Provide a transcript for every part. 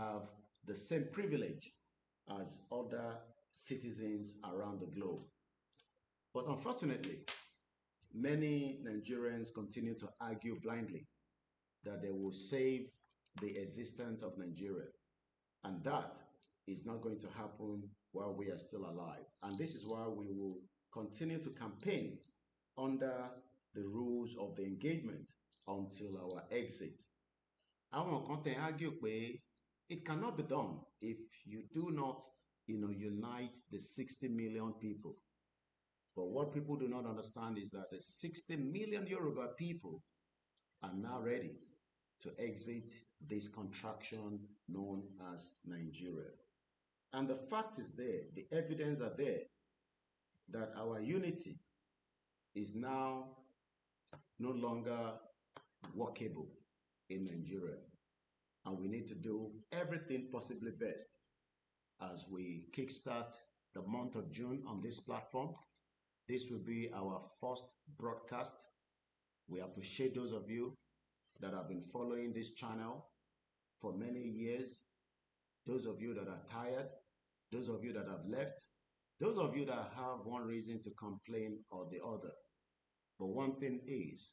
have the same privilege as other citizens around the globe. But unfortunately, many Nigerians continue to argue blindly that they will save the existence of Nigeria. And that is not going to happen while we are still alive. And this is why we will continue to campaign under the rules of the engagement until our exit. Àwọn kan tẹ̀ argue pé it cannot be done if you do not, unite the 60 million people. But what people do not understand is that the 60 million Yoruba people are now ready to exit this contraction known as Nigeria. And the fact is there, the evidence are there, that our unity is now no longer workable in Nigeria. And we need to do everything possibly best as we kickstart the month of June on this platform. This will be our first broadcast. We appreciate those of you that have been following this channel for many years, those of you that are tired, those of you that have left, those of you that have one reason to complain or the other. But one thing is,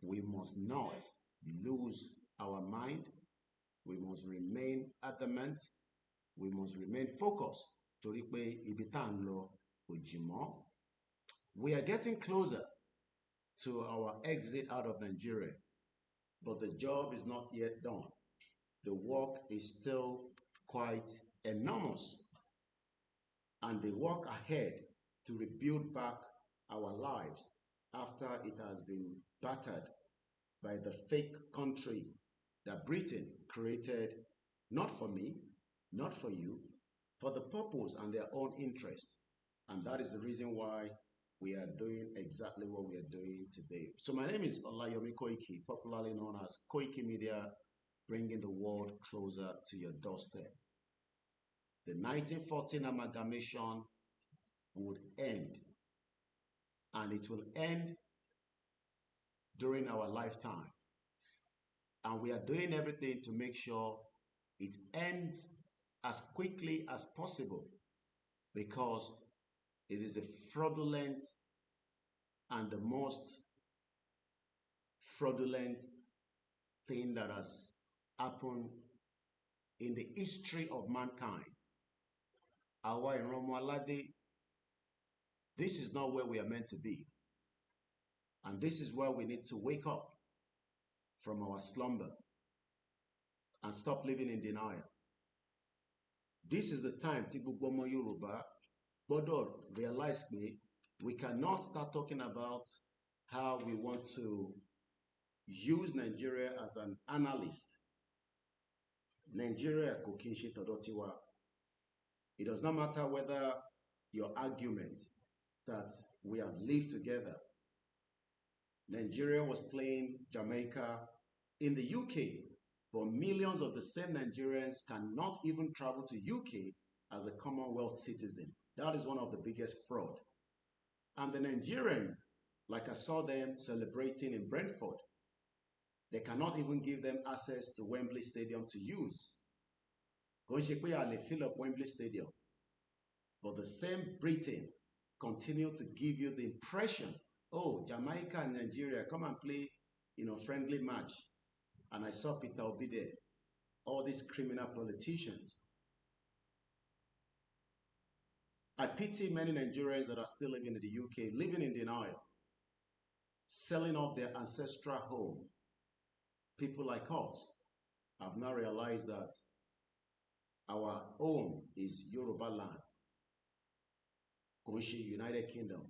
we must not lose our mind. We must remain adamant. We must remain focused. Torí pé ibi tá ń lọ kò jìn mọ́. We are getting closer to our exit out of Nigeria, but the job is not yet done. The work is still quite enormous, and the work ahead to rebuild back our lives after it has been battered by the fake country that Britain created, not for me, not for you, for the purpose and their own interest. And that is the reason why we are doing exactly what we are doing today. So my name is Olayomi Koiki, popularly known as Koiki Media, bringing the world closer to your doorstep. The 1914 amalgamation would end, and it will end during our lifetime. And we are doing everything to make sure it ends as quickly as possible, because it is a fraudulent and the most fraudulent thing that has happened in the history of mankind. Àwa ìran ọmọ aládé, this is not where we are meant to be. And this is where we need to wake up from our slumber and stop living in denial. This is the time tí gbogbo ọmọ Yorùbá gbọ́dọ̀ realize pé we cannot start talking about how we want to use Nigeria as an analyst. Nigeria kò kí n ṣe tọ̀dọ̀ tiwa. It does not matter whether your argument that we have lived together. Nigeria was playing Jamaica in the UK, but millions of the same Nigerians cannot even travel to UK as a Commonwealth citizen. That is one of the biggest fraud. And the Nigerians, like I saw them celebrating in Brentford, they cannot even give them access to Wembley Stadium to use. Kò ń ṣe pé a lè fill up Wembley Stadium, but the same Britain continue to give you the impression, oh, Jamaica and Nigeria, come and play, friendly match. And I saw Peter Obi there, all these criminal politicians. I pity many Nigerians that are still living in the UK, living in denial, selling off their ancestral home. People like us have now realized that our home is Yoruba land, Konshi, United Kingdom.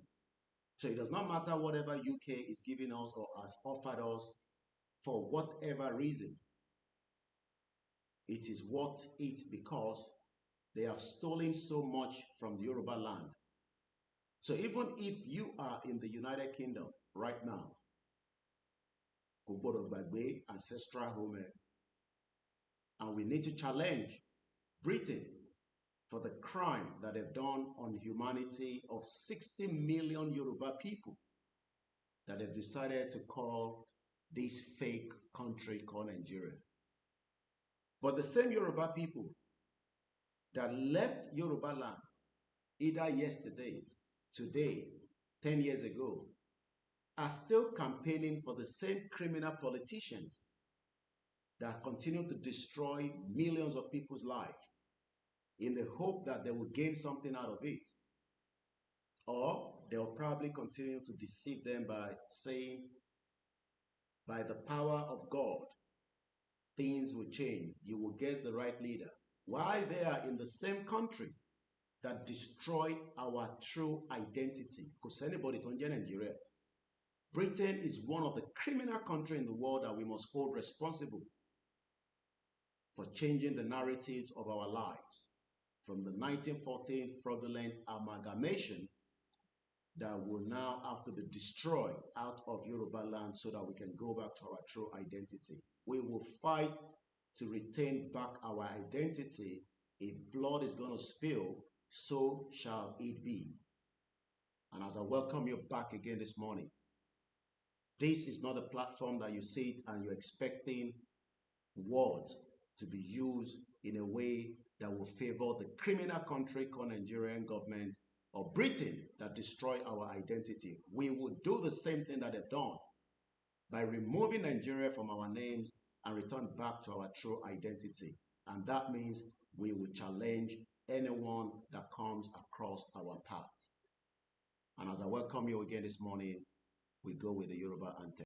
So it does not matter whatever UK is giving us or has offered us for whatever reason. It is worth it because they have stolen so much from the Yoruba land. So even if you are in the United Kingdom right now, kò gbọdọ̀ gbàgbé ancestral home, and we need to challenge Britain for the crime that they've done on humanity of 60 million Yoruba people that have decided to call this fake country called Nigeria. But the same Yoruba people that left Yoruba land either yesterday, today, 10 years ago, are still campaigning for the same criminal politicians that continue to destroy millions of people's lives in the hope that they will gain something out of it. Or they'll probably continue to deceive them by saying, by the power of God, things will change. You will get the right leader. Why they are in the same country that destroy our true identity? Because anybody don't get Nigeria. Britain is one of the criminal countries in the world that we must hold responsible for changing the narratives of our lives from the 1914 fraudulent amalgamation that will now have to be destroyed out of Yoruba land so that we can go back to our true identity. We will fight to retain back our identity. If blood is going to spill, so shall it be. And as I welcome you back again this morning, this is not a platform that you sit and you're expecting words to be used in a way that will favor the criminal country called Nigerian government or Britain that destroy our identity. We will do the same thing that they've done by removing Nigeria from our names and return back to our true identity. And that means we will challenge anyone that comes across our path. And as I welcome you again this morning, we go with the Yoruba anthem.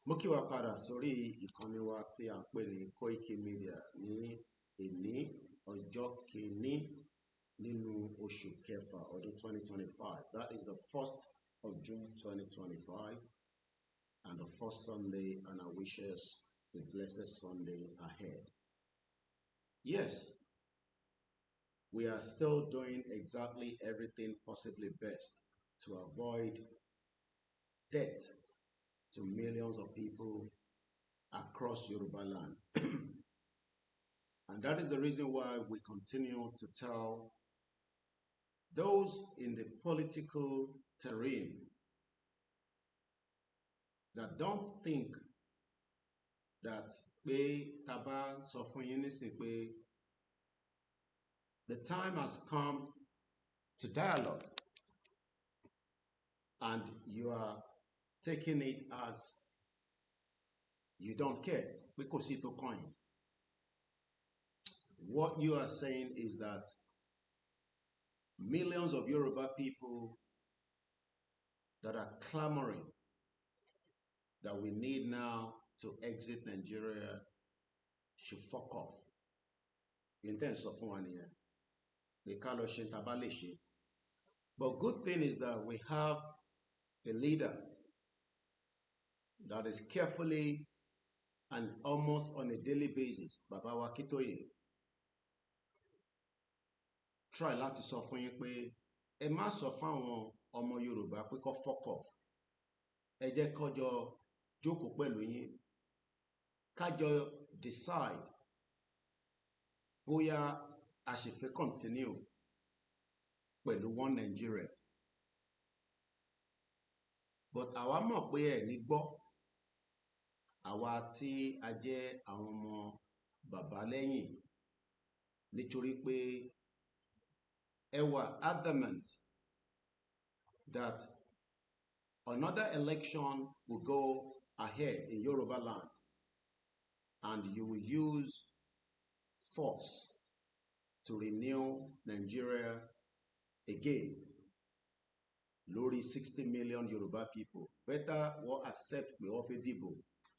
Mo kí wa padà sórí ìkànnì wa tí a ń pè ní Koiki Media ní èní ọjọ́ kìíní nínú oṣù kẹfà ọdún 2025. That is the 1st of June 2025 and the first Sunday, and I wish us a blessed Sunday ahead. Yes, we are still doing exactly everything possibly best to avoid death to millions of people across Yoruba land. And that is the reason why we continue to tell those in the political terrain that don't think that the time has come to dialogue and you are taking it as you don't care because it's a coin. What you are saying is that millions of Yoruba people that are clamoring that we need now to exit Nigeria should fuck off. In terms of one year, but good thing is that we have a leader that is carefully and almost on a daily basis, Baba Akintoye, try láti sọ fún yín pé ẹ má sọ fáwọn ọmọ Yorùbá pé kó fuck off. Ẹ jẹ́ kọjọ jókòó pẹ̀lú yín. Kájọ decide bóyá a ṣe fẹ́ continue pẹ̀lú one Nigeria. But àwa mọ̀ pé ẹ̀ ní gbọ́, àwa tí a jẹ́ àwọn ọmọ bàbá lẹ́yìn, nítorí pé ẹ wà adamant that another election will go ahead in Yoruba land and you will use force to renew Nigeria again. Lórí 60 million Yoruba people, better wọ́n accept pé wọ́n fẹ́ dìbò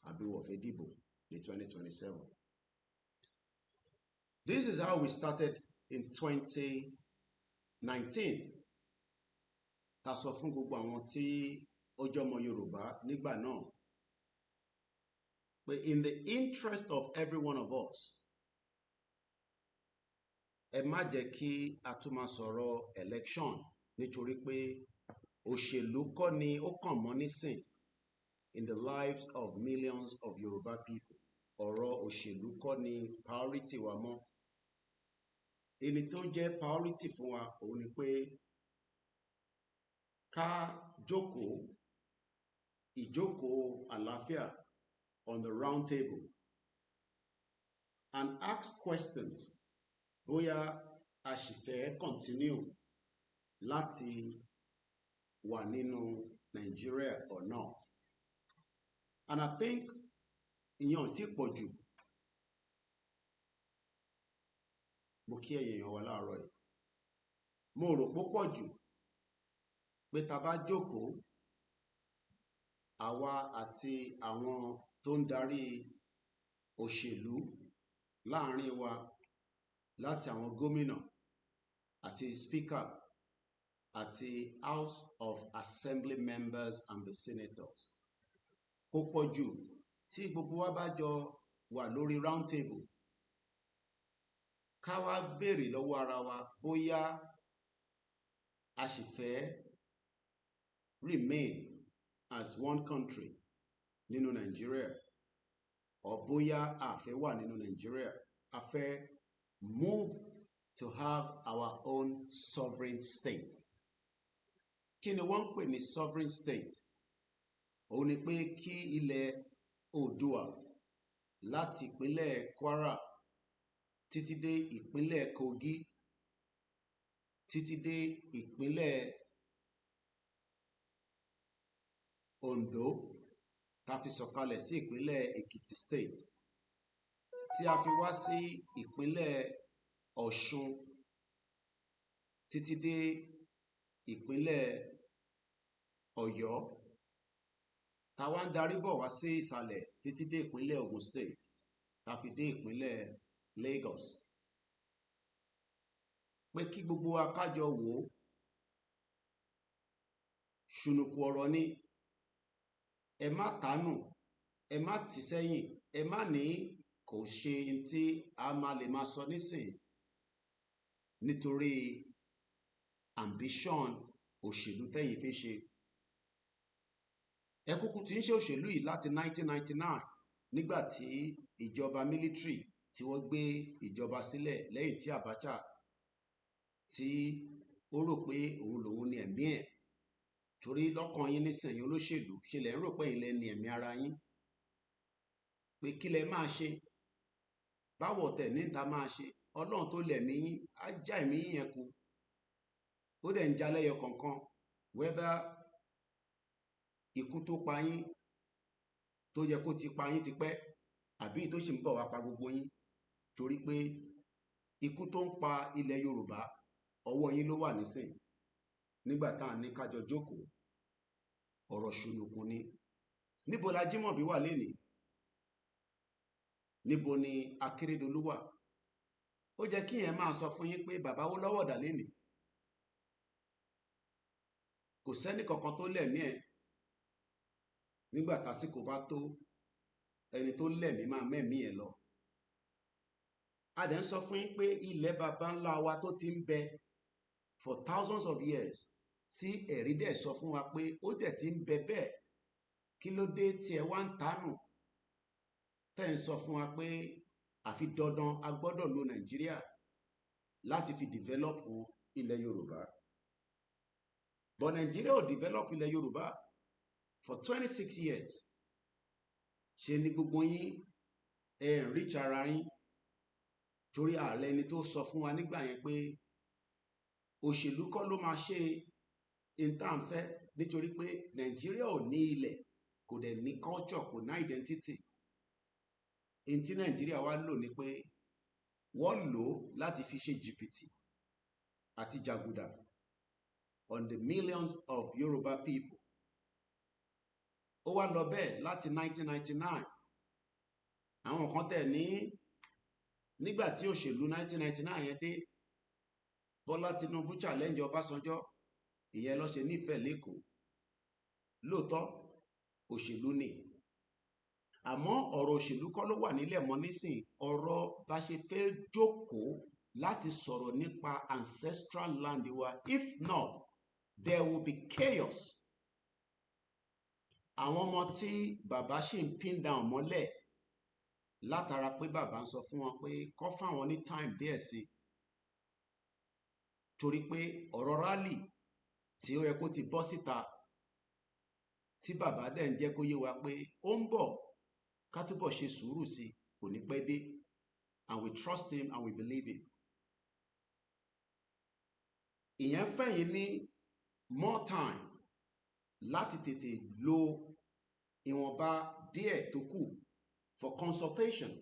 àbí wọ́n fẹ́ dìbò ní 2027. This is how we started in 2019. Ta sọ fún gbogbo àwọn tí ó jẹ́ ọmọ Yorùbá nígbà náà pé in the interest of every one of us, ẹ má jẹ́ kí a tún máa sọ̀rọ̀ election, nítorí pé òṣèlú kọ́ ni ó kàn mọ́ nísìn in the lives of millions of Yoruba people. Ọ̀rọ̀ òṣèlú kọ́ ni priority wa mọ́. Ẹni tó jẹ́ priority fún wa òun ni pé ká jókòó ìjókòó àlàáfíà on the round table and ask questions bóyá a sì fẹ́ continue láti wà nínú Nigeria or not. And I think ìyẹn ò tí pọ̀ jù. Mo kí ẹ̀yin èèyàn wa láàárọ̀ yìí. Mo rò pó pọ̀ jù pé ta bá jókòó àwa àti àwọn tó ń darí òṣèlú láàrin wa, láti àwọn gómìnà àti speaker àti House of Assembly members and the senators. Kò pọ̀ jù tí gbogbo wa bá jọ wà lórí round table ká wá béèrè lọ́wọ́ ara wa bóyá a sì fẹ́ remain as one country nínú Nigeria, or bóyá a fẹ́ wà nínú Nigeria, a fẹ́ move to have our own sovereign state. Kí ni wọ́n ń pè ní sovereign state? Òun ni pé kí ilẹ̀ Oòduà láti ìpínlẹ̀ Kwara títí dé ìpínlẹ̀ Kogi títí dé ìpínlẹ̀ Ondo, ta fi sọ̀kalẹ̀ sí ìpínlẹ̀ Èkìtì state, tí a fi wá sí ìpínlẹ̀ Ọ̀ṣun títí dé ìpínlẹ̀ Ọ̀yọ́, ta wá ń darí bọ̀ wá sí ìsàlẹ̀ títí dé ìpínlẹ̀ Ògùn state, ta fi dé ìpínlẹ̀ Lagos. Pé kí gbogbo wa ká jọ wò ó, ṣùnùkù ọ̀rọ̀ ni, ẹ má tánù, ẹ má tì sẹ́yìn, ẹ má ní kò ṣe tí a máa lè máa sọ nísìn nítorí ambition òṣèlú tẹ́yìn fi ṣe. Ẹ kúkú tí ń ṣe òṣèlú yìí láti 1999 nígbà tí ìjọba military tí wọ́n gbé ìjọba sílẹ̀ lẹ́yìn tí Abacha tí ó rò pé òun lòun ni ẹ̀mí ẹ̀, torí lọ́kàn yín nísìnyí olóṣèlú ṣe lẹ̀ ń rò pé ilẹ̀ ni ẹ̀mí ara yín, pé kí lẹ máa ṣe, báwo tẹ̀ níta máa ṣe, Ọlọ́run tó lẹ̀mí yín á já ẹ̀mí yín yẹn kù. Ó dẹ̀ ń já lẹ́yọ kọ̀ọ̀kan, whether ikú tó pa yín tó yẹ kó ti pa yín ti pẹ́ àbí tó sì ń bọ̀ wá pa gbogbo yín, torí pé ikú tó ń pa ilẹ̀ Yorùbá ọwọ́ yín ló wà nísìn. Nígbà tá à ní kájọ jókòó, ọ̀rọ̀ ṣùnùkùn ni. Níbo la Jímọ̀bí wà lénìí? Níbo ni Akérédolú wà? Ó jẹ́ kí yẹn máa sọ fún yín pé bàbá wo lọ́wọ́ dà lénìí? Kò sẹ́ni kankan tó lẹ̀mí ẹ̀. Nígbà tásìkò bá tó, ẹni tó lẹ̀mí máa mẹ́mí ẹ̀ lọ. A dẹ̀ ń sọ fún yín pé ilẹ̀ baba ńlá wa tó ti ń bẹ for thousands of years, tí ẹ̀rí dẹ̀ sọ fún wa pé ó dẹ̀ ti ń bẹ bẹ́ẹ̀, kí ló dé tí ẹ wá ń tánù tẹ́ ń sọ fún wa pé àfi dandan a gbọ́dọ̀ lo Nàìjíríà láti fi develop ilẹ̀ Yorùbá? but Nigeria ò develop ilẹ̀ Yorùbá for 26 years. Ṣe ni gbogbo yín ẹ ń rí ara yín torí ààrẹ ni tó sọ fún wa nígbà yẹn pé òṣèlú kọ́ ló máa ṣe ìtànfẹ́, nítorí pé Nàìjíríà ò ní ilẹ̀, kò dẹ̀ ní culture, kò ní identity. Èyí tí Nàìjíríà wá lò ní pé wọ́n lò ó láti fi ṣe jìbìtì àti jàgùdà on the millions of Yoruba people. Ó wá lọ bẹ́ẹ̀ láti 1999. Àwọn kan tẹ̀ ní nígbà tí òṣèlú 1999 yẹn dé, Bọ́lá Tinubu challenge Ọbásanjọ́, ìyẹn ló ṣe nífẹ̀ẹ́ lẹ́kọ̀ọ́. Lóòótọ́ òṣèlú ni, àmọ́ ọ̀rọ̀ òṣèlú kọ́ ló wà nílẹ̀ mọ́ nísìn. Ọ̀rọ̀ bá ṣe fẹ́ jókòó láti sọ̀rọ̀ nípa ancestral land wa. If not, there will be chaos. Àwọn ọmọ tí bàbá ṣì ń pin down mọ́lẹ̀ látara pé bàbá ń sọ fún wọn pé kọ́ fáwọn ní time díẹ̀ sí, torí pé ọ̀rọ̀ rally tí ó yẹ kó ti bọ́ síta, tí bàbá dẹ̀ ń jẹ́ kó yé wa pé ó ń bọ̀, ká túbọ̀ ṣe sùúrù sí, kò ní pẹ́ dé, and we trust him and we believe him. Ìyẹn fẹ̀yìn ní more time láti tètè lo ìwọ̀nba díẹ̀ tó kù for consultation.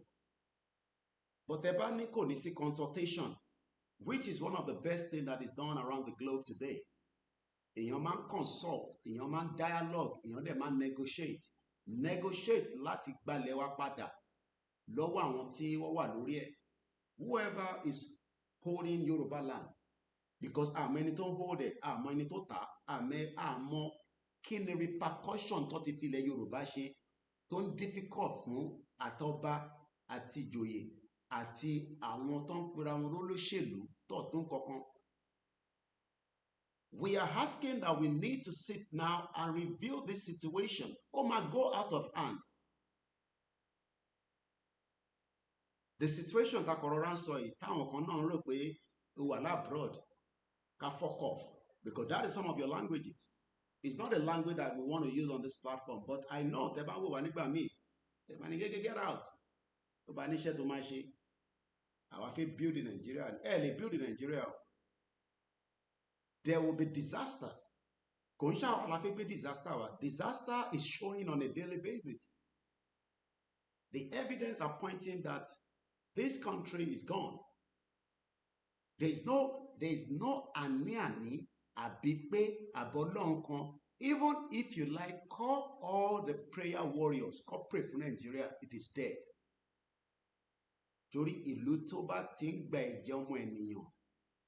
But ẹ bá ní kò ní sí consultation, which is one of the best things that is done around the globe today. Èèyàn máa ń consult, èèyàn máa ń dialogue, èèyàn dẹ̀ máa ń negotiate láti gbalẹ̀ wa padà lọ́wọ́ àwọn tí wọ́n wà lórí ẹ̀. Whoever is holding Yoruba land, because àmọ́ ẹni tó ń hold ẹ̀, àmọ́ ẹni tó tà á, àmọ́ kí ni repercussion tó ti fi ilẹ̀ Yorùbá ṣe tó ń difficult fún àtọba àti ìjòyè àti àwọn tó ń pera wọn lólóṣèlú tó tún kankan. We are asking that we need to sit now and review this situation. Ó máa go out of hand. The situation ta kọ̀rọ̀ ránṣọ yìí, táwọn kan náà ń rò pé ó wà lábroad, ká fuck off, because that is some of your languages. It's not a language that we want to use on this platform, but I know tẹ́ bá wò wá nígbà míì, tẹ́ bá ní get out, tó bá níṣẹ́ tó máa ṣe, àwa fẹ́ build in Nigeria, lè build in Nigeria. There will be disaster. Kò ń ṣàwọn la fẹ́ gbé disaster wa. Disaster is showing on a daily basis. The evidence are pointing that this country is gone. There is no àní àbí pé àbọ̀lọ́hun kan. Even if you like, call all the prayer warriors, call pray for Nigeria, it is dead. Torí ìlú tó bá ti ń gba ẹ̀jẹ̀ ọmọ ènìyàn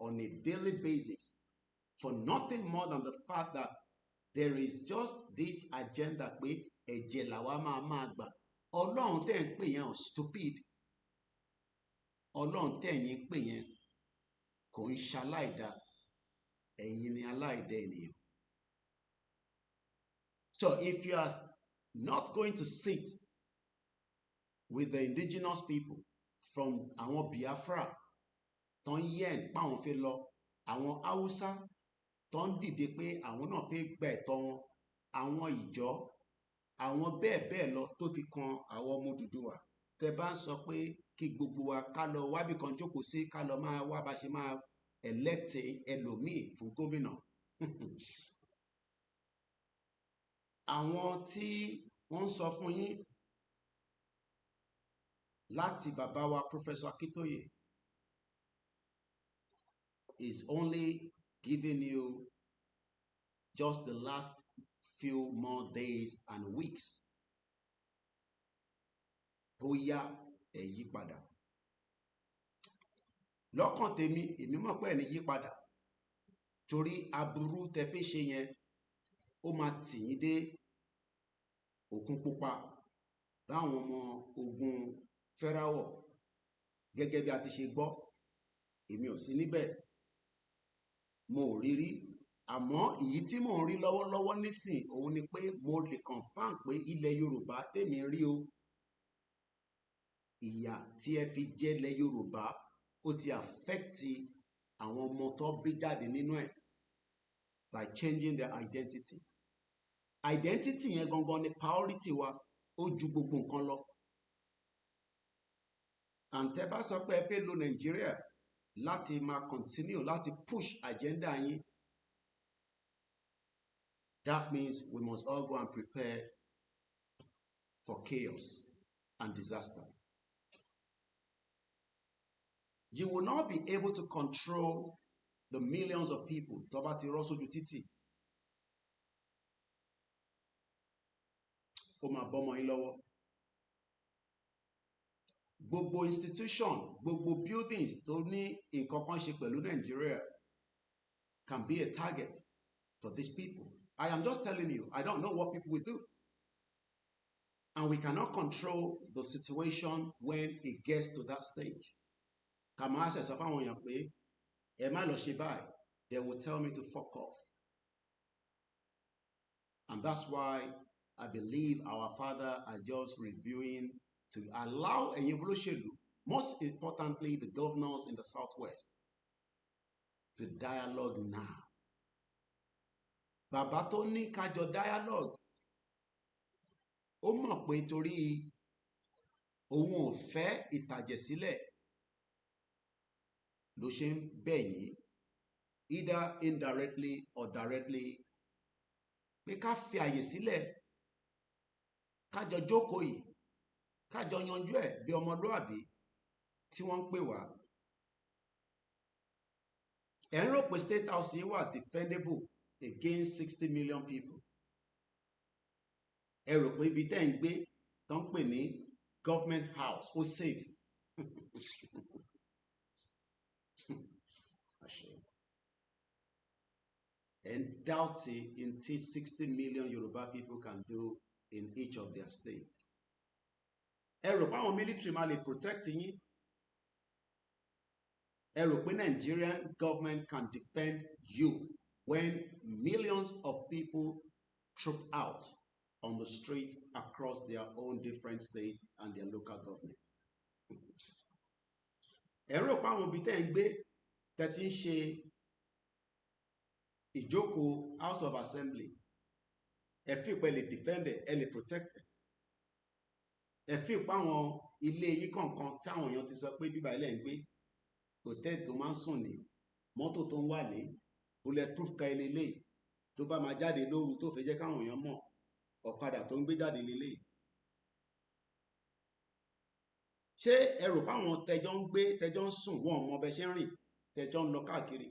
on a daily basis, for nothing more than the fact that there is just this agenda pé ẹ̀jẹ̀ làwa máa gbà. Ọlọ́run tẹ́ ń pè yẹn stupid. Ọlọ́run tẹ́yìn pè yẹn kò ń ṣaláìda, ẹ̀yin ni aláìda ènìyàn. So if you are not going to sit with the indigenous people from àwọn Biafra tó ń yẹn páwọn fẹ́ lọ, àwọn Haúsá tó ń dìde pé àwọn náà fẹ́ gba ẹ̀tọ́ wọn, àwọn ìjọ, àwọn bẹ́ẹ̀ lọ tó fi kan àwọn ọmọ Odùduwà, tẹ́ bá ń sọ pé kí gbogbo wa ká lọ wábì kan jókòó sí, ká lọ máa wá bá ṣe máa elect ẹlòmíì fún gómìnà. Àwọn tí wọ́n ń sọ fún yín láti bàbá wa Professor Akintoye is only giving you just the last few more days and weeks. Bóyá ẹ yí padà. Lọ́kàn tèmi, èmi mọ̀ pé ẹ ní yí padà. Torí aburú tẹ́ fi ṣe yẹn, ó máa tì yín dé Òkun Pupa báwọn ọmọ ogun Fẹ́ráwọ̀, gẹ́gẹ́ bí a ti ṣe gbọ́. Èmi ò sí níbẹ̀, mo ò rí rí, àmọ́ èyí tí mò ń rí lọ́wọ́lọ́wọ́ nísìn òun ni pé mo lè confirm pé ilẹ̀ Yorùbá tèmi rí o, ìyà tí ẹ fi jẹ ilẹ̀ Yorùbá ó ti affect àwọn ọmọ tó bí jáde nínú ẹ̀. by changing their identity. Identity yẹn gangan ni priority wa, ó ju gbogbo nǹkan lọ. And tẹ́ bá sọ pé ẹ fẹ́ lo Nàìjíríà láti máa continue láti push agenda yín, that means we must all go and prepare for chaos and disaster. You will not be able to control the millions of people tó bá ti rọ́ sójú títì. Ó máa bọ́mọ yín lọ́wọ́. Gbogbo institution, gbogbo buildings tó ní nǹkan kan ṣe pẹ̀lú Nigeria can be a target for these people. I am just telling you, I don't know what people will do. And we cannot control the situation when it gets to that stage. Kàmá ṣe sọ fáwọn èèyàn pé ẹ má lọ ṣe báyìí, they will tell me to fuck off. And that's why I believe our father are just reviewing to allow ẹ̀yin olóṣèlú, most importantly the governors in the Southwest, to dialogue now. Bàbá tó ní kájọ dialogue, ó mọ̀ pé torí òun ò fẹ́ ìtàjẹ̀sílẹ̀ ló ṣe ń bẹ̀ yín, either indirectly or directly, pé ká fi àyè sílẹ̀, kájọ jókòó yìí, kájọ yanjú ẹ̀ bí ọmọlúàbí tí wọ́n ń pè wá. Ẹ ń rò pé State House yìí wà defendable against 60 million people. Ẹ rò pé ibi tẹ́ ń gbé tó ń pè ní government house ó safe. And doubt it until 60 million Yoruba people can do in each of their states. Ẹ rò pé àwọn military máa lè protect yín. Ẹ rò pé Nigerian government can defend you when millions of people troop out on the street across their own different states and their local government. Ẹ rò pé àwọn ibi tẹ́ ń gbé tẹ́ ti ń ṣe ìjókòó House of Assembly, ẹ fi pé lè defend ẹ lè protect ẹ. Ẹ fi pé àwọn ilé yìí kọ̀ọ̀kan táwọn èèyàn ti sọ pé bíbá ilẹ̀ ń gbé, hòtẹ́ẹ̀lì tó máa ń sùn ní, mọ́tò tó ń wà ní, bulletproof ká ilé ilé tó bá máa jáde lóru tó fẹ́ jẹ́ káwọn èèyàn mọ̀, ọ̀kadà tó ń gbé jáde lélẹ̀. Ṣé ẹ rò páwọn tẹjọ́ ń gbé tẹjọ́ ń sùn wọn mọ bẹ ṣe ń rìn tẹjọ́ ń lọ káàkiri?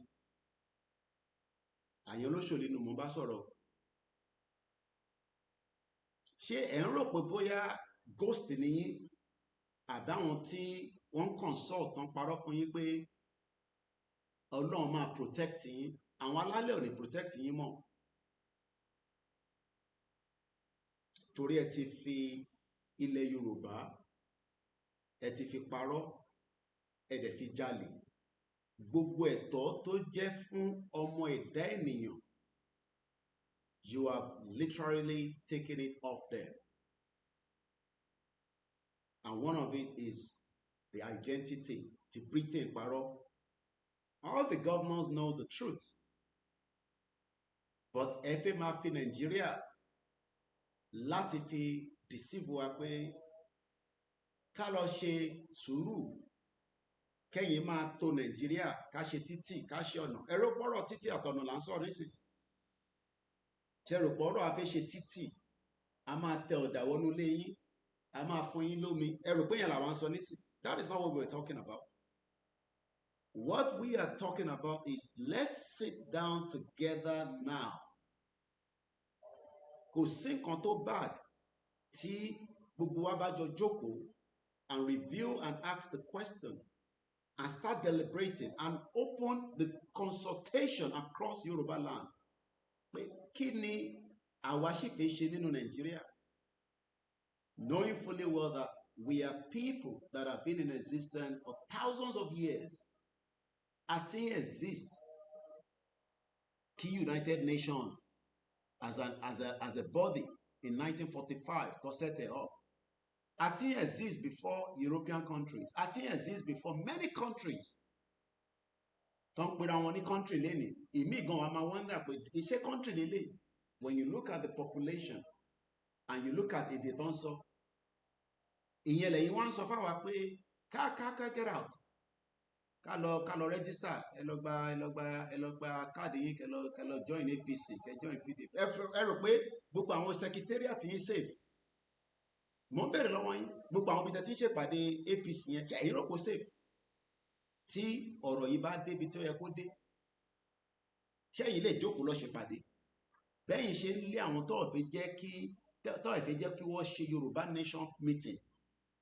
Àyàn olóṣèlú ni mo bá sọ̀rọ̀. Ṣé ẹ ń rò pé bóyá ghost ni yín àbáwọn tí wọ́n consult tán parọ́ fún yín pé Ọlọ́run máa protect yín? Àwọn alálẹ̀ ò lè protect yín mọ́. Torí ẹ ti fi ilẹ̀ Yorùbá, ẹ ti fi parọ́, ẹ dẹ̀ fi jalè. Gbogbo ẹ̀tọ́ tó jẹ́ fún ọmọ ẹ̀dá ènìyàn, you have literally taken it off them. And one of it is the identity. Ti Britain parọ́. All the governors know the truth. But ẹ fẹ́ máa fi Nàìjíríà láti fi deceive wa pé ká lọ ṣe sùúrù, kẹ́yìn máa tò Nàìjíríà, ká ṣe títì, ká ṣe ọ̀nà. Ẹ rò pọ̀rọ̀ títì àtọ̀nà là ń sọ nísìn. Ṣé rò pọ̀rọ̀ a fẹ́ ṣe títì, a máa tẹ ọ̀dà wọnú ilé yín, a máa fún yín lómi. Ẹ rò pé yẹn làwọn ń sọ nísìn. That is not what we were talking about. What we are talking about is let's sit down together now. Kò sí nǹkan tó bad tí gbogbo wa bá jọ jókòó and review and ask the question and start deliberating and open the consultation across Yoruba land. Pé kí ni àwa sì fẹ́ ṣe nínú Nàìjíríà? Knowing fully well that we are people that have been in existence for thousands of years. Àti exist kí United Nations as a body in 1945 to set it up. Àti exist before European countries. Àti exist before many countries. tó ń pera wọn ní country lénìí ìmí gan wa máa wonder pé iṣẹ́ country lélẹ̀. When you look at the population and you look at èdè tó ń sọ, ìyẹn lẹ́yìn wọ́n ń sọ fáwa pé ká get out, ká lọ register, ẹ lọ gba káàdì yín, kẹ lọ join APC, kẹ join PDP. Ẹ rò pé gbogbo àwọn secretariat yín safe? Mo ń bèrè lọ́wọ́ yín, gbogbo àwọn ibi tẹ́ ti ń ṣèpàdé APC yẹn, ṣé ẹ̀yin rò pé safe? Tí ọ̀rọ̀ yìí bá débi tó yẹ kó dé, ṣé ẹ̀yin lè jókòó lọ ṣèpàdé? Bẹ́yìn ṣe ń lé àwọn tó ọ̀fẹ́ jẹ́ kí wọ́n ṣe Yorùbá nation meeting,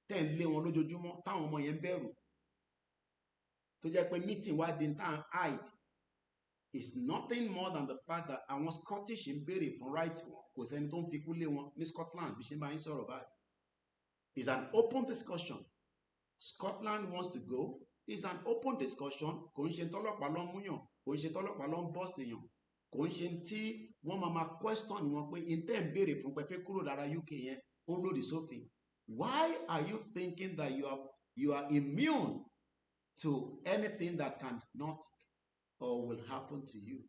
tẹ́ ń lé wọn lójoojúmọ́, táwọn ọmọ yẹn ń bẹ̀rù, tó jẹ́ pé meeting wá di tán hide, is nothing more than the fact that àwọn Scottish ń béèrè fún right wọn, kò sẹ́ni tó ń fikú lé wọn ní Scotland bí ṣe máa ń sọ̀rọ̀ báyìí. It's an open discussion. Scotland wants to go. It's an open discussion. Kò ń ṣe tọ́lọ́pàá ló ń múyàn, kò ń ṣe tọ́lọ́pàá ló ń bust èèyàn, kò ń ṣe tí wọ́n máa question wọn pé intẹ́ ń béèrè fún pẹ́fẹ́ kúrò lára UK yẹn ó lòdì sófin. Why are you thinking that you are immune to anything that cannot or will happen to you?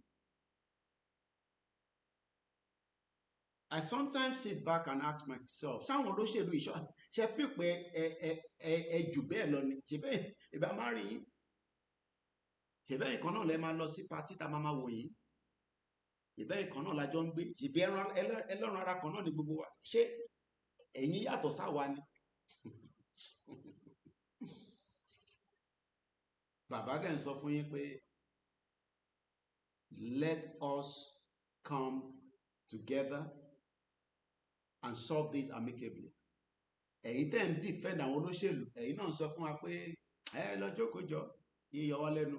I sometimes sit back and ask myself, ṣáwọn olóṣèlú ìṣọ́ ṣe fi pé ẹ jù bẹ́ẹ̀ lọ ni? Ṣe bẹ́ẹ̀ ìbá máa rí yín? Ṣe bẹ́ẹ̀ ìkan náà lẹ máa lọ sí patí tá máa wò yín? Ṣe bẹ́ẹ̀ ìkan náà lájọ ń gbé? Ṣe bí ẹlọ́run ara kan náà ni gbogbo wa? Ṣé ẹ̀yin yàtọ̀ sáwa ni? Bàbá dẹ̀ ń sọ fún yín pé let us come together and solve this amicably. Ẹ̀yin tẹ́ ń defend àwọn olóṣèlú, ẹ̀yin náà ń sọ fún wa pé ẹ lọ jókòó jọ, yíyọ wá lẹ́nu,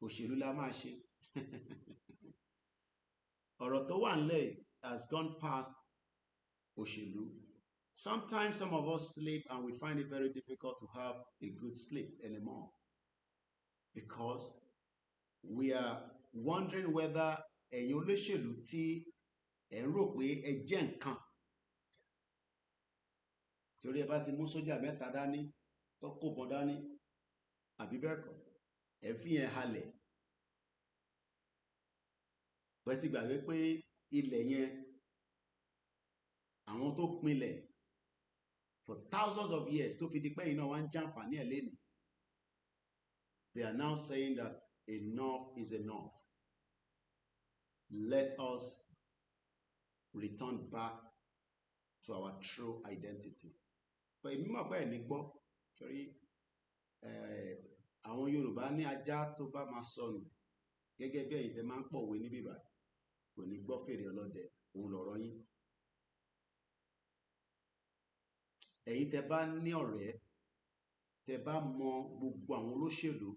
òṣèlú la máa ṣe. Ọ̀rọ̀ tó wà nílẹ̀ has gone past òṣèlú. Sometimes some of us sleep and we find it very difficult to have a good sleep anymore, because we are wondering whether ẹ̀yin olóṣèlú tí ẹ̀ ń rò pé ẹ jẹ́ nǹkan, torí ẹ bá ti mú sójà mẹ́ta dání tó kó bọn dání, àbí bẹ́ẹ̀ kọ́, ẹ fi yẹn halẹ̀. Bẹ́ẹ̀ ti gbàgbé pé ilẹ̀ yẹn àwọn tó pinlẹ̀ for thousands of years tó fi di pé iná wa ń jàǹfààní ẹ̀ lénìí, they are now saying that enough is enough. Let us return back to our true identity. But èmi mọ̀ pé ẹ̀ ní gbọ́, torí àwọn Yorùbá ní ajá tó bá máa sọnù, gẹ́gẹ́ bí ẹ̀yin tẹ́ máa ń pọ̀wé níbí báyìí, kò ní gbọ́ fèrè ọlọ́dẹ, òun lọ̀rọ̀ yín. Ẹ̀yin tẹ́ bá ní ọ̀rẹ́, tẹ́ bá mọ gbogbo àwọn olóṣèlú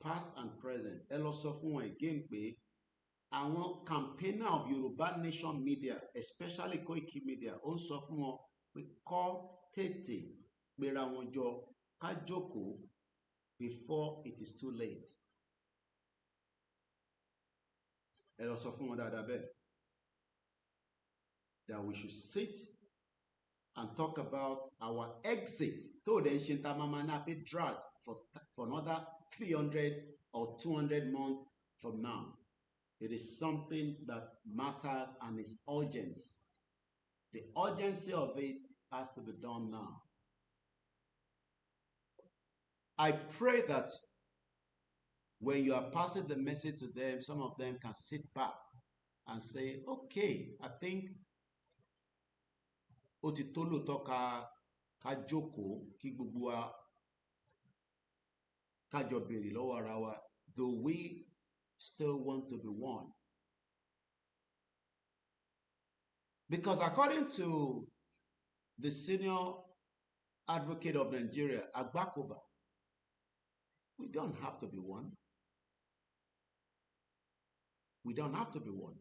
past and present, ẹ lọ sọ fún wọn again pé àwọn campaigner of Yorùbá Nation media, especially Koiki Media, ó ń sọ fún wọn pé kọ́ tètè pera wọn jọ ká jókòó before it is too late. Ẹ lọ sọ fún wọn dáadáa bẹ́ẹ̀, that we should sit and talk about our exit. Tó o dẹ̀ ń ṣe ta máa náà fi drag for another 300 or 200 months from now. It is something that matters and is urgent. The urgency of it has to be done now. I pray that when you are passing the message to them, some of them can sit back and say, okay, I think ó ti tó lóòótọ́ ká jókòó kí gbogbo wa ká jọ béèrè lọ́wọ́ ara wa, do we still want to be one? Because according to the senior advocate of Nigeria, Agbakoba, we don't have to be one. We don't have to be one.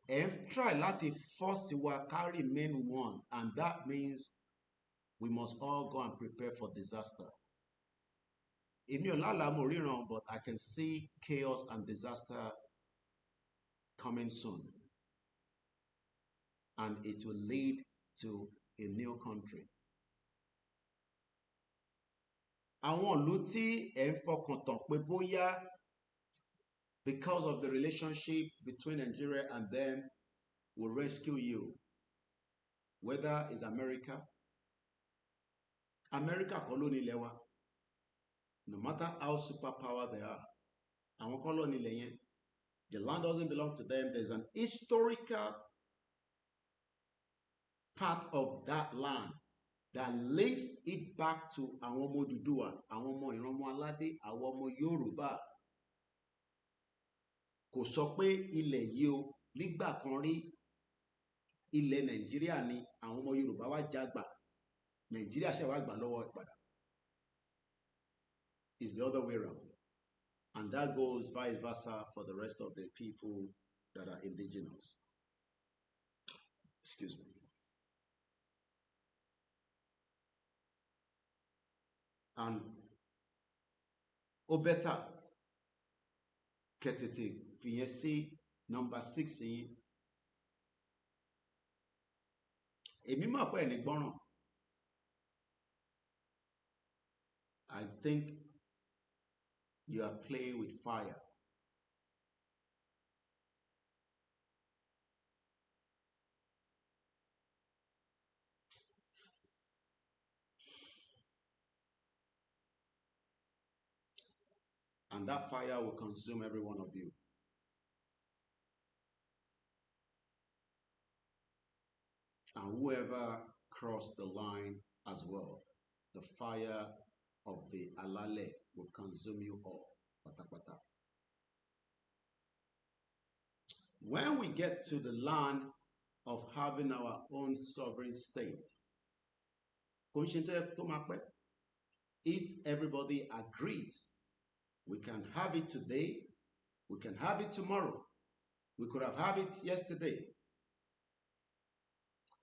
And try láti force wa ká remain one, and that means we must all go and prepare for disaster. Èmi ò lálàá mo ríran, but I can see chaos and disaster coming soon, and it will lead to a new country. àwọn ìlú tí ẹ̀ ń fọkàn tán pé bóyá because of the relationship between Nigeria and them will rescue you, whether it's America. America kọ́ ló ní ilẹ̀ wa, no matter how superpower they are, àwọn kọ́ ló ní ilẹ̀ yẹn. The land doesn't belong to them. There's an historical part of that land that links it back to àwọn ọmọ Odùduwà, àwọn ọmọ ìran ọmọ aládé, àwọn ọmọ Yorùbá. Kò sọ pé ilẹ̀ yìí o nígbà kan rí ilẹ̀ Nàìjíríà ni àwọn ọmọ Yorùbá wá jágbà, Nàìjíríà ṣe wá gbà lọ́wọ́ ìpadà. It's the other way around. And that goes vice versa for the rest of the people that are indigenous. Excuse me. And ó bẹ́tà kẹ̀tẹ̀tẹ̀ fìyẹn sí number 6 yín. Èmi mọ̀ pé ẹni gbọ́ràn. I think you are playing with fire. And that fire will consume every one of you. And whoever crossed the line as well, the fire of the Alale will consume you all. Pata pata. When we get to the land of having our own sovereign state, if everybody agrees, we can have it today, we can have it tomorrow, we could have had it yesterday.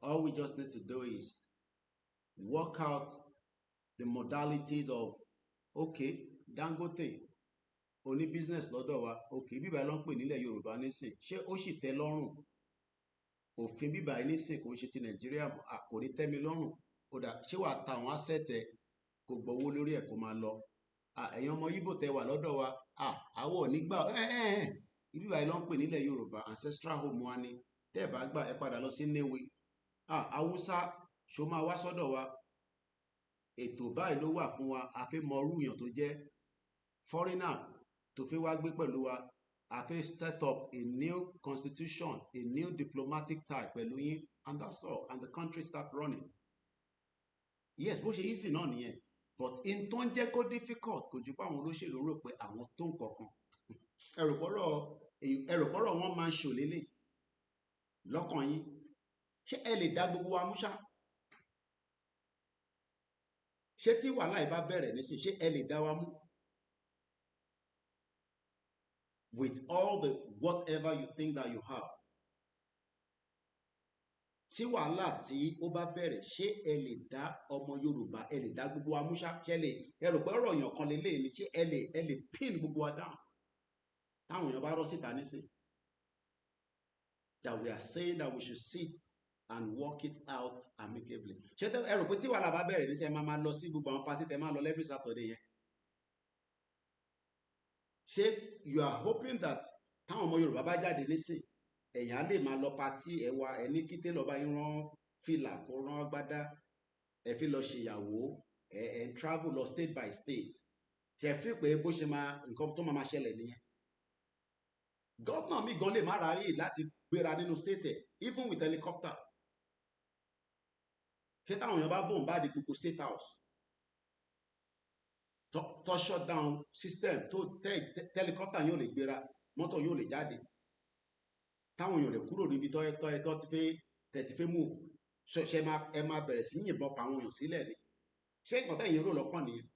All we just need to do is work out the modalities of, okay, Dangote, oní business lọ́dọ̀ wa, okay, bíbá ló ń pè nílẹ̀ Yorùbá nísìn, ṣé ó sì tẹ́ lọ́rùn? Òfin bíbá nísìn kò ń ṣe ti Nàìjíríà, kò ní tẹ́ mi lọ́rùn. Ó dà, ṣé wàá ta àwọn asset ẹ kò gbowó lórí ẹ̀ kó máa lọ? Ẹ̀yin ọmọ Yíbò tẹ́ wà lọ́dọ̀ wa, àwọ̀ nígbà bíbá ló ń pè nílẹ̀ Yorùbá, ancestral home wa ni. Tẹ́ ẹ bá gbà ẹ padà lọ sí Nnewi. Haúsá ṣó máa wá sọ́dọ̀ wa. Ètò báyìí ló wà fún wa, a fẹ́ mọ irú èèyàn tó jẹ́ foreigner tó fẹ́ wá gbé pẹ̀lú wa. A fẹ́ set up a new constitution, a new diplomatic tie pẹ̀lú yín, and that's all, and the country start running. Yes, bó ṣe easy náà nìyẹn, but in tó ń jẹ́ kó difficult kò jù pé àwọn olóṣèlú rò pé àwọn tó ń kankan. ẹrùpọ̀rọ̀ wọn máa ń ṣòlélẹ̀ lọ́kàn yín. Ṣé ẹ lè dá gbogbo wa mú ṣá? Ṣé tí wàhálà yìí bá bẹ̀rẹ̀ nísìn, ṣé ẹ lè dá wa mú? With all the whatever you think that you have. Tí wàhálà tí ó bá bẹ̀rẹ̀, ṣé ẹ lè dá ọmọ Yorùbá, ẹ lè dá gbogbo wa mú ṣá? Ṣé ẹ rò pé ọ̀rọ̀ èèyàn kan lélẹ̀ ni? Ṣé ẹ lè pin gbogbo wa down? Táwọn èèyàn bá rọ́ síta nísìn. That we are saying that we should sit and work it out amicably. Ṣé ẹ rò pé tí wàhálà bá bẹ̀rẹ̀ nísìn, ẹ máa lọ sí gbogbo àwọn party tẹ máa lọ every Saturday yẹn? Ṣé you are hoping that táwọn ọmọ Yorùbá bá jáde nísìn, èèyàn á lè máa lọ party ẹwà ẹni kíté lọ́ba yín rán fìlà kó rán agbádá, ẹ fi lọ ṣèyàwó, ẹ travel lọ state by state? Ṣé ẹ fi pé bó ṣe máa nǹkan tó máa ṣẹlẹ̀ nìyẹn? Gọ́vnà mi gan lè má ráyè láti gbéra nínú state ẹ̀, even with helicopter. Ṣé táwọn èèyàn bá bòun bá di gbogbo state house tó shut down system tó helicopter yóò lè gbéra, mọ́tò yóò lè jáde, táwọn èèyàn lè kúrò níbi tó ti fẹ́ move, ṣe ẹ máa bẹ̀rẹ̀ sí yìnbọn pa àwọn èèyàn sílẹ̀ ni? Ṣé nǹkan tẹ́yìn rò lọ́kàn nìyẹn?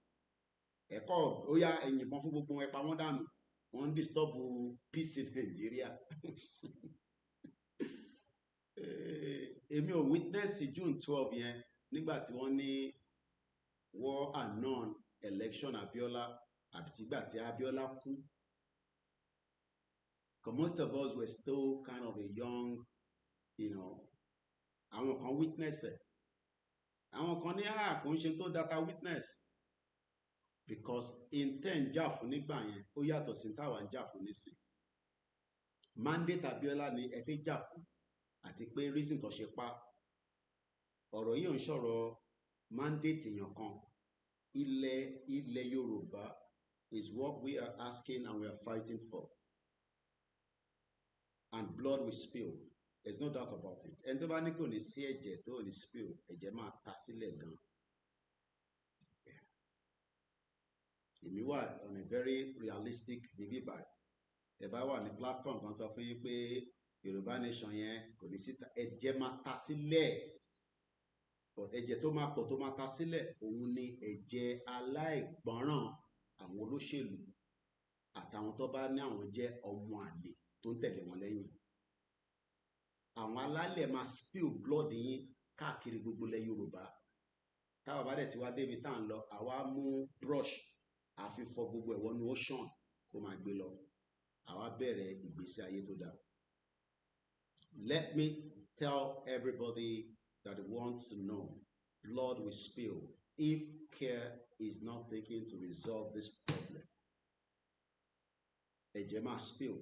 Ẹ̀kọ́ ó yá ẹ̀yìnbọn fún gbogbo ẹ pa wọ́n dànù, wọ́n ń disturb peace in Nigeria. Èmi ò witness June 12 yẹn nígbà tí wọ́n ní war and non-election Abiola àbítígbà tí Abiola kú. Because most of us were still kind of a young, àwọn kan witness ẹ̀, àwọn kan ní kò ń ṣe tó data witness. because in ten jà fún nígbà yẹn ó yàtọ̀ sí táwa ń jà fún nísìn. Mandate Abiola ni ẹ fi jà fún àti pé reason tó ṣe pa ọ̀rọ̀ yìí ò ń sọ̀rọ̀ mandate èèyàn kan. Ilẹ̀ Yorùbá is what we are asking and we are fighting for, and blood will spill, there's no doubt about it. Ẹni tó bá ní kò ní sí ẹ̀jẹ̀ tó ò ní spill, ẹ̀jẹ̀ máa ta sílẹ̀ gan. Èmi wà on a very realistic níbí báyìí. Tẹ́ bá wà ní platform kan sọ fún yín pé Yorùbá nation yẹn kò ní sí ẹ̀jẹ̀ máa ta sílẹ̀. But ẹ̀jẹ̀ tó máa pọ̀ tó máa ta sílẹ̀ òun ni ẹ̀jẹ̀ aláìgbọ́ràn àwọn olóṣèlú àtàwọn tó bá ní àwọn jẹ́ ọmọ àlè tó ń tẹ̀lé wọn lẹ́yìn. Àwọn alálẹ̀ máa spill blood yín káàkiri gbogbo ilẹ̀ Yorùbá. Táwa bá dẹ̀ ti wá débi tá à ń lọ, àwa mú brush àfi fọ gbogbo ẹ̀ wọnú ocean kó máa gbé lọ. Àwa bẹ̀rẹ̀ ìgbésí ayé tó dáa. Let me tell everybody that wants to know, blood will spill if care is not taken to resolve this problem. Ẹ̀jẹ̀ máa spill,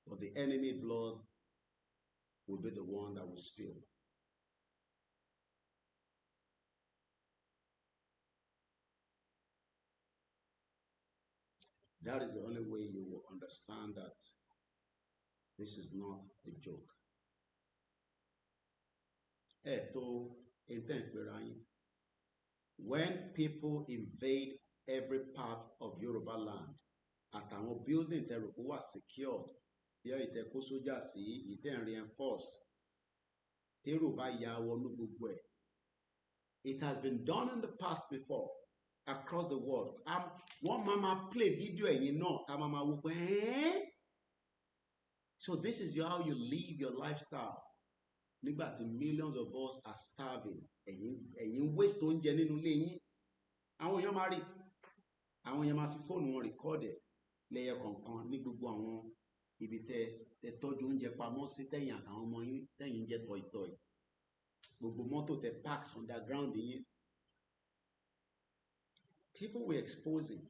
but the enemy blood will be the one that will spill. That is the only way you will understand that this is not a joke. When people invade every part of Yoruba land, àtàwọn building tẹ́ rò pé wà secured, bí ìtẹ́ kó sójà sí, ìtẹ́ reinforce, tẹ́rò bá ya wọnú gbogbo ẹ̀. It has been done in the past before across the world. One mama play video ẹ̀yin náà ká máa wò pé so this is how you live your lifestyle. Nígbà tí millions of us are starving, ẹ̀yin waste oúnjẹ nínú ilé yín. Àwọn èèyàn máa rí, àwọn èèyàn máa fi fóònù wọn record ẹ̀ lẹ́yọ kọ̀ọ̀kan ní gbogbo àwọn ibi tẹ́ tọ́jú oúnjẹ pamọ́ sí tẹ̀yìn àtàwọn ọmọ yín tẹ̀yìn jẹ́ tọ̀ìtọ̀ì. Gbogbo mọ́tò tẹ́ parks underground yín. People will expose it.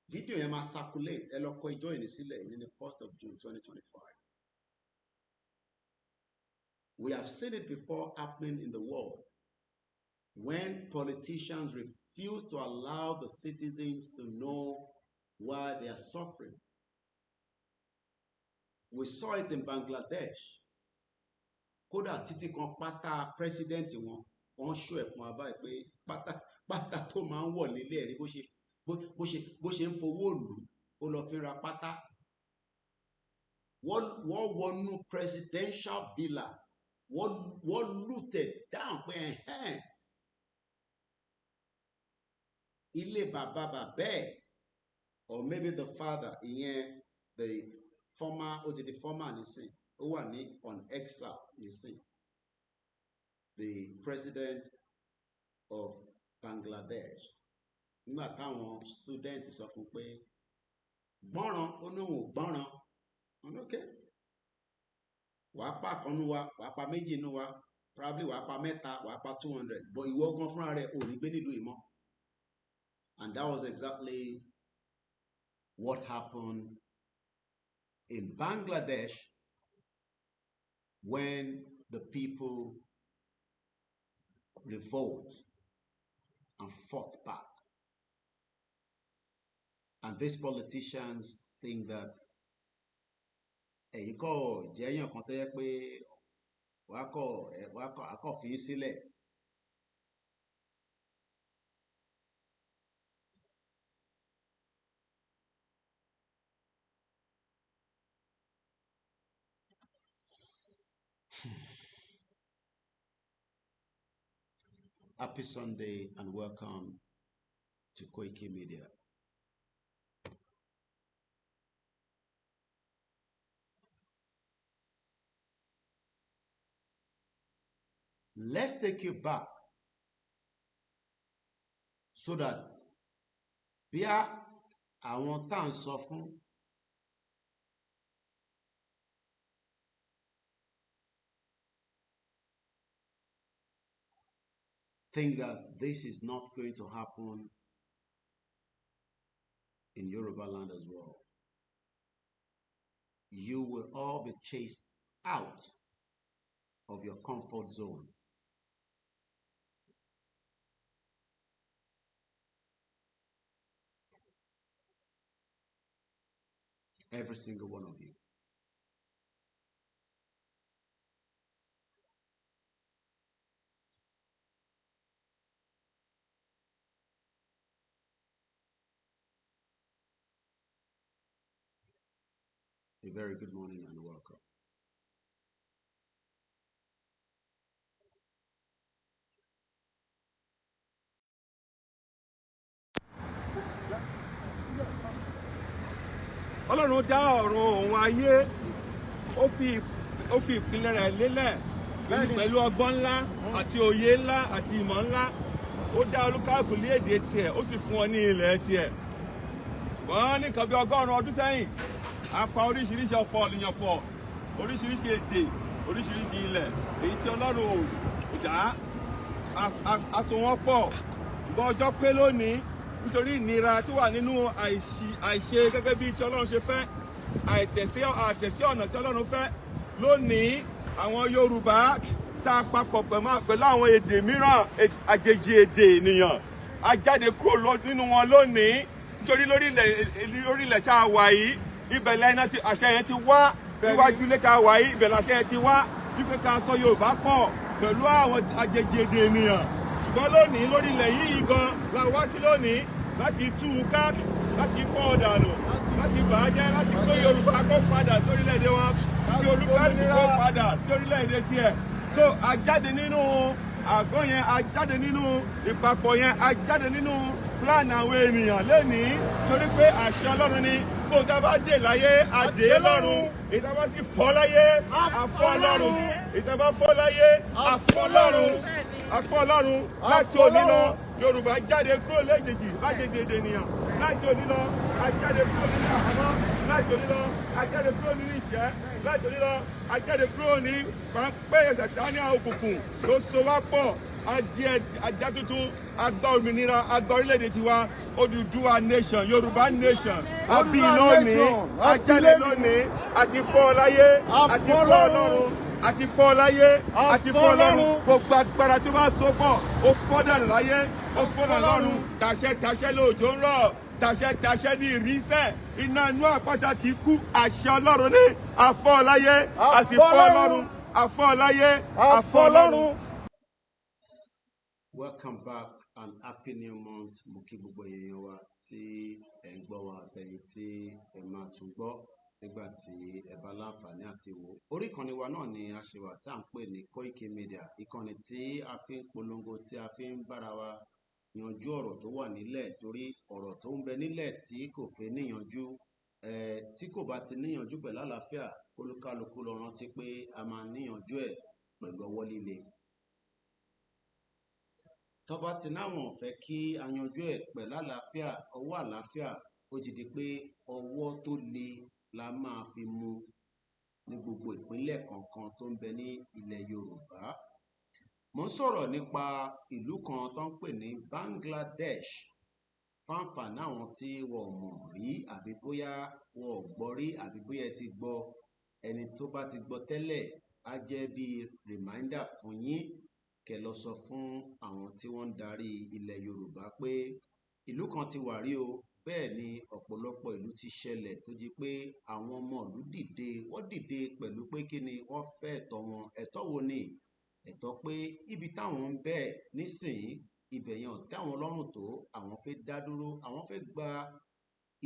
Video yẹn máa circulate. Ẹ lọ kọ ìjọ ìní sílẹ̀ ní the 1st of June 2025. We have seen it before happening in the world when politicians refuse to allow the citizens to know why they are suffering. We saw it in Bangladesh. Kódà títí kan pátá president wọ́n show ẹ̀ fún wa báyìí pé pátá tó máa ń wọ̀ nílé ẹ̀rí bó ṣe ń fowó lù ó lọ fi ra pátá. Wọ́n wọnú presidential villa, wọ́n looted down pé ilé bàbá ẹ̀, or maybe the father, ìyẹn the former, ó ti di former nísìn, ó wà ní on exile nísìn, the president of Bangladesh. Nígbà táwọn student sọ fún pé gbọ́ràn, ó ní òun ò gbọ́ràn. Wọ́n ní okay, wàá pa kan nú wa, wàá pa méjì nú wa, probably wàá pa mẹ́ta, wàá pa 200, but ìwọ gan fúnra rẹ̀ ò ní gbé nílùú ìmọ̀. And that was exactly what happened in Bangladesh when the people revolt and fought back. And these politicians think that ẹ̀yin kọ́ jẹ́ èèyàn kan tó yẹ pé wàá kọ́ fi sílẹ̀. Happy Sunday and welcome to Koiki Media. Let's take you back so that bí àwọn tá à ń sọ fún think that this is not going to happen in Yoruba land as well. You will all be chased out of your comfort zone. Every single one of you. A very good morning and welcome. Ọlọ́run dá ọ̀run òun ayé ó fi ìpìlẹ̀ rẹ̀ lélẹ̀ pẹ̀lú ọgbọ́n ńlá àti òye ńlá àti ìmọ̀ ńlá. Ó dá olúkálùkù ní èdè tiẹ̀, ó sì fún wọn ní ilẹ̀ tiẹ̀. Wọ́n ní nǹkan bí 100 ọdún sẹ́yìn, a pa oríṣiríṣi ọ̀pọ̀ ènìyàn pọ̀, oríṣiríṣi èdè, oríṣiríṣi ilẹ̀, èyí tí Ọlọ́run ò dá, a so wọ́n pọ̀. Ṣùgbọ́n ọjọ́ pé lónìí, nítorí ìnira tó wà nínú àìṣe gẹ́gẹ́ bí tí Ọlọ́run ṣe fẹ́, àìtẹ̀sí ọ̀nà tí Ọlọ́run fẹ́. Lónìí àwọn Yorùbá tá a papọ̀ pẹ̀lú àwọn èdè mìíràn, àjèjì èdè ènìyàn, a jáde kúrò nínú wọn lónìí nítorí lórí ilẹ̀ tá a wà yìí, ibẹ̀ lẹ́yìn àṣẹ yẹn ti wá, níwájú ilé tá a wà yìí, ibẹ̀ làṣẹ yẹn ti wá wípé ká sọ Yorùbá pọ̀ pẹ̀lú àwọn àjèjì èdè ènìyàn. Ṣùgbọ́n lónìí lórí ilẹ̀ yìí gan la wá sí lónìí láti tú u ká, láti fọ́ ọ̀dànù, láti bàájẹ́, láti kó Yorùbá kó padà sórílẹ̀-èdè wa, kí olúkálùkù kó padà sórílẹ̀-èdè tiẹ̀. So a jáde nínú àgọ́ yẹn, a jáde nínú ìpapọ̀ yẹn, a jáde nínú plan àwọn ènìyàn lénìí torí pé àṣẹ Ọlọ́run ni. Bó ta bá dè láyé, a dè é lọ́run. Ìta bá sì fọ́ láyé, a fọ́ lọ́run. Ìta bá fọ́ láyé, a fọ́ lọ́run. A fọ́ lọ́run. Láti òní lọ, Yorùbá jáde kúrò léjèèjì lájèjì èdè ènìyàn. Láti òní lọ, a jáde kúrò nínú àhámọ́. Láti òní lọ, a jáde kúrò nínú ìṣẹ́. Láti òní lọ, a jáde kúrò ní páńpẹ́ Sátánì òkùnkùn tó so wá pọ̀. Ajá tuntun, agbá òmìnira, agbá orílẹ̀-èdè tiwa, Odùduwà nation, Yorùbá nation, àbí lónìí, ajáde lónìí, àti fọ́ láyé, àti fọ́ Ọlọ́run, àti fọ́ láyé, àti fọ́ Ọlọ́run. Gbogbo agbára tó bá so pọ̀, ó fọ́ dànù láyé, ó fọ́ dànù lọ́run. Tàṣẹ lóòjò ń rọ̀, tàṣẹ ní ìrísẹ̀, iná inú àpáta kì í kú, àṣẹ Ọlọ́run ní àfọ́ láyé, àti fọ́ Ọlọ́run, àfọ́ láyé, àfọ́ Ọlọ́run. Welcome back and happy new month. Mo kí gbogbo èèyàn wa tí ẹ̀ ń gbọ́ wa àtẹ̀yìn tí ẹ máa tún gbọ́ nígbà tí ẹ bá láǹfààní àti wò. Orí ìkànnì wa náà ni a ṣe wà tá à ń pè ní Koiki Media, ìkànnì tí a fi ń polongo, tí a fi ń bára wa yanjú ọ̀rọ̀ tó wà nílẹ̀, torí ọ̀rọ̀ tó ń bẹ nílẹ̀ tí kò fẹ́ níyanjú, tí kò bá ti níyanjú pẹ̀lú àlàáfíà, kólúkálukú lọ rántí pé a máa níyanjú ẹ̀ pẹ̀lú ọwọ́ líle. Tọ́ba ti náwọn fẹ́ kí a yanjú ẹ̀ pẹ̀lú àlàáfíà, ọwọ́ àlàáfíà, ó ti di pé ọwọ́ tó le la máa fi mú ní gbogbo ìpínlẹ̀ kọ̀ọ̀kan tó ń bẹ ní ilẹ̀ Yorùbá. Mo ń sọ̀rọ̀ nípa ìlú kan tó ń pè ní Bangladesh. Fáǹfààní àwọn tí wọ́n mọ̀ rí àbí bóyá wọ́n ò gbọ́ rí àbí bóyá ẹ ti gbọ́, ẹni tó bá ti gbọ́ tẹ́lẹ̀ á jẹ́ bí reminder fún yín kẹ́ lọ sọ fún àwọn tí wọ́n ń darí ilẹ̀ Yorùbá pé ìlú kan ti wà rí o. Bẹ́ẹ̀ ni ọ̀pọ̀lọpọ̀ ìlú ti ṣẹlẹ̀ tó jí pé àwọn ọmọ ìlú dìde, wọ́n dìde pẹ̀lú pé kí ni wọ́n fẹ́ ẹ̀tọ́ wọn. Ẹ̀tọ́ wo ni? Ẹ̀tọ́ pé ibi táwọn ń bẹ nísìnyí, ibẹ̀ yẹn ò tẹ́ àwọn lọ́rùn tó, àwọn fẹ́ dá dúró, àwọn fẹ́ gba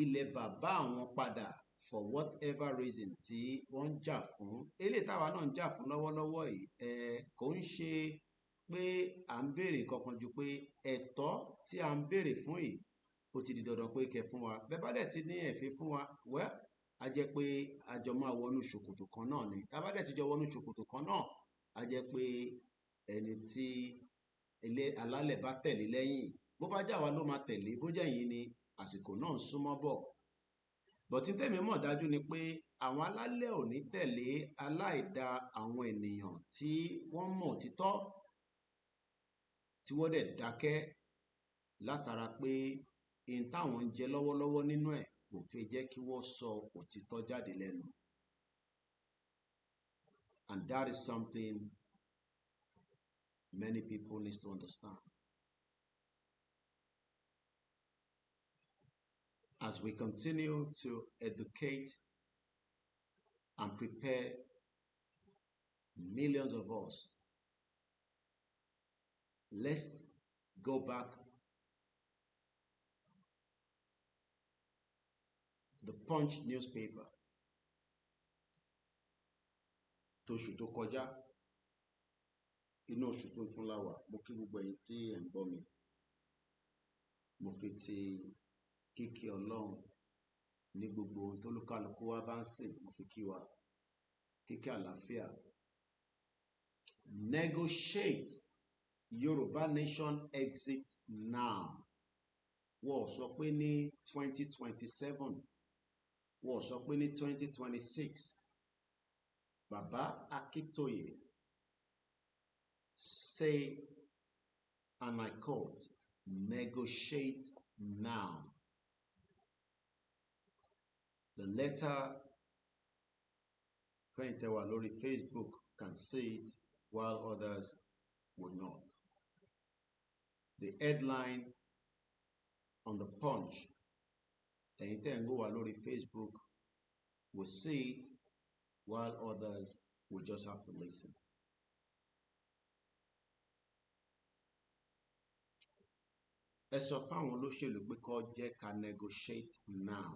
ilẹ̀ bàbá àwọn padà for whatever reason tí wọ́n ń jà fún. Eléyìí táwa náà ń jà fún lọ́wọ́lọ́wọ́ yìí, kò ń ṣe pé à ń béèrè kankan ju pé ẹ̀tọ́ tí à ń béèrè fún yìí ó ti di dandan pé kẹ́ fún wa. Bẹ́ẹ̀ bá dẹ̀ ti ní ẹ̀fẹ́ fún wa, wẹ́ a jẹ́ pé a jọ máa wọnú ṣòkòtò kan náà ni. Tá bá dẹ̀ ti jọ wọnú ṣòkòtò kan náà, a jẹ́ pé ẹni tí ilé alálẹ̀ bá tẹ̀lé lẹ́yìn, bó bá jà wá ló máa tẹ̀lé, bó jẹ́ yín ni, àsìkò náà ń súnmọ́ bọ̀. Bọ̀tí tèmi mọ̀ dájú ni pé àwọn alálẹ̀ ò ní tẹ̀lé aláìda àwọn ènìyàn tí wọ́n mọ̀ títọ́. tí wọ́n dẹ̀ dákẹ́ látara pé in táwọn ń jẹ lọ́wọ́lọ́wọ́ nínú ẹ̀ kò fi jẹ́ kí wọ́n sọ òtítọ́ jáde lẹ́nu. And that is something many people need to understand. As we continue to educate and prepare millions of us, let's go back the Punch newspaper tóṣù tó kọjá, inú oṣù tuntun la wà. Mo kí gbogbo ẹ̀yin tí ẹ̀ ń gbọ́ mi. Mo fi ti kíkí Ọlọ́run ní gbogbo ohun tó lúkálukú wa bá ń sìn, mo fi kí wa kíkí àlàáfíà. Negotiate, Yoruba nation exit now. Wọ́n sọ pé ní 2027, wọ́n sọ pé ní 2026. Baba Akintoye say, and I quote, negotiate now. The letter, fẹ́yìntẹ́wà lórí Facebook can see it while others would not. The headline on the Punch, ẹ̀yin tẹ́ ń gbọ́ wá lórí Facebook will see it while others will just have to listen. Ẹ sọ fáwọn olóṣèlú pé kó jẹ́ ká negotiate now.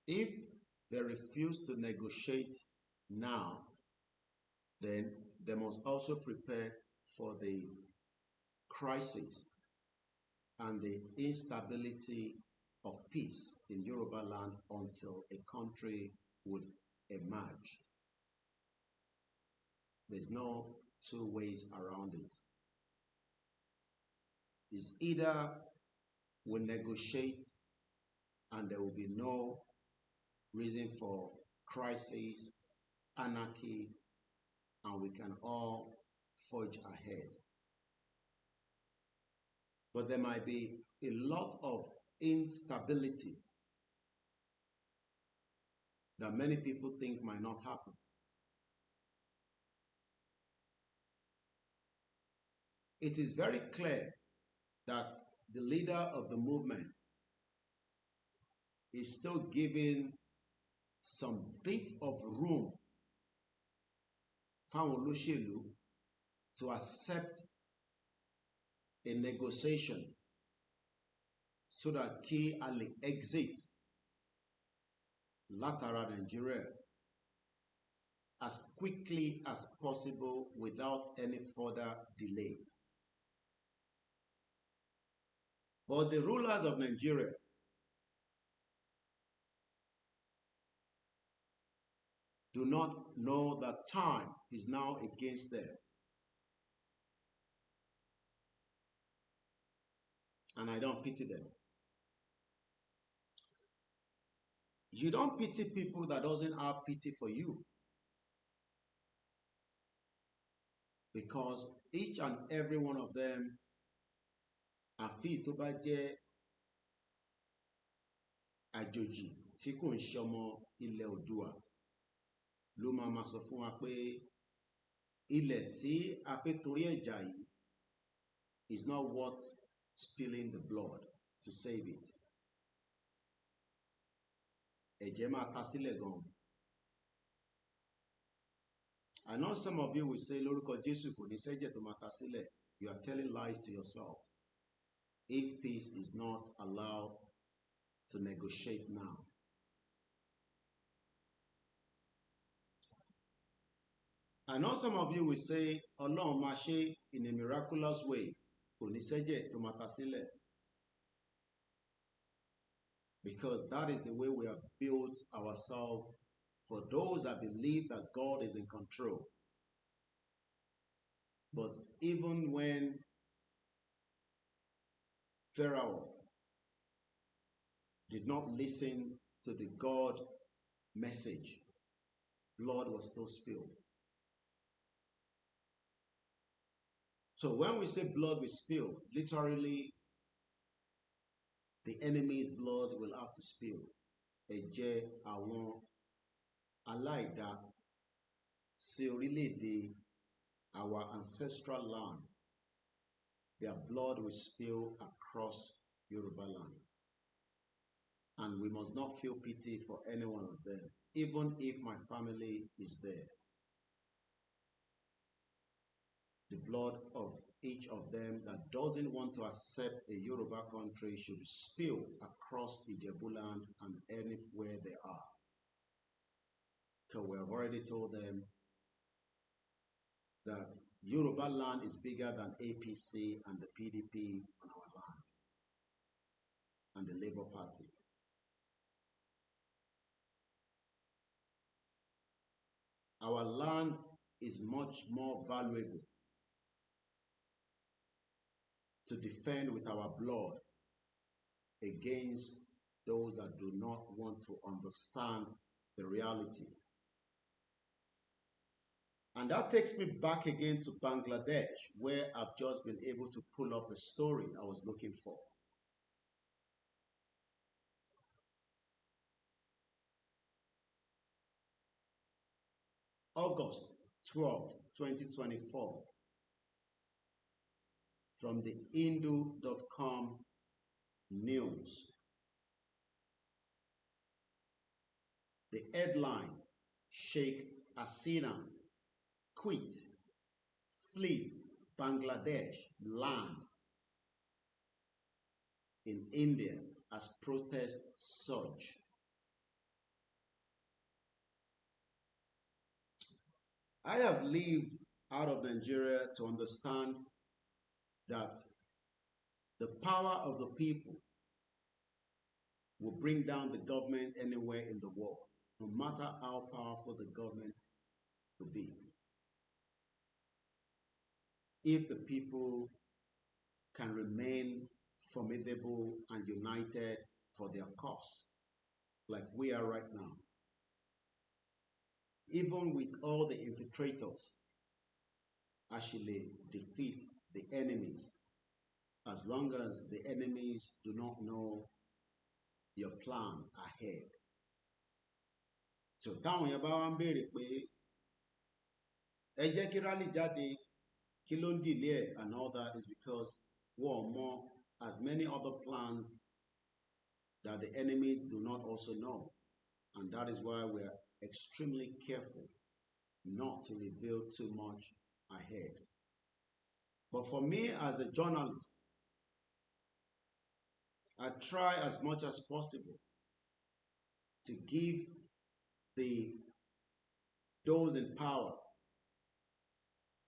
If they refuse to negotiate now, then they must also prepare for the crisis and the instability of peace in Yoruba land until a country would emerge. There's no two ways around it. It's either we negotiate and there will be no reason for crisis, anarchy, and we can all forge ahead. But there might be a lot of instability that many people think might not happen. It is very clear that the leader of the movement is still giving some bit of room fáwọn olóṣèlú to accept a negotiation so that kí a lè exit látara Nigeria as quickly as possible without any further delay. But the rulers of Nigeria do not know that time is now against them. And I don't pity them. You don't pity people that doesn't have pity for you. Because each and every one of them, àfi tó bá jẹ́ àjòjì tí kò ń ṣọmọ ilẹ̀ Oòduà ló máa sọ fún wa pé ilẹ̀ tí a fẹ́ torí ẹ̀jà yìí is not worth spilling the blood to save it. Ẹ̀jẹ̀ máa ta sílẹ̀ gan. I know some of you will say lórúkọ Jésù kò ní sẹ́jẹ̀ tó máa ta sílẹ̀. You are telling lies to yourself. If peace is not allowed to negotiate now. I know some of you will say, Ọlọ́run máa ṣe in a miraculous way, kò ní sẹ́jẹ̀ tó máa ta sílẹ̀. Because that is the way we have built ourselves for those that believe that God is in control. But even when Pharaoh did not listen to the God message, blood was still spilled. So when we say blood will spill, literally the enemy's blood will have to spill. Ẹ̀jẹ̀ àwọn aláìda sí orílẹ̀-èdè, our ancestral land, their blood will spill across Yoruba land. And we must not feel pity for any one of them, even if my family is there. The blood of each of them that doesn't want to accept a Yoruba country should be spilled across Ijebu land and anywhere they are. Because we have already told them that Yoruba land is bigger than APC and the PDP on our land and the Labour Party. Our land is much more valuable to defend with our blood against those that do not want to understand the reality. And that takes me back again to Bangladesh, where I've just been able to pull up the story I was looking for. August 12, 2024, from the Hindu.com news. The headline, Sheikh Hasina quit, flee Bangladesh land in India as protest surge. I have lived out of Nigeria to understand that the power of the people will bring down the government anywhere in the world, no matter how powerful the government will be. If the people can remain formidable and united for their cause, like we are right now, even with all the infiltrators, actually defeat the enemies, as long as the enemies do not know your plan ahead. So táwọn yẹn bá wá ń béèrè pé ẹ jẹ́ kí rally jáde, kí ló ń delay and all that is because one more as many other plans that the enemies do not also know. And that is why we are extremely careful not to reveal too much ahead. But for me as a journalist, I try as much as possible to give those in power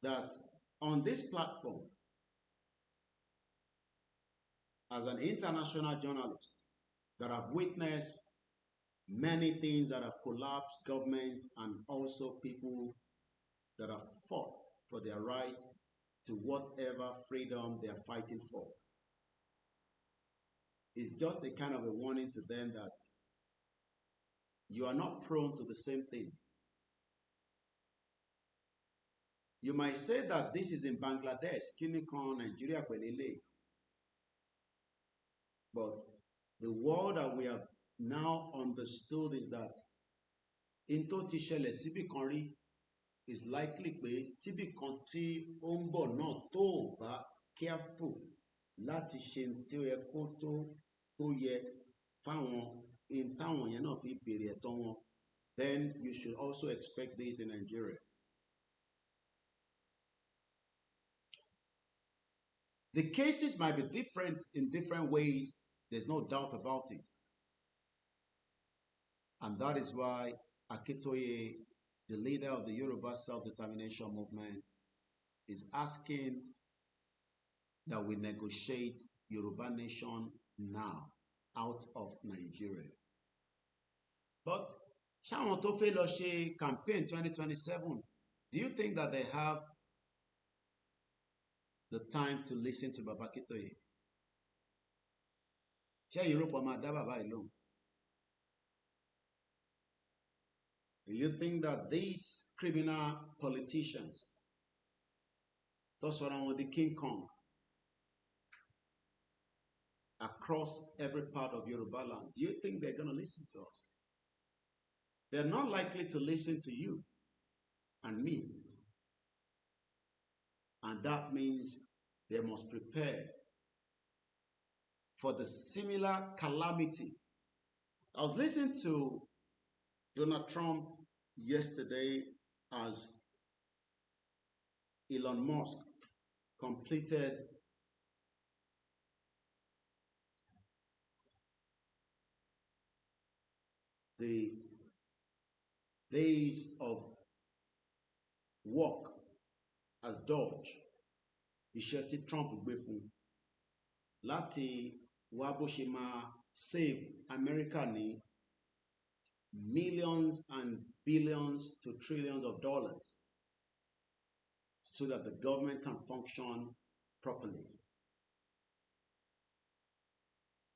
that on this platform, as an international journalist, that I've witnessed many things that have collapsed governments and also people that have fought for their right to whatever freedom they are fighting for. It's just a kind of a warning to them that you are not prone to the same thing. You might say that this is in Bangladesh, Kinikon, Nigeria, Kwelele. But the word that we have now understood is that into ti ṣẹlẹ̀ síbì kan rí is likely pé tíbì kan tí ó ń bọ̀ náà tó ò bá careful láti ṣe tí ó yẹ kó tó yẹ fáwọn in táwọn yẹn náà fi béèrè ẹ̀tọ́ wọn, then you should also expect this in Nigeria. The cases might be different in different ways, there's no doubt about it. And that is why Akintoye, the leader of the Yoruba self-determination movement, is asking that we negotiate Yoruba nation now out of Nigeria. But ṣáwọn tó fẹ́ lọ ṣe campaign 2027, do you think that they have the time to listen to Baba Akintoye? Ṣé Yorùbá máa dá bàbá yìí lóhùn? Do you think that these criminal politicians, those around the King Kong, across every part of Yoruba land, do you think they're going to listen to us? They're not likely to listen to you and me. And that means they must prepare for the similar calamity. I was listening to Donald Trump yesterday as Elon Musk completed the days of work as Doge, iṣẹ́ tí Trump gbé fún láti wá bó ṣe máa save America ní millions and billions to trillions of dollars so that the government can function properly.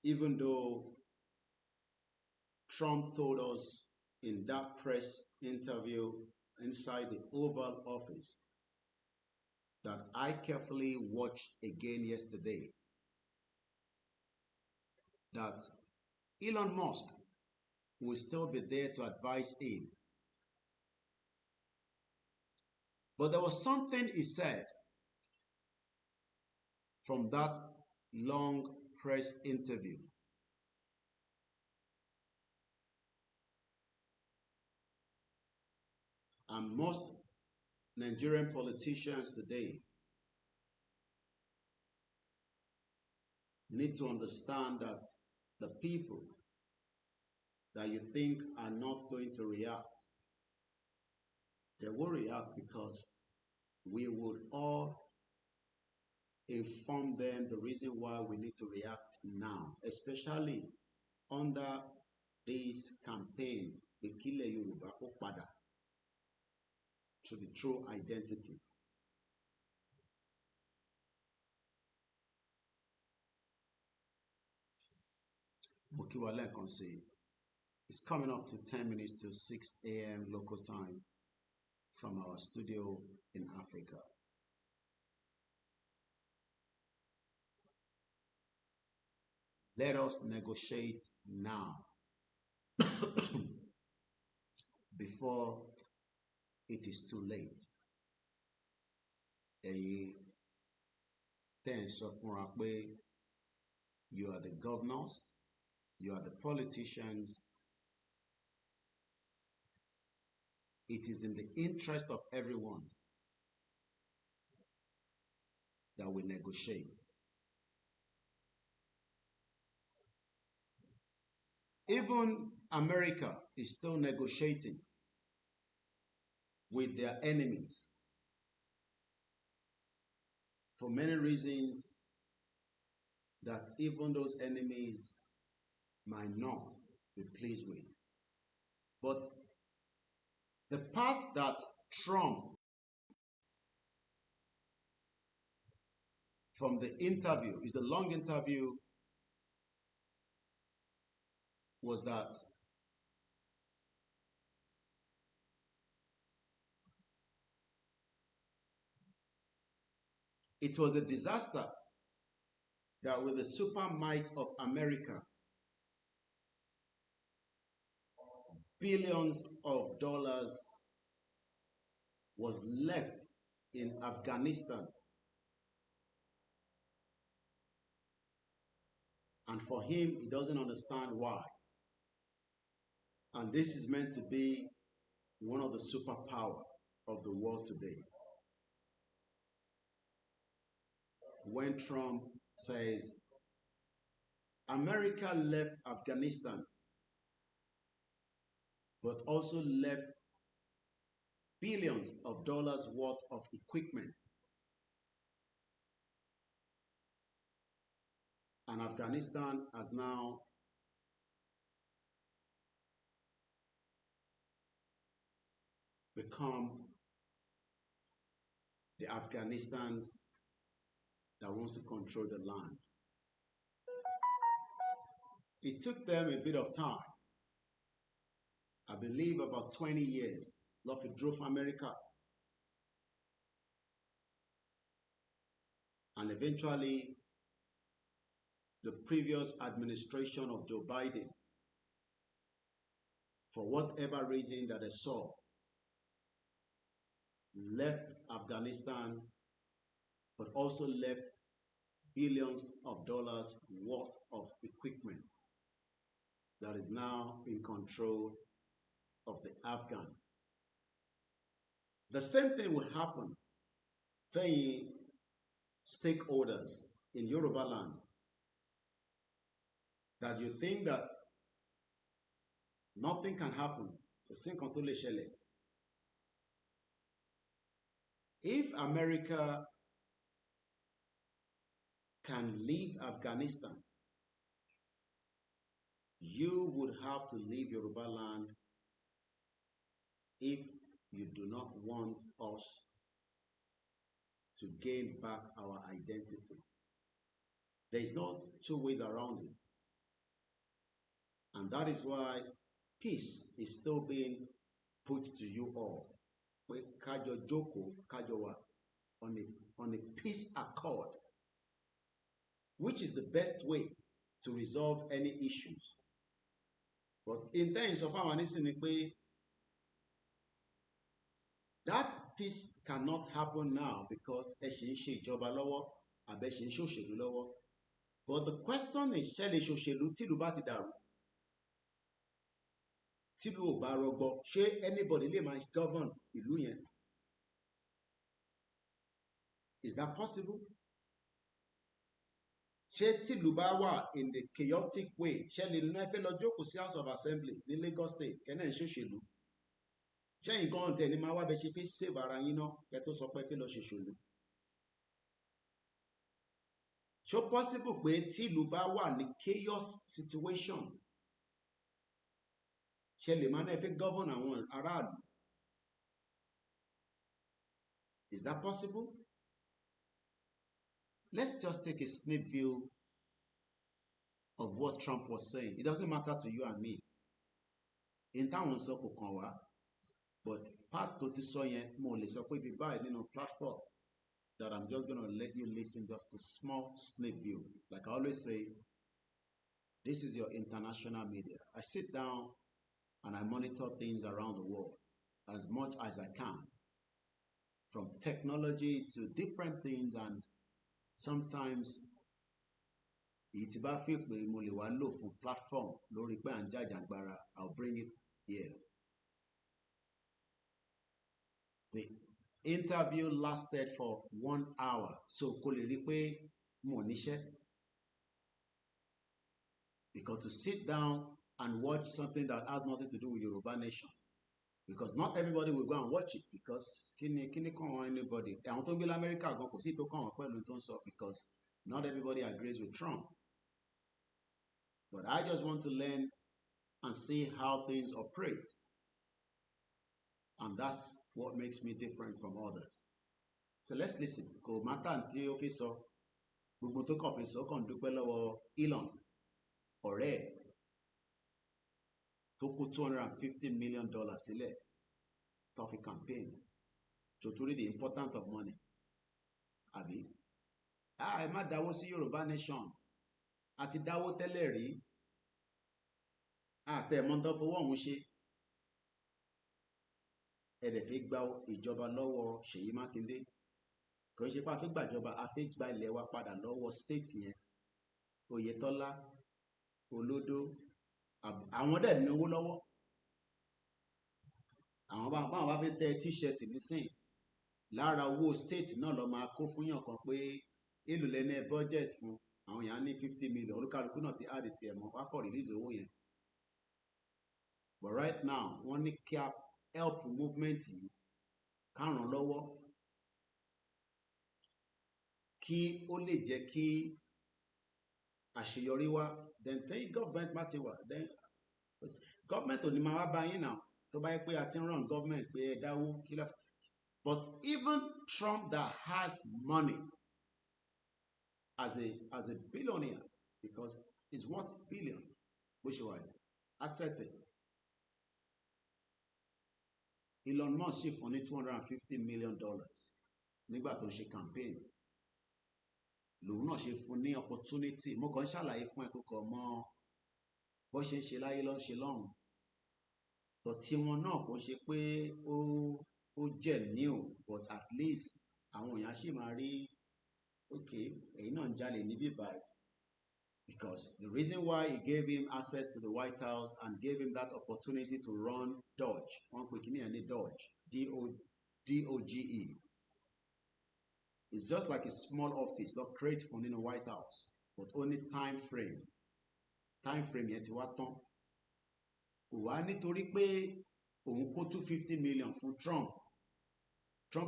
Even though Trump told us in that press interview inside the Oval Office that I carefully watched again yesterday, that Elon Musk will still be there to advise him. But there was something he said from that long press interview. And most Nigerian politicians today need to understand that the people that you think are not going to react, they will react because we would all inform them the reason why we need to react now, especially under this campaign, Ìkílẹ̀ Yorùbá kó padà to the true identity. Mo kí wa lẹ́ẹ̀kan sí. It's coming up to 10 minutes to 6 a.m. local time from our studio in Africa. Let us negotiate now before it is too late. Ẹ̀yin tẹ́ ń sọ fúnra pé you are the governors, you are the politicians. It is in the interest of everyone that we negotiate. Even America is still negotiating with their enemies for many reasons that even those enemies might not be pleased with. But the part that Trump, from the interview, is the long interview, was that it was a disaster that with the super might of America, billions of dollars was left in Afghanistan. And for him, he doesn't understand why. And this is meant to be one of the superpower of the world today. When Trump says, America left Afghanistan, but also left billions of dollars worth of equipment. And Afghanistan has now become the Afghanistans that wants to control the land. It took them a bit of time. I believe about 20 years ló fi dúró fún America, and eventually the previous administration of Joe Biden, for whatever reason that they saw, left Afghanistan, but also left billions of dollars worth of equipment that is now in control of the Afghan. The same thing will happen for stakeholders in Yoruba land, that you think that nothing can happen. If America can leave Afghanistan, you would have to leave Yoruba land if you do not want us to gain back our identity. There is no two ways around it. And that is why peace is still being put to you all. Kajo Joko, Kajowa, on a peace accord, which is the best way to resolve any issues. But in terms of our listening, that peace cannot happen now because ẹ̀sìn ṣe ìjọba lọ́wọ́ àbẹ̀sìn ṣòṣèlú lọ́wọ́. But the question is, ṣé lè ṣòṣèlú tìlú bá ti dàrú? Tìlú ò bá rọgbọ, ṣé anybody lè máa govern ìlú yẹn? Is that possible? Ṣé tìlú bá wà in the chaotic way, ṣé lè ní ẹfẹ́ lọ jókòó sí House of Assembly ní Lagos State kẹ́nẹ́ ń ṣòṣèlú? Ṣé nǹkan ọ̀tẹ̀ ni máa wá bẹ ṣe fi save ara yín náà kẹ́ tó sọ pé fẹ́ lọ ṣòṣèlú? Ṣó possible pé tìlú bá wà ní chaos situation, ṣé lè máa ní ẹfẹ́ govern àwọn aráàlú? Is that possible? Let's just take a sneak view of what Trump was saying. It doesn't matter to you and me. In táwọn sọ kò kàn wá, but part tó ti sọ yẹn mo lè sọ pé ibi báyìí nínú platform that I'm just going to let you listen just a small sneak view. Like I always say, this is your international media. I sit down and I monitor things around the world as much as I can, from technology to different things, and sometimes ìtì bá fi pé mo lè wá lò fún platform lórí pé à ń jàjàgbara, I'll bring it here. The interview lasted for 1 hour, so kò lè rí pé mo níṣẹ́. Because to sit down and watch something that has nothing to do with Yoruba nation, because not everybody will go and watch it, because kíni kàn wọ́n anybody. Àwọn tó ń gbé l'Amẹ́ríkà gan kò sí tó kàn wọ́n pẹ̀lú tó ń sọ, because not everybody agrees with Trump. But I just want to learn and see how things operate. And that's what makes me different from others. So let's listen. Kò mátà tí ó fi sọ, gbogbo tó kàn fi sọ kàn dúpẹ́ lọ́wọ́ Elon, ọ̀rẹ́ ẹ̀, tó kó $250 million sílẹ̀ tó fi campaign. Tòtúrí the importance of money. Àbí? Ẹ má dáwó sí Yorùbá nation. Àti dáwó tẹ́lẹ̀ rí. Àtẹ̀mọ́ tó fowó ọ̀hún ṣe. Ẹ̀dẹ̀ fi gba ìjọba lọ́wọ́ Ṣèyí Mákindé. Kò ṣe pé a fi gbàjọba, a fi gba ilẹ̀ wa padà lọ́wọ́ state yẹn. Oyètọ́lá, Olódó, àwọn dẹ̀ ní owó lọ́wọ́. Àwọn báwọn bá fi tẹ t-shirt nísìn, lára owó state náà lọ máa kó fún yàn kan pé èlò lẹ́nẹ́ budget fún àwọn èèyàn ní 50 million, olúkálùkù náà ti add tiẹ̀ mọ́, wá kọ̀ release owó yẹn. But right now, wọ́n ní kí a help movement yìí ká ràn lọ́wọ́ kí ó lè jẹ́ kí àṣeyọrí wá. Then tẹ́yìn government bá ti wà, then government ò ní máa wá bá yín náà tó bá yẹ pé a ti ń run government pé ẹ dáwó kí lọ. But even Trump that has money as a billionaire, because he's worth billion, bó ṣe wà yìí, asset it. Elon Musk ṣì fún ní $250 million nígbà tó ń ṣe campaign. Lòun náà ṣe fún ní opportunity. Mo kàn ń ṣàlàyé fún ẹ kókò mọ bó ṣe ń ṣe láyé ló ń ṣe lọ́run. But tí wọn náà kò ṣe pé ó jẹ́ new, but at least àwọn èèyàn ṣì máa rí okay èyí náà ń jalè níbí báyìí. Because the reason why he gave him access to the White House and gave him that opportunity to run Doge, wọ́n pè kíní ẹ̀ ní Doge, DOGE. It's just like a small office, not create fún nínú White House, but only time frame yẹn ti wá tán. Kò wá nítorí pé òun kó $250 million fún Trump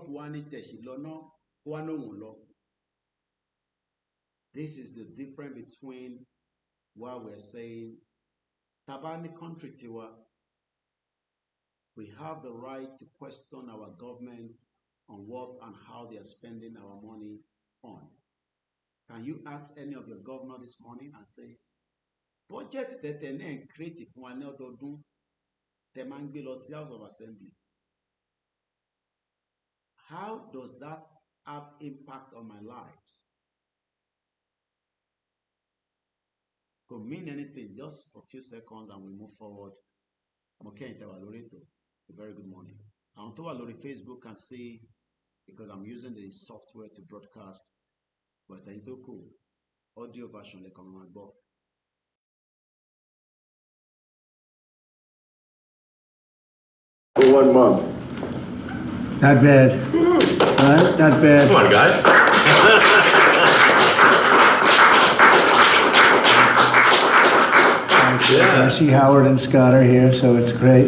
wá ní tẹ̀sí lọ́nà ó wá náà wọ̀n lọ. This is the difference between what we're saying. Tabani country tiwa, we have the right to question our government on what and how they are spending our money on. Can you ask any of your governor this morning and say, budget tẹ́tẹ́ náà ń create fún wa ní ọdọọdún tẹ́ máa ń gbé lọ sí House of Assembly? How does that have impact on my lives? Could mean anything, just for a few seconds and we move forward. I'm okay. A very good morning. I'm to lórí Facebook can see because I'm using the software to broadcast, but ẹ̀yin tó kù audio version lẹ́kọ̀ọ́ máa gbọ́. For 1 month. Not bad. Right? Not bad. Come on, guys. I see Howard and Scott are here, so it's great.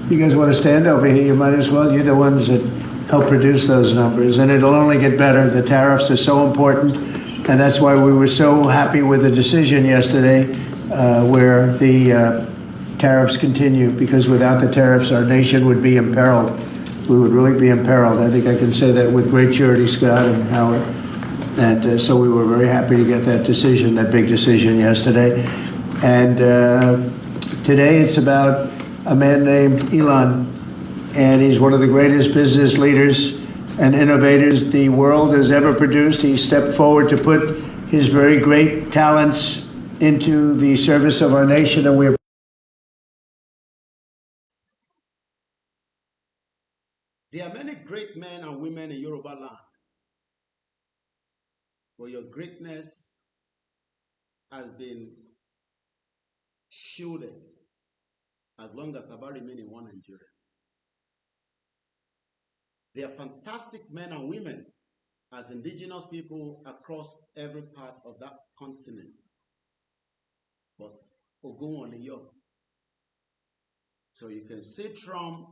You guys want to stand over here? You might as well. You're the ones that help produce those numbers, and it'll only get better. The tariffs are so important, and that's why we were so happy with the decision yesterday where the tariffs continue, because without the tariffs, our nation would be imperiled. We would really be imperiled. I think I can say that with great surety, Scott and Howard. And so we were very happy to get that decision, that big decision yesterday. And today it's about a man named Elon, and he's one of the greatest business leaders and innovators the world has ever produced. He stepped forward to put his very great talents into the service of our nation, and we're There are many great men and women in Yoruba land, but your greatness has been shielded as long as Taba remain in one Nigeria. They are fantastic men and women as indigenous people across every part of that continent. But Ogunwaleyo. So you can see Trump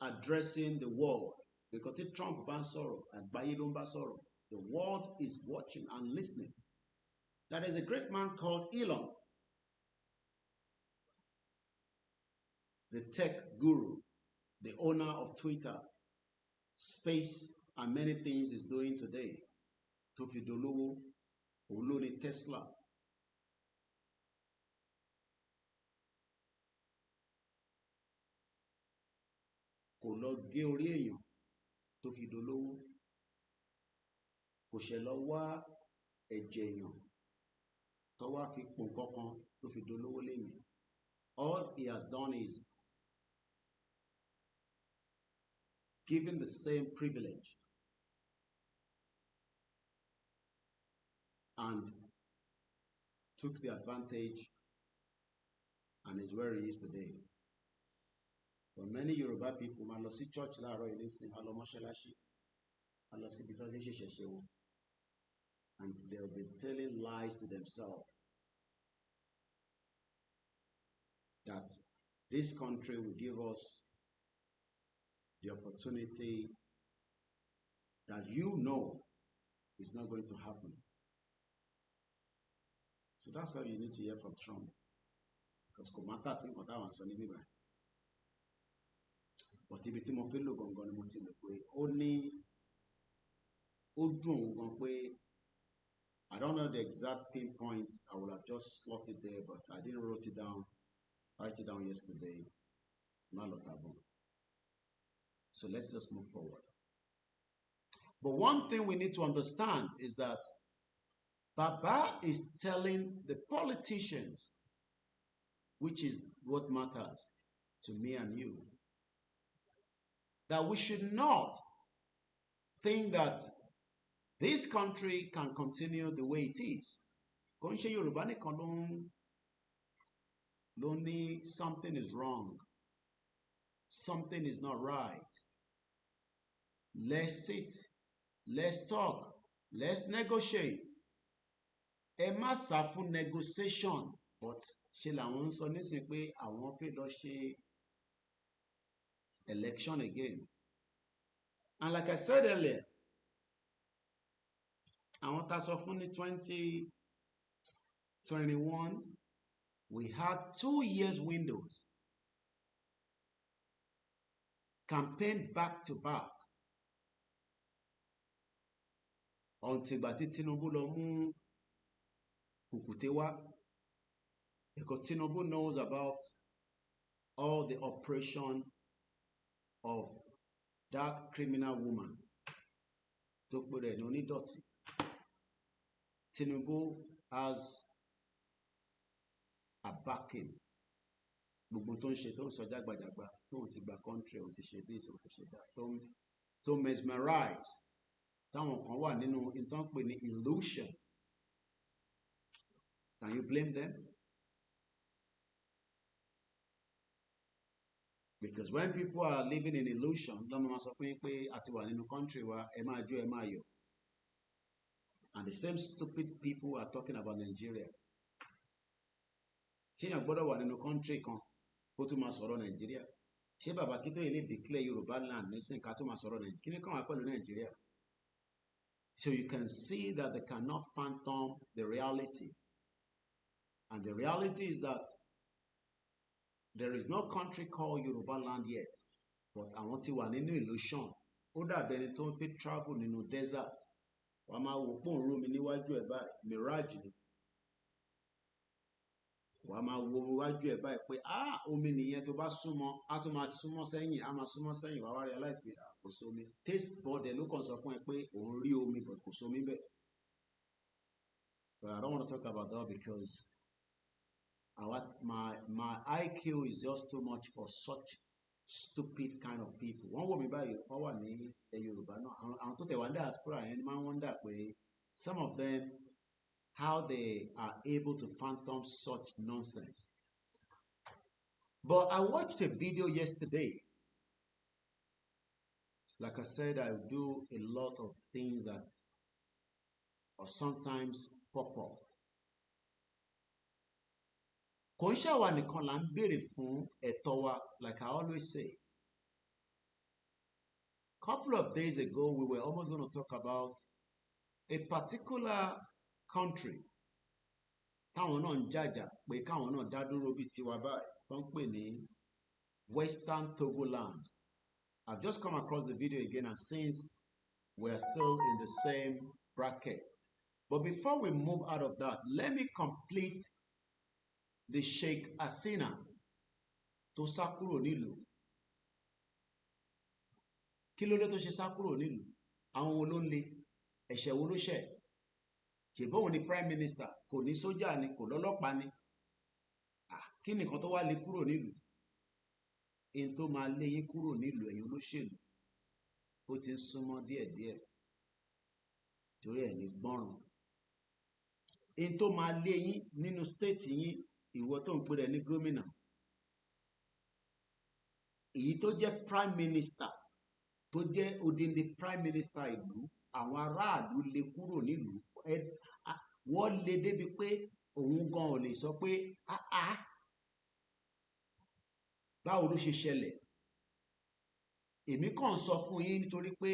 addressing the world, because the Trump ban sọ̀rọ̀, àgbáyé ló ń bá sọ̀rọ̀. The world is watching and listening. There is a great man called Elon, the tech guru, the owner of Twitter, space, and many things he's doing today. Tó fi dolówó, òun ló ní Tesla. Kò lọ gé orí èèyàn tó fi dolówó. Kò ṣẹ̀ lọ wá ẹ̀jẹ̀ èèyàn tó wá fi pò kankan tó fi dolówó lénìí. All he has done is given the same privilege and took the advantage and is where he is today. But many Yoruba people máa lọ sí church láàárọ̀ yìí nísìnyí, máa lọ mọ́ṣáláṣí, máa lọ síbi tó ń ṣẹ̀ṣẹ̀ wọn, and they'll be telling lies to themselves that this country will give us the opportunity that you know is not going to happen. So that's how you need to hear from Trump. Because kò máa tà sí nǹkan táwọn sọ níbí báyìí. But ibi tí mo fẹ́ lò gangan ni mo ti lò pé ó dùn òun gan pé I don't know the exact pinpoint. I would have just slotted it there, but I didn't write it down yesterday. Má lọ tàbọn. So let's just move forward. But one thing we need to understand is that Baba is telling the politicians, which is what matters to me and you, that we should not think that this country can continue the way it is. Kò ń ṣe Yorùbá nìkan ló ní something is wrong, something is not right. Let's sit, let's talk, let's negotiate. Ẹ má sá fún negotiation, but ṣe làwọn ń sọ nísìnyí pé àwọn fẹ́ lọ ṣe election again. And like I said earlier, àwọn tá a sọ fún ní 2021, we had 2 years windows, campaign back to back, until ìgbà tí Tinubu lọ mú kùkùté wá, because Tinubu knows about all the operation of that criminal woman tó pè rẹ̀ ní onídọ̀tí. Tinubu has a backing. Gbogbo tó ń ṣe tó ń sọ jágbàjàgbà tó ń ti gba country, òun ti ṣe this, òun ti ṣe that, tó mesmerize táwọn kan wà nínú ìtàn pè ní illusion. Can you blame them? Because when people are living in illusion, lọ́mọ máa sọ fún yín pé àti wà nínú country wa, ẹ máa jó, ẹ máa yọ̀. And the same stupid people are talking about Nigeria. Ṣé èèyàn gbọ́dọ̀ wà nínú country kan kó tún máa sọ̀rọ̀ Nigeria? Ṣé bàbá Akintoye lè declare Yoruba land nísìnyí ká tó máa sọ̀rọ̀ Nigeria? Kí ni kàn wá pẹ̀lú Nigeria? So you can see that they cannot fathom the reality. And the reality is that there is no country called Yoruba land yet. But àwọn tí wà nínú illusion. Ó dàbí ẹni tó ń fi travel nínú desert. Wàá máa wò pé òun rómi níwájú ẹ̀ báyìí, mirage ni. Wàá máa wo iwájú ẹ̀ báyìí pé omi nìyẹn, tó bá súnmọ́, á tún máa súnmọ́ sẹ́yìn, á máa súnmọ́ sẹ́yìn, wàá wá realize pé kò sómi. Taste bud ẹ̀ ló kàn sọ fún ẹ pé òun rí omi but kò sómi bẹ́ẹ̀. But I don't want to talk about that because my IQ is just too much for such stupid kind of people. Wọ́n wò mí báyìí, wọ́n wà ní Yorùbá náà. Àwọn tó tẹ̀ wá ní diaspora yẹn máa ń wonder pé some of them, how they are able to fathom such nonsense. But I watched a video yesterday. Like I said, I do a lot of things that or sometimes pop up. Kò ń ṣàwa nìkan là ń béèrè fún ẹ̀tọ́ wa, like I always say. A couple of days ago, we were almost going to talk about a particular country táwọn náà ń jàjà pé káwọn náà dá dúró bíi tiwa báyìí tó ń pè ní Western Togoland. I've just come across the video again, and since we're still in the same bracket. But before we move out of that, let me complete the Sheikh Hasina tó sá kúrò nílùú. Kí ló dé tó ṣe sá kúrò nílùú? Àwọn wo ló ń lé? Ẹ̀ṣẹ̀ wo ló ṣẹ̀? Ṣèbóun ni prime minister, kò ní sójà ni, kò lọ́lọ́pàá ni. Kí nìkan tó wá lé kúrò nílùú? In tó máa lé yín kúrò nílùú ẹ̀yin olóṣèlú, ó ti ń súnmọ́ díẹ̀díẹ̀ torí ẹ̀ ní gbọ́ràn. In tó máa lé yín nínú state yín, ìwọ tó ń pè rẹ̀ ní gómìnà, èyí tó jẹ́ prime minister, tó jẹ́ odindi prime minister ìlú, àwọn aráàlú lé kúrò nílùú. Wọ́n lé débi pé òun gan ò lè sọ pé báwo ló ṣe ṣẹlẹ̀. Èmi kàn sọ fún yín nítorí pé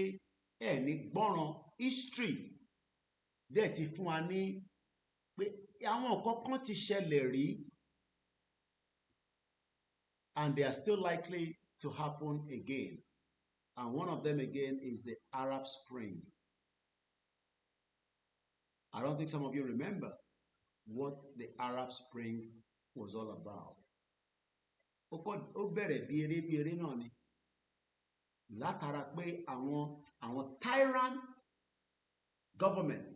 ẹ ní gbọ́ràn. History dẹ̀ ti fún wa ní pé àwọn nǹkan kan ti ṣẹlẹ̀ rí, and they are still likely to happen again. And one of them again is the Arab Spring. I don't think some of you remember what the Arab Spring was all about. Ó bẹ̀rẹ̀ bí eré náà ni. látara pé àwọn tyrant government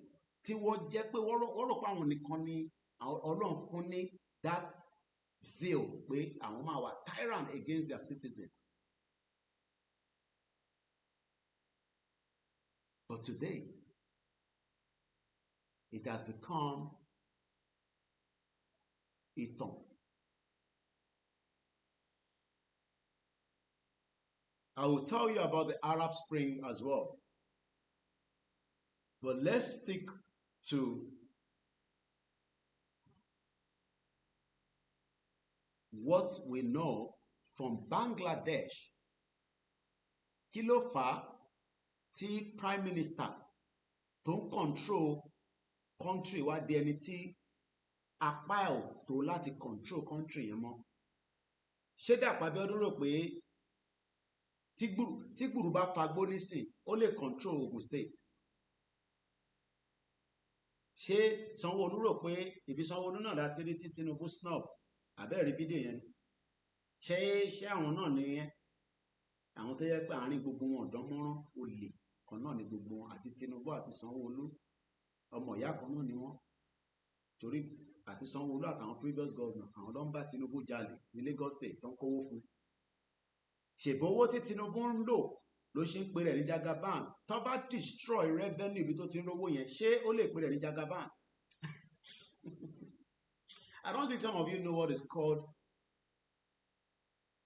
tí wọ́n jẹ́ pé wọ́n rò pé àwọn nìkan ni Ọlọ́run fún ní that zeal pé àwọn máa wà tyrant against their citizens. But today, it has become ìtàn. I will tell you about the Arab Spring as well. But let's stick to what we know from Bangladesh. Kí ló fà á tí Prime Minister tó ń control country wá di ẹni tí apá ẹ̀ ò tó láti control country yẹn mọ́? Ṣé Dàpọ̀ Abíọ́dún rò pé tí gbùrù bá fagbó nísìn ó lè control Ogun State? Ṣé Sanwó-Olú rò pé ibi Sanwó-Olú náà láti rí tí Tinubu snob àbẹ́ẹ̀rí fídíò yẹn? Ṣé àwọn náà ni àwọn tó yẹ pé àárín gbogbo wọn ọ̀dọ́ mọ́rán olè kan náà ni gbogbo wọn, àti Tinubu àti Sanwó-Olú ọmọ ìyá kan náà ni wọ́n? Torí àti Sanwó-Olú àtàwọn previous governor àwọn ló ń bá Tinubu jalè ní Lagos State tó ń kówó fún. Ṣèbó owó tí Tinubu ń lò ló ṣe ń pè rẹ̀ ní Jagaban. Tó bá destroy revenue ibi tó ti ń rówó yẹn, ṣé ó lè pè rẹ̀ ní Jagaban? I don't think some of you know what is called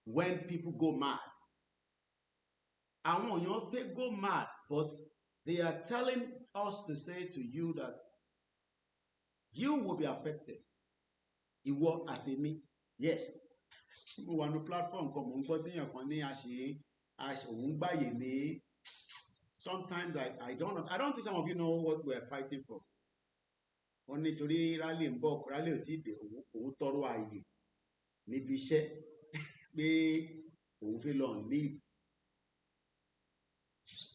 when people go mad. Àwọn èèyàn fẹ́ go mad, but they are telling us to say to you that you will be affected. Ìwọ àtèmi, yes. Mo wà ní platform kan, mo ń gbọ́ tíyàn kan ní òun gbàyè ní. Sometimes I don't think some of you know what we are fighting for. Wọ́n nítorí rally ń bọ̀, rally ò tí ì dé, òun tọrọ ààyè níbi iṣẹ́ pé òun fẹ́ lọ on leave.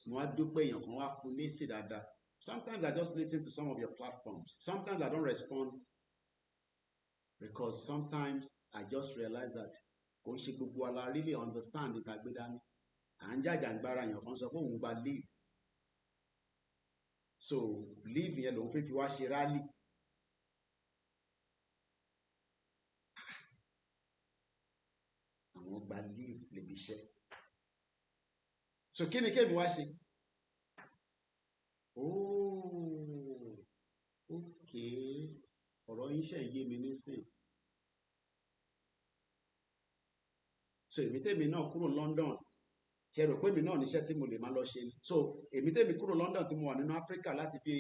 Mo á dúpẹ́ èèyàn kan wá fún lésì dáadáa. Sometimes I just listen to some of your platforms. Sometimes I don't respond because sometimes I just realize that kò ń ṣe gbogbo wa la really understand ìtàgbé dání. À ń jàjàǹgbara èèyàn kan sọ pé òun gba leave. So leave yẹn lòun fẹ́ fi wá ṣe rally. Àwọn gba leave níbi iṣẹ́. So kí ni kémi wá ṣe? Oh, okay. Ọ̀rọ̀ yín ṣe ń yé mi nísìn. So èmi tèmi náà kúrò London. Ṣé rò pé èmi náà níṣẹ́ tí mo lè máa lọ ṣe ni? So èmi tèmi kúrò London tí mo wà nínú Africa láti bí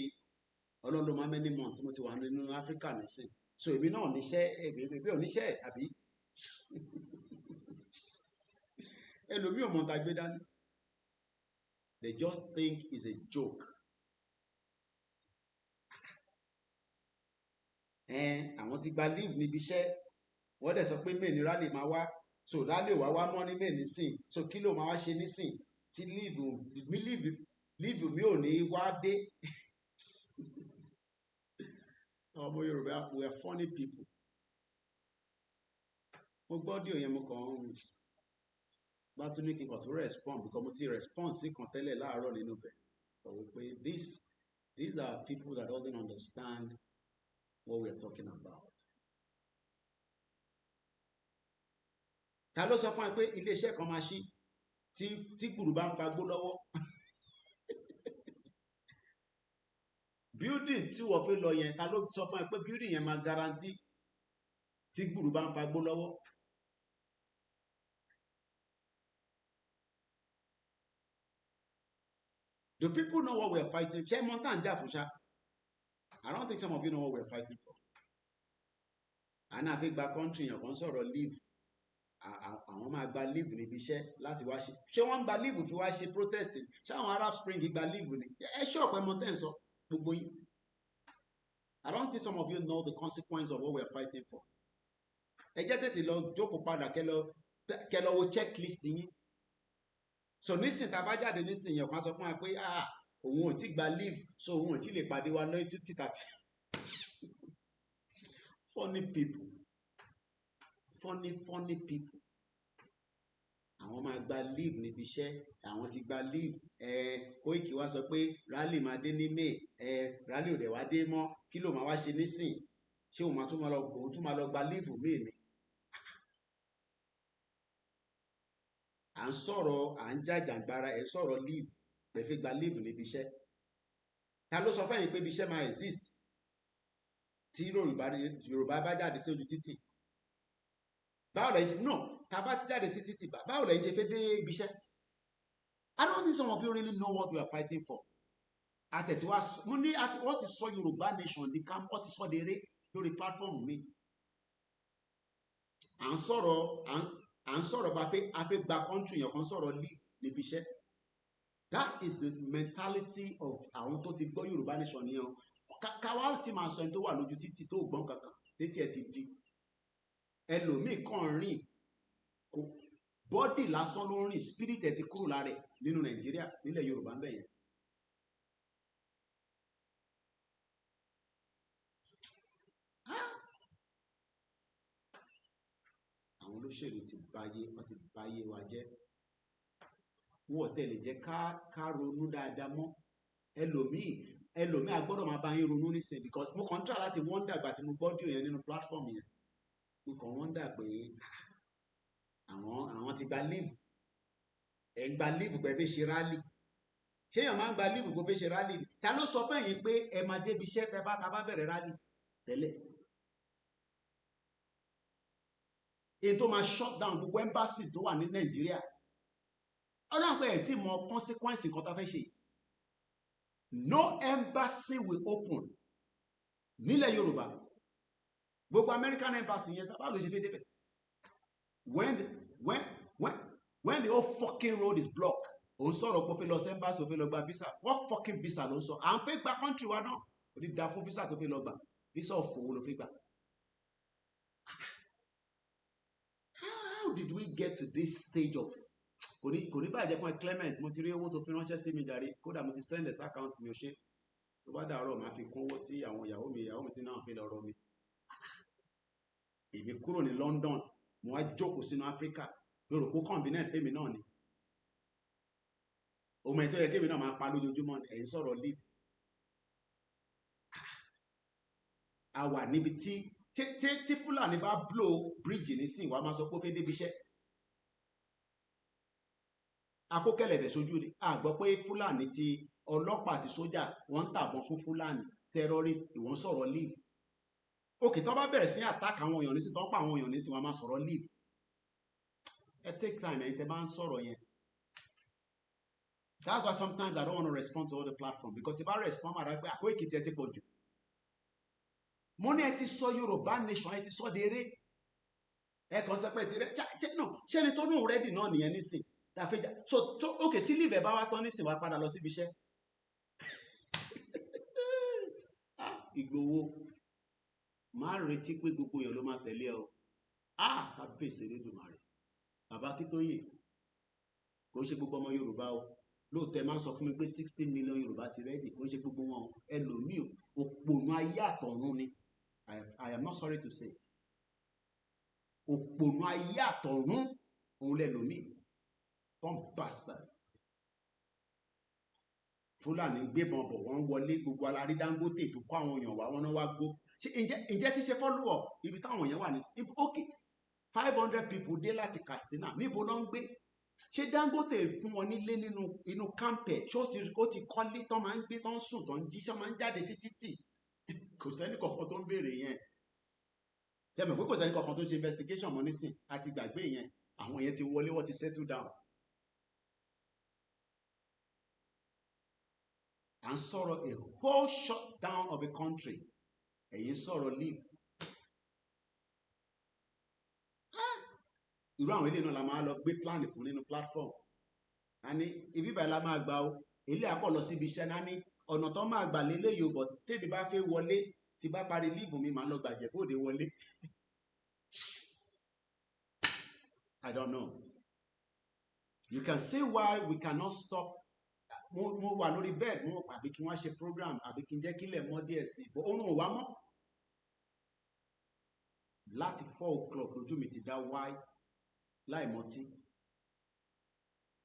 Ọlọ́run ló máa many months tí mo ti wà nínú Africa nísìn. So èmi náà níṣẹ́, èmi ò níṣẹ́ àbí? Ẹlòmíì ò mọ̀ tá gbé dání. They just think it's a joke. Àwọn ti gba leave níbi iṣẹ́, wọ́n dẹ̀ sọ pé May ni rally máa wá. So rally ò wá mọ́ ní May nísìn. So kí ló máa wá ṣe nísìn tí leave mi ò ní wá dé? Ọmọ Yorùbá, we are funny people. Mo gbọ́ díò yẹn mo kàn bá tún ní kí n kàn tó respond because mo ti respond sí kan tẹ́lẹ̀ láàárọ̀ nínú bẹ̀. Pé these are people that doesn't understand what we are talking about. Ta ló sọ fún ẹ pé iléeṣẹ́ kan máa ṣí tí gbùrù bá ń fagbó lọ́wọ́? Building tí wọ́n fi lọ yẹn, ta ló sọ fún ẹ pé building yẹn máa guarantee tí gbùrù bá ń fagbó lọ́wọ́? Do people know what we are fighting? Ṣé mọ́tà ń jà fún ṣá? I don't think some of you know what we are fighting for. Àná àfi gba country yẹn kan sọ̀rọ̀ leave. Àwọn máa gba leave níbi iṣẹ́ láti wá ṣe. Ṣé wọ́n ń gba leave fi wá ṣe protesting? Ṣé àwọn Arab Spring gba leave ni? Ẹ ṣọ́ọ̀pù ẹ mọ tẹ́ ń sọ gbogbo yín. I don't think some of you know the consequence of what we are fighting for. Ẹ jẹ́ tètè lọ jókòó padà kẹ́ lọ wo checklist yín. So nísìn tá a bá jáde nísìn yẹn kan sọ fún wa pé òun ò tí gba leave, so òun ò tí lè pàdé wa lọ́yìn títí tàbí. Funny people. Funny people. àwọn máa gba leave níbi iṣẹ́, àwọn ti gba leave, Koiki wá sọ pé rally máa dé ní May, rally ò dẹ̀ wá dé mọ́, kí ló máa wá ṣe nísìn? Ṣé òun tún máa lọ gba leave May ni? À ń sọ̀rọ̀, à ń jàjàǹgbara, ẹ̀ sọ̀rọ̀ leave, pẹ̀ fi gba leave níbi iṣẹ́. Ta ló sọ fẹ́yìn pé ibi iṣẹ́ máa exist tí Yorùbá bá jáde sí ojú títì? Báwo lẹ́yìn ṣe no, tá bá ti jáde sí títì, báwo lẹ́yìn ṣe fẹ́ dé ibi iṣẹ́? I don't think some of you really know what we are fighting for. Àtẹ̀tíwá mo ní wọ́n ti sọ Yorùbá nation di camp, wọ́n ti sọ dèrè lórí platform mi. À ń sọ̀rọ̀ bá a fẹ́ gba country yẹn kan sọ̀rọ̀ leave níbi iṣẹ́. That is the mentality of àwọn tó ti gbọ́ Yorùbá nation nìyẹn o. Káwá tí máa sọ ẹni tó wà lójú títì tó gbọ́n kankan títí ẹ ti di ẹlòmíì kan rìn kò bọ́dì lásán ló ń rìn, spirit ẹ ti kúrò lára ẹ nínú Nàìjíríà, nílẹ̀ Yorùbá ń bẹ̀ yẹn. Àwọn olóṣèlú ti báyé wa jẹ́. Wọ́n tẹ̀lé jẹ́ ká ronú dáadáa mọ́. Ẹlòmíì agbọ́dọ̀ máa bá yín ronú nísìnyí, because mo kàn ń try láti wonder àgbà tí mo gbọ́ díò yẹn nínú platform yẹn. Mo kàn wonder pé àwọn ti gba leave. Ẹ̀ ń gba leave pé fẹ́ ṣe rally. Ṣé èèyàn máa ń gba leave pé fẹ́ ṣe rally? Ta ló sọ fẹ́yìn pé ẹ máa débi iṣẹ́ tá bá bẹ̀rẹ̀ rally tẹ́lẹ̀? Èyí tó máa shut down gbogbo embassy tó wà ní Nàìjíríà. Ọlọ́run pé ẹ̀ tí mọ consequence nǹkan tá fẹ́ ṣe. No embassy will open nílẹ̀ Yorùbá. Gbogbo American embassy yẹn tábà ló ṣe fẹ́ débẹ̀. When the whole fucking road is blocked, òun sọ̀rọ̀ pé ó fẹ́ lọ sí embassy, ó fẹ́ lọ gba visa. What fucking visa ló ń sọ? À ń fẹ́ gba country wa náà. Ó ní da fún visa tó fẹ́ lọ gbà. Visa òfòwò ló fẹ́ gbà. How did we get to this stage of kò ní bàjẹ́ fún ẹ Clement, mo ti rí owó tó fi ránṣẹ́ sí mi jàre, kódà mo ti send ẹ̀ sí account mi, ò ṣe tó bá dàárọ̀ máa fi kún owó tí àwọn ìyàwó mi tí náà fi lọ rọ mi. Èmi kúrò ní London, mo wá jókòó sínú Africa, lórí òpó convenient fẹ́mi náà ni. Ọmọ ẹ̀ tó yẹ kémi náà máa pa lójoojúmọ́ ẹ̀ ń sọ̀rọ̀ leave. A wà níbi tí Fúlàní bá blow bridge nísìnyí, wàá máa sọ pé ó fẹ́ débi iṣẹ́. Akókẹ́lẹ̀bẹ̀ sójú ni a gbọ́ pé Fúlàní ti ọlọ́pàá àti sójà wọ́n ń tàbọn fún Fúlàní terrorist, ìwọ́n sọ̀rọ̀ leave. Òkè tó bá bẹ̀rẹ̀ sí attack àwọn èèyàn nísìnyí, tó ń pa àwọn èèyàn nísìnyí, wọ́n máa sọ̀rọ̀ leave. Ẹ take time ẹ̀yin tẹ́ bá ń sọ̀rọ̀ yẹn. That's why sometimes I don't want to respond to all the platform, because tí bá respond máa dá pé àkó Èkìtì ẹ ti pọ̀ jù. Mo ní ẹ ti sọ Yorùbá nation, ẹ ti sọ dèrè. Ẹ kàn sọ pé ti rẹ ṣé ni tó nù rẹ́dì náà nìyẹn nísìn tàfẹ́jà. So okay, tí leave ẹ bá wá tán nísìn wá padà lọ síbi iṣẹ́. Ìgbòho máa retí pé gbogbo èèyàn ló máa tẹ̀lé ọ. Ká bèsè Elédùmarè. Bàbá Akintoye kò ń ṣe gbogbo ọmọ Yorùbá o. Lóòótọ́ ẹ máa ń sọ fún mi pé 60 million Yorùbá ti rẹ́dì, kò ń ṣe gbogbo wọn. Ẹlòmíì òpònú ayé àtọ̀run ni. I am not sorry to say. Òpònú ayé àtọ̀run òun lẹ́lòmíì. Some bastards. Fúlàní gbébọn bọ̀ wọ́n wọlé, gbogbo alárí Dangote tó kọ́ àwọn èèyàn wá, wọn náà wá gbó. Ṣé ǹjẹ́ ti ṣe follow up ibi táwọn èèyàn wà ní? Okay, 500 people dé láti Katsina, níbo ló ń gbé? Ṣé Dangote fún wọn nílé inú campẹ̀? Ṣé ó ti kọ́lé tán máa ń gbé, tán ń sùn, tán ń jí, ṣé máa ń jáde sí títì? Kò sẹ́ni kankan tó ń béèrè yẹn. Ṣé mọ̀ pé kò sẹ́ni kankan tó ṣe investigation mọ́ nísìn? A ti gbàgbé yẹn. Àwọn yẹn ti wọlé, wọ́n ti settle down. À ń sọ̀rọ̀ a whole shutdown of a country. Ẹ̀yin sọ̀rọ̀ leave. Irú àwọn ilé náà la máa lọ gbé plan fún nínú platform. A ní ibi báyìí la máa gbà o. Ilé àkọ́ lọ síbi iṣẹ́ náà ní ọ̀nà tó máa gbà lélẹ̀ yóò, but tèmi bá fẹ́ wọlé, tí bá parí leave mi máa lọ gbàjẹ́ bóde wọlé. I don't know. You can see why we cannot stop. Mo wà lórí bed, mo àbí kí wọ́n ṣe program, àbí kí n jẹ́ kílẹ̀ mọ́ díẹ̀ sí i, but oorun ò wá mọ́. Láti 4 o'clock lójú mi ti dá wáì láì mọtí.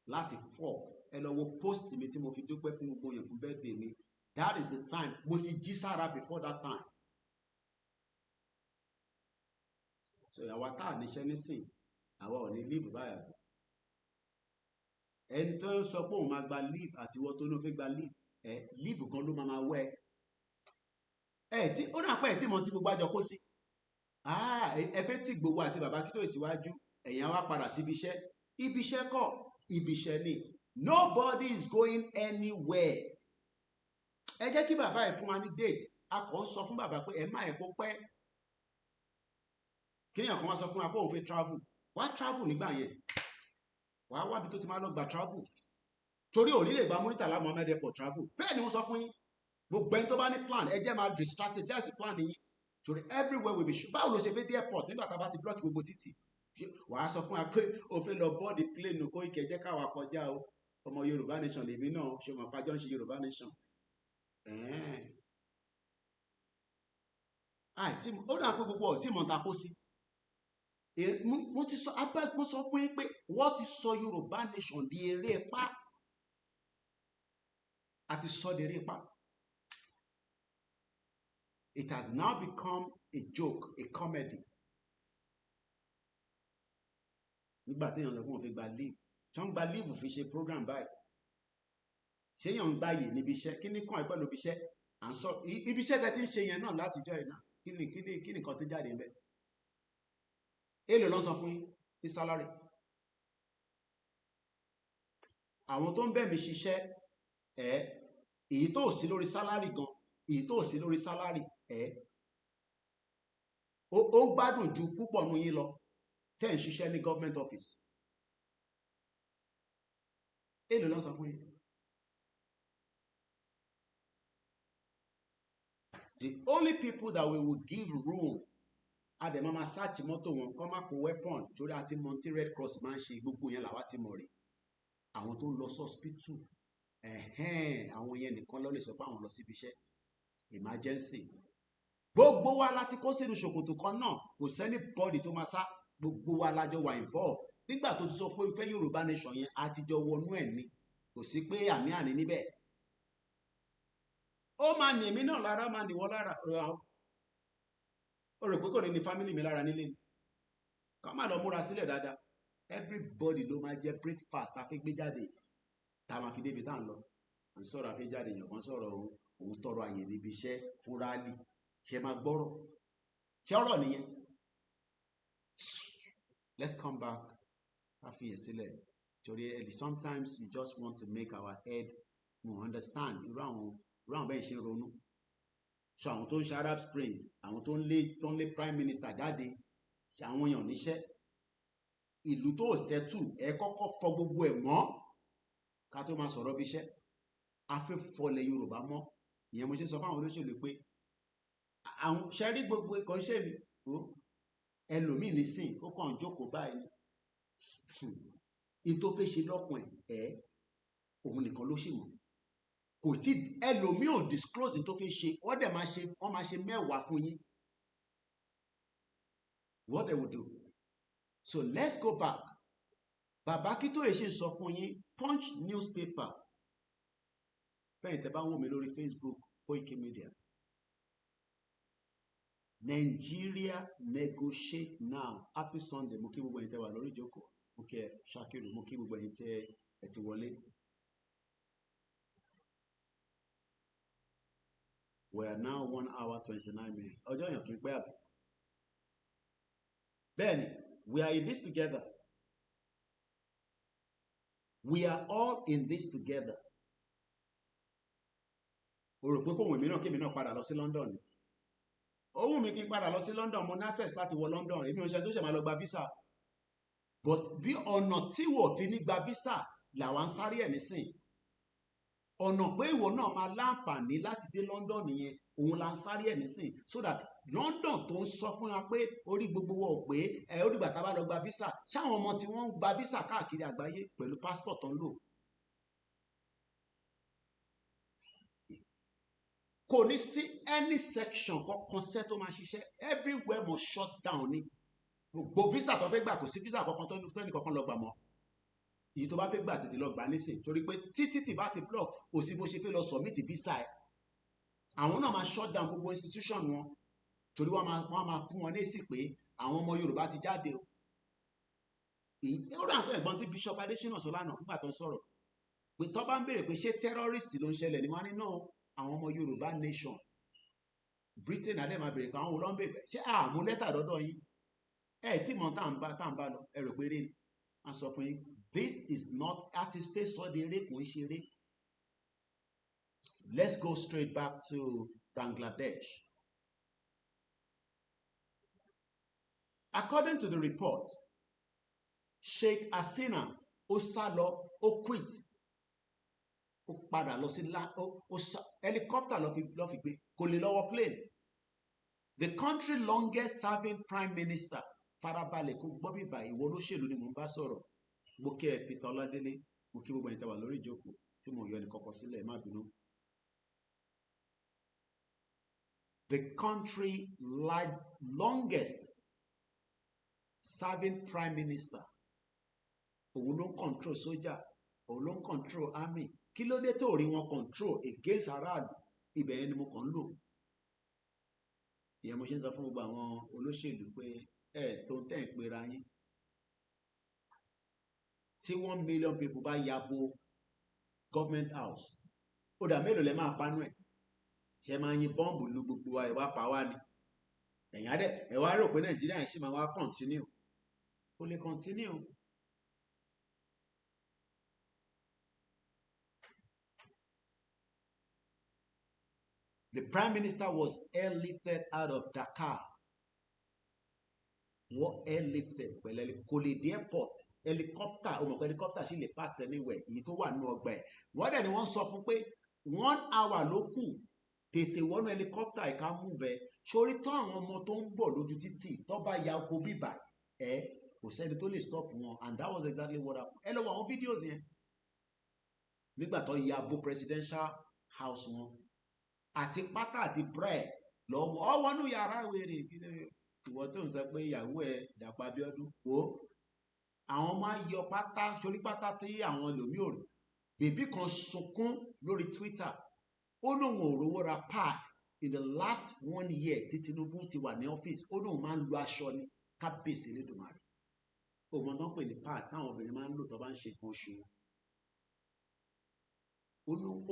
láti 4 ẹ lọ wo post mi tí mo fi dúpẹ́ fún gbogbo yẹn fún birthday mi. That is the time mo ti jí sára before that time. So àwa tá à níṣẹ́ nísìn àwa ò ní leave báyà. Ẹni tó ń sọ pé òun máa gba leave àti ìwọ tó ló fẹ́ gba leave leave gan ló máa wẹ́ tí ó dà pé ẹ̀ tí mo ti gbogbo àjọ kó sí ẹ fẹ́ tí gbogbo àti bàbá Akintoye síwájú ẹ̀yin á wá padà síbi iṣẹ́. Ibi iṣẹ́ kọ́, ibi iṣẹ́ ni. Nobody is going anywhere. Ẹ jẹ́ kí bàbá ẹ̀ fún wa ní date. A kàn ń sọ fún bàbá pé ẹ má ẹ̀ kó pẹ́. Kéèyàn kan wá sọ fún wa pé òun fẹ́ travel. Wá travel nígbà yẹn. Wàá wábi tó ti máa lọ gba travel. Torí òní lè gba Muritala Muhammed Airport travel. Bẹ́ẹ̀ ni wọ́n sọ fún yín. Gbogbo ẹni tó bá ní plan ẹ jẹ́ máa strategize plan yín. Torí everywhere will be sure. Báwo ló ṣe fẹ́ dé airport nígbà tá a bá ti block gbogbo títì? Wàá sọ fún wa pé o fẹ́ lọ board plane kó ike jẹ́ káwa kọjá o. Ọmọ Yorùbá nation lèmi náà ṣe mọ̀ pàjọ́ ń ṣe Yorùbá nation. Ó dà pé gbogbo ọ̀tí mọ̀ ta kó sí. Mo ti sọ abẹ́gbọ́n sọ fún yín pé wọ́n ti sọ Yorùbá nation di eré ipá. Àti sọ di eré ipá. It has now become a joke, a comedy. Nígbà tí èèyàn lọ fún òun fi gba leave tí wọ́n gba leave fi ṣe program báyìí ṣé èèyàn ń gbààyè níbi iṣẹ́ kí ní kàn ẹ́ pẹ̀lú ibi iṣẹ́ à ń sọ ibi iṣẹ́ tẹ́ ti ń ṣe yẹn náà látijọ́ yìí náà kí ni nǹkan tó jáde ńbẹ̀ èlò ló ń sọ fún yín ní sálárì àwọn tó ń bẹ̀ mí ṣiṣẹ́ èyí tó sí lórí sálárì gan èyí tó sí lórí sálárì ó gbádùn ju púpọ̀ nù yín lọ tẹ́ ń ṣiṣẹ́ ní government office èlò ló ń sọ fún yín. The only people that we will give room àdèmọ́ máa search mọ́tò wọn kọ́ máa kó weapon torí àti monty Red Cross máa ń ṣe gbogbo yẹn làwa ti mọ̀ rè àwọn tó ń lọ hospital àwọn yẹn nìkan ló lè sọ pé àwọn lọ síbi iṣẹ́ emergency gbogbo wa láti kó sínú ṣòkòtò kan náà kò sẹ́ni bọ́ọ̀dì tó máa sá gbogbo wa lájọ wà involve nígbà tó ti sọ fún ìfẹ́ Yorùbá nation yẹn àtijọ́ wọnú ẹ̀ ni kò sí pé àmì àní níbẹ̀ ó máa ní èmi náà lára máa ní wọ́n lára ó rò pé kò ní ní family mi lára nílé ni ká má lọ múra sílẹ̀ dáadáa everybody ló máa jẹ breakfast tá a fi gbé jáde tá a máa fi débi tá à ń lọ à ń sọ̀rọ̀ àfi jáde yẹn kan sọ̀rọ̀ òun tọrọ àyè níbi iṣẹ́ fún rálì ṣe máa gbọ́rọ̀ ṣé ọ̀rọ̀ nìyẹn let's come back ká fi yẹn sílẹ̀ torí sometimes you just want to make our head more understand irú àwọn bẹ́ẹ̀ ṣe ń ronú so àwọn tó ń ṣe Arab Spring àwọn tó ń lé prime minister jáde àwọn èèyàn níṣẹ́ ìlú tó ṣẹ́tù ẹ kọ́kọ́ fọ gbogbo ẹ̀ mọ́ ká tó máa sọ̀rọ̀ bí iṣẹ́ afẹ́fọlẹ̀ Yorùbá mọ́ ìyẹn mo ṣe sọ fáwọn olóṣèlú pé àwọn ṣẹ́rí gbogbo ẹ̀kọ́ ṣe mi ẹlòmíì nísìn ó kàn ń jókòó báyìí ní tó fẹ́ ṣe lọ́kùn ẹ̀ òun nìkan ló ṣì mọ̀ kò tí ẹlòmíì ò disclose tó fi ṣe wọ́n dẹ̀ máa ṣe mẹ́wàá fún yín what they will do so let's go back bàbá Akintoye ṣe sọ fún yín Punch newspaper fẹ́yìn tẹ́ bá ń wò mí lórí Facebook Koiki Media Nigeria negotiate now happy Sunday mo kí gbogbo ẹ̀yin tẹ́ wà lórí ìjókòó mo kí ẹ Shakiru mo kí gbogbo ẹ̀yin tẹ́ ẹ ti wọlé. We are now 1 hour 29 minutes. Ọjọ́ yàn kí n pẹ́ àbí. Bẹ́ẹ̀ni, we are in this together. We are all in this together. O rò pé kò wùn mí náà kí èmi náà padà lọ sí London ni. Ó wù mí kí n padà lọ sí London, mo ní access láti wọ London. Èmi ò ṣe tó ṣe máa lọ gba visa. But bí ọ̀nà tí wò fi ní gba visa làwa ń sáré ẹ̀ nísìn. Ọ̀nà pé ìwọ náà máa láǹfààní láti dé London nìyẹn òun la ń sáré ẹ̀ nísìn so that London tó ń sọ fún wa pé orí gbogbo wọn ò pé ó dìgbà tá a bá lọ gba visa ṣáwọn ọmọ tí wọ́n ń gba visa káàkiri àgbáyé pẹ̀lú passport tó ń lò kò ní sí any section kankan sẹ́ tó máa ṣiṣẹ́ everywhere must shut down ni gbogbo visa tó fẹ́ gbà kò sí visa kankan tó ní kankan lọ gbà mọ́ èyí tó bá fẹ́ gbà tètè lọ gbà nísìn torí pé títí tí bá ti block kò sí bó ṣe fẹ́ lọ submit visa ẹ̀ àwọn náà máa shut down gbogbo institution wọn torí wọ́n máa fún wọn lésì pé àwọn ọmọ Yorùbá ti jáde o ó rà pé ẹ̀gbọ́n tí Bishop Adesina sọ lánàá nígbà tó ń sọ̀rọ̀ pé tó bá ń béèrè pé ṣé terrorist ló ń ṣẹlẹ̀ ní wọ́n á ní náà àwọn ọmọ Yorùbá nation Britain adé máa béèrè pé àwọn olóń bèbè ṣé àmú lẹ́tà dọ́dọ̀ yín tí mọ̀ tá à ń bá lọ ẹ rò pé eré ni a sọ fún yín this is not artist face sọ di eré kò ń ṣe eré. Let's go straight back to Bangladesh. According to the report, Sheikh Hasina ó sá lọ ó quit ó padà lọ sí helicopter lọ fi gbé kò lè lọ́wọ́ plane. The country longest serving prime minister farabalẹ̀ kó gbọ́ bíbá ìwọ olóṣèlú ni mò ń bá sọ̀rọ̀ mo kí ẹ Peter Ọládélé mo kí gbogbo ẹ̀yin tẹ́ wà lórí ìjókòó tí mo yọ ẹnì kọ́kọ́ sílẹ̀ má bínú. The country longest serving prime minister òun ló ń control sójà òun ló ń control army kí ló dé tó rí wọn control against aráàlú ibẹ̀ yẹn ni mo kàn ń lò ìyẹn mo ṣe ń sọ fún gbogbo àwọn olóṣèlú pé tó ń tẹ̀ ń pera yín tí 1 million people bá yabo government house ó dà mélòó lẹ máa pánú ẹ̀ ṣe máa yin bọ́ǹbù lu gbogbo wa ìwà pa wá ni ẹ̀yìn adẹ ẹ̀ wá rò pé Nàìjíríà yìí sì máa wá continue ó lè continue. The prime minister was airlifted out of Dakar. Wọ́n airlifted pẹ̀lú kò lè dé airport helicopter o mọ̀ pé helicopter sì lè park anywhere èyí tó wà nínú ọgbà ẹ̀ wọ́n dẹ̀ ni wọ́n sọ fún pé 1 hour ló kù tètè wọnú helicopter ìka move ẹ sórí tán àwọn ọmọ tó ń bọ̀ lójú títì tó bá ya oko bíbà kò sẹ́ni tó lè stop wọn and that was exactly what happened. Ẹ lọ wo àwọn videos yẹn nígbà tó ya bo presidential house wọn àti pátá àti bread lọ́wọ́ ọwọ́nú yàrá wèrè ìwọ tó ń sọ pé ìyàwó ẹ Dàpọ̀ Abíọ́dún o àwọn ọmọ ayọ pátá sórí pátá tí àwọn ẹlòmíì ò rí bèbí kan sunkún lórí Twitter ó lóun ò rówó ra pad in the last 1 year tí Tinubu ti wà ní ọ́fíìsì ó lóun máa ń lo aṣọ ní kábíyèsí Elédùmarè òun tó ń pè ní pad táwọn obìnrin máa ń lò tó bá ń ṣe nǹkan oṣù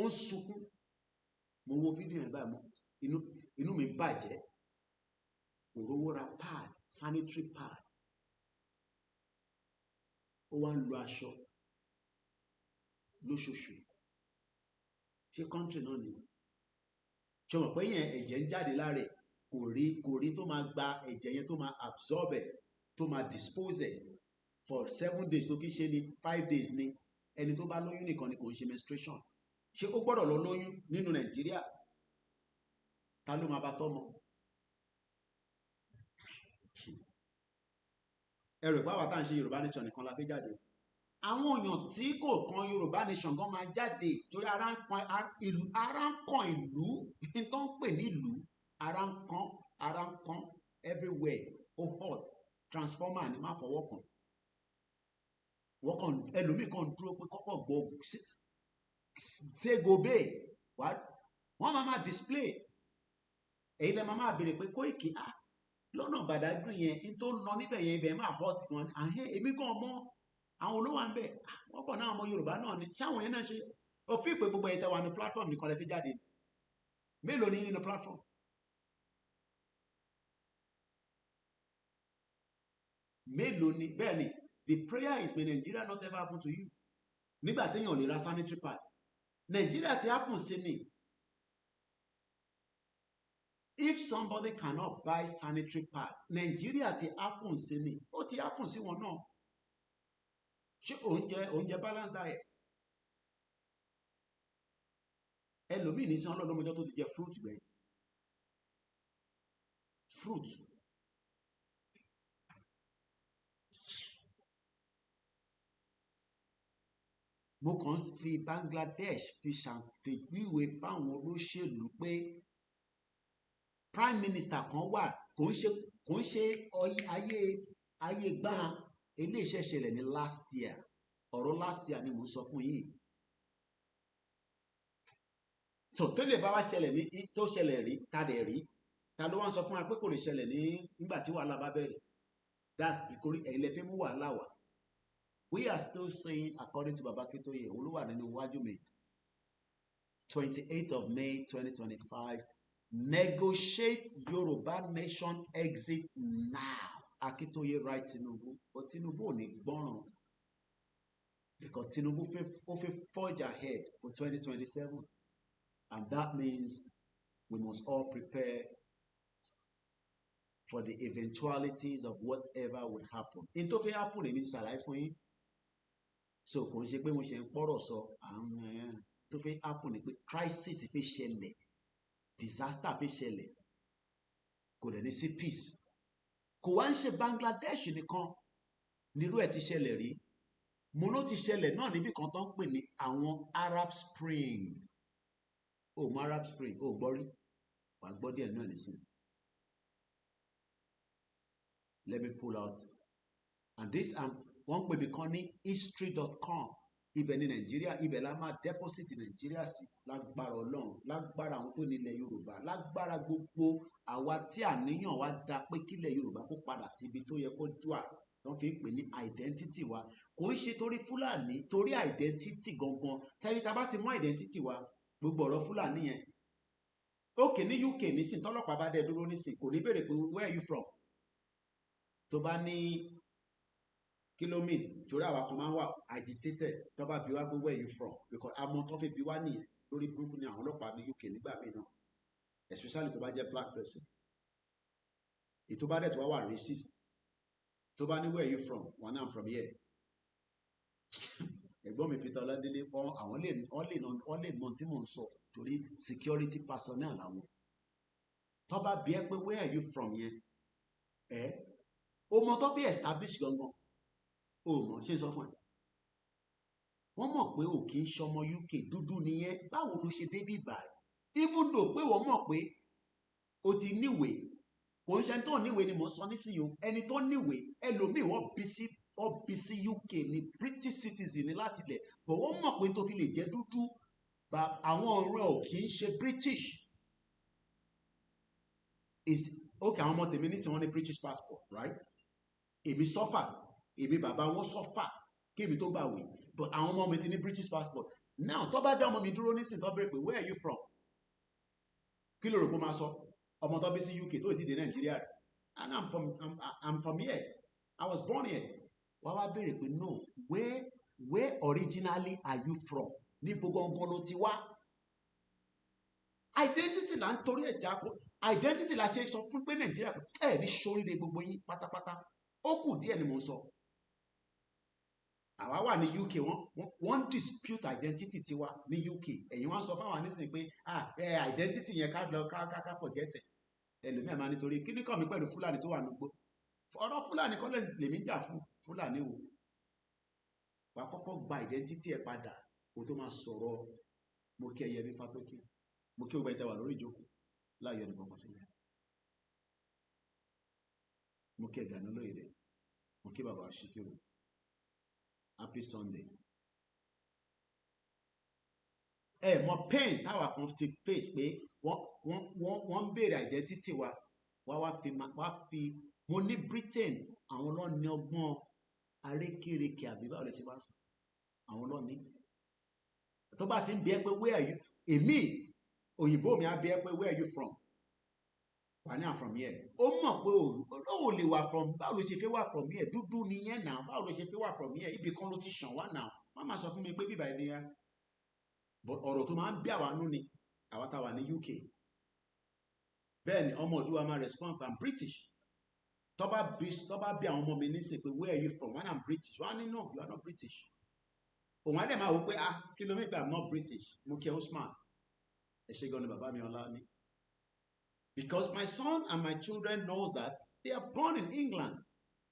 ó ń sunkún mo wo fídíò yẹn báyìí inú mi bàjẹ́ òrówó ra pad sanitary pad ó wá ń lo aṣọ lóṣooṣù ṣé country náà nìyẹn ṣe mọ̀ pé yẹn ẹ̀jẹ̀ ń jáde lára ẹ̀ kò rí tó máa gba ẹ̀jẹ̀ yẹn tó máa absorb ẹ̀ tó máa dispose ẹ̀ for 7 days tó fi ṣe ni 5 days ni ẹni tó bá lóyún nìkan ni kò ń ṣe menstruation ṣé ó gbọ́dọ̀ lọ lóyún nínú Nàìjíríà ta ló máa bá tọ́mọ ẹrù ìpáwà tá à ń ṣe Yorùbá nation nìkan la fi jáde àwọn èèyàn tí kò kan Yorùbá nation gan máa jáde torí ara ń kan ìlú tó ń pè ní ìlú ara ń kan everywhere ó hot transformer ni má fọwọ́ kàn wọ́n kàn ẹlòmíì kan dúró pé kọ́kọ́ gbọ́ ṣégobe wọ́n máa display èyí lẹ́ máa béèrè pé Koiki lọ́nà Badagry yẹn ní tó lọ níbẹ̀ yẹn ibẹ̀ máa hot gan ni èmi gan mọ́ àwọn olówó à ń bẹ̀ wọ́n kàn náà ọmọ Yorùbá náà ni ṣáwọn yẹn náà ṣe òfin ìpè gbogbo ẹ̀yẹ tẹ́wà ní platform nìkan lè fi jáde mélòó ní nínú platform mélòó ni bẹ́ẹ̀ ni the prayer is may Nigeria not ever happen to you nígbà téèyàn lè ra sanitary pad Nigeria ti happen sí ni if somebody cannot buy sanitary pad Nigeria ti happen sí ni ó ti happen sí wọn náà ṣé oúnjẹ balance diet ẹlòmíì ní sàn lọ́dọ́mọjọ́ tó ti jẹ fruit gbẹ̀yìn fruit mo kàn ń fi Bangladesh fi ṣàpèjúwe fáwọn olóṣèlú pé prime minister kan wà kò ń ṣe ayé gbá eléyìí ṣẹlẹ̀ ní last year ọ̀rọ̀ last year ni mo sọ fún yín. So tó lè bá wá ṣẹlẹ̀ ní tó ṣẹlẹ̀ rí ta dẹ̀ rí ta ló wá ń sọ fún wa pé kò lè ṣẹlẹ̀ ní nígbà tí wàhálà bá bẹ̀rẹ̀. That's because ẹ̀yin lẹ fẹ́ mú wàhálà wá. We are still saying according to Baba Akintoye òun ló wà nínú iwájú mi 28th of May 2025 negotiate Yoruba nation exit now. Akintoye write Tinubu but Tinubu ò ní gbọ́ràn because Tinubu ó fẹ́ forge ahead for 2027 and that means we must all prepare for the eventualities of whatever would happen. In tó fẹ́ happen èmi ti ṣàlàyé fún yín. So kò ń ṣe pé mo ṣe ń pọ̀rọ̀ sọ àwọn tó fẹ́ happen ni pé crisis fẹ́ ṣẹlẹ̀ disaster fẹ́ ṣẹlẹ̀ kò dẹ̀ ní sí peace. Kò wá ń ṣe Bangladesh nìkan nírú ẹ̀ ti ṣẹlẹ̀ rí. Mo ló ti ṣẹlẹ̀ náà níbi kan tó ń pè ní àwọn Arab Spring. O mọ Arab Spring o gbọ́ rí wàá gbọ́ díẹ̀ náà nísìnyí. Let me pull out and this wọ́n pè mí kan ní history.com ibẹ̀ ní Nàìjíríà ibẹ̀ la máa deposit Nàìjíríà sí lágbára Ọlọ́run lágbára àwọn tó nílẹ̀ Yorùbá lágbára gbogbo àwa tí àníyàn wa da pé kílẹ̀ Yorùbá kó padà síbi tó yẹ kó dùà wọ́n fi ń pè ní identity wa kò ń ṣe torí Fúlàní torí identity gangan tẹ́lẹ̀ tá bá ti mú identity wa gbogbo ọ̀rọ̀ Fúlàní yẹn òkè ní UK nísìn tọ́lọ́pàá bá dẹ dúró nísìn kò ní béèrè pé where are you from tó bá ní kìlómítà torí àwa kan máa ń wà agitated tó bá bí wá pé where are you from because àmọ́ tó fi bí wá nìyẹn lórí burúkú ni àwọn ọlọ́pàá ní UK nígbà míì náà especially tó bá jẹ́ black person ètò bá dẹ̀ tó wà racist tó bá ní where are you from wọn náà I'm from here ẹ̀gbọ́n mi Peter Ọládélé àwọn lè mọ tí mò ń sọ torí security personnel làwọn tó bá bí ẹ pé where are you from yẹn o mọ tó fi establish gangan o mọ ṣe sọ fún ẹ wọ́n mọ̀ pé o kì í ṣọmọ UK dúdú nìyẹn báwo ló ṣe débí báyìí even though pé wọ́n mọ̀ pé o ti níwèé kò ń ṣe ẹni tó níwèé ni mò ń sọ nísìnyí o ẹni tó níwèé ẹlòmíì wọ́n bí sí UK ní British citizen ní láti ilẹ̀ but wọ́n mọ̀ pé tó fi lè jẹ́ dúdú àwọn ọ̀rẹ́ ò kì í ṣe British okay àwọn ọmọ tèmi nísìnyí wọ́n ní British passport right èmi sọ́fà èmi bàbá wọn sọ́fà kémi tó gbà wé but àwọn ọmọ mi ti ní British passport now tó bá dá ọmọ mi dúró nísìnyí tó bẹ̀rẹ̀ pé where are you from kí ló rò pé ó máa sọ ọmọ tó bí sí UK tó ti dé Nàìjíríà rẹ̀ and I'm from here I was born here wá wá béèrè pé no where originally are you from níbo gangan ló ti wá identity là ń torí ẹ̀já kó identity la ṣe sọ fún pé Nàìjíríà ẹ̀ ní sóríire gbogbo yín pátápátá ó kù díẹ̀ ni mò ń sọ àwa wà ní UK wọ́n dispute identity tiwa ní UK ẹ̀yin wọ́n sọ fáwọn nísìnyí pé identity yẹn ká forget ẹ̀ ẹlòmíà máa nítorí kí ní kàn mí pẹ̀lú Fúlàní tó wà nígbó ọ̀rọ̀ Fúlàní kọ́ lèmi jà fún Fúlàní wo wàá kọ́kọ́ gba identity ẹ̀ padà kó tó máa sọ̀rọ̀ mo kí ẹyẹ mi Fátókè mo kí ọgbà ìtawà lórí ìjókòó láàyò ẹnì kankan sílẹ̀ mo kí ẹ̀gànú lóyèdè mo kí bàbá Ṣíkírù happy Sunday mọ pain táwa kan ti face pé wọ́n ń béèrè identity wa wá fi mo ní Britain àwọn ló ní ọgbọ́n arékèrèkè àbí báwo lè ṣe bá sọ àwọn ló ní tó bá ti ń bí ẹ pé where are you èmi òyìnbó mi á bí ẹ pé where are you from wà ní I'm from here ó mọ̀ pé ó lè wà from báwo ló ṣe fẹ́ wà from here dúdú nìyẹn náà báwo ló ṣe fẹ́ wà from here ibì kan ló ti ṣàn wá náà wọ́n máa sọ fún mi pé bíbá ẹni ya but ọ̀rọ̀ tó máa ń bí àwa nú ni àwa tá a wà ní UK bẹ́ẹ̀ ni ọmọ ọdún wa máa respond I'm British tó bá bí àwọn ọmọ mi nísìn pé where are you from when I'm British wọ́n á ní no you are not British òun á dẹ̀ máa wò pé kìlómítà I'm not British mo kí Usman ẹ ṣe gan ni bàbá mi ọlá ní. Because my son and my children knows that they are born in England.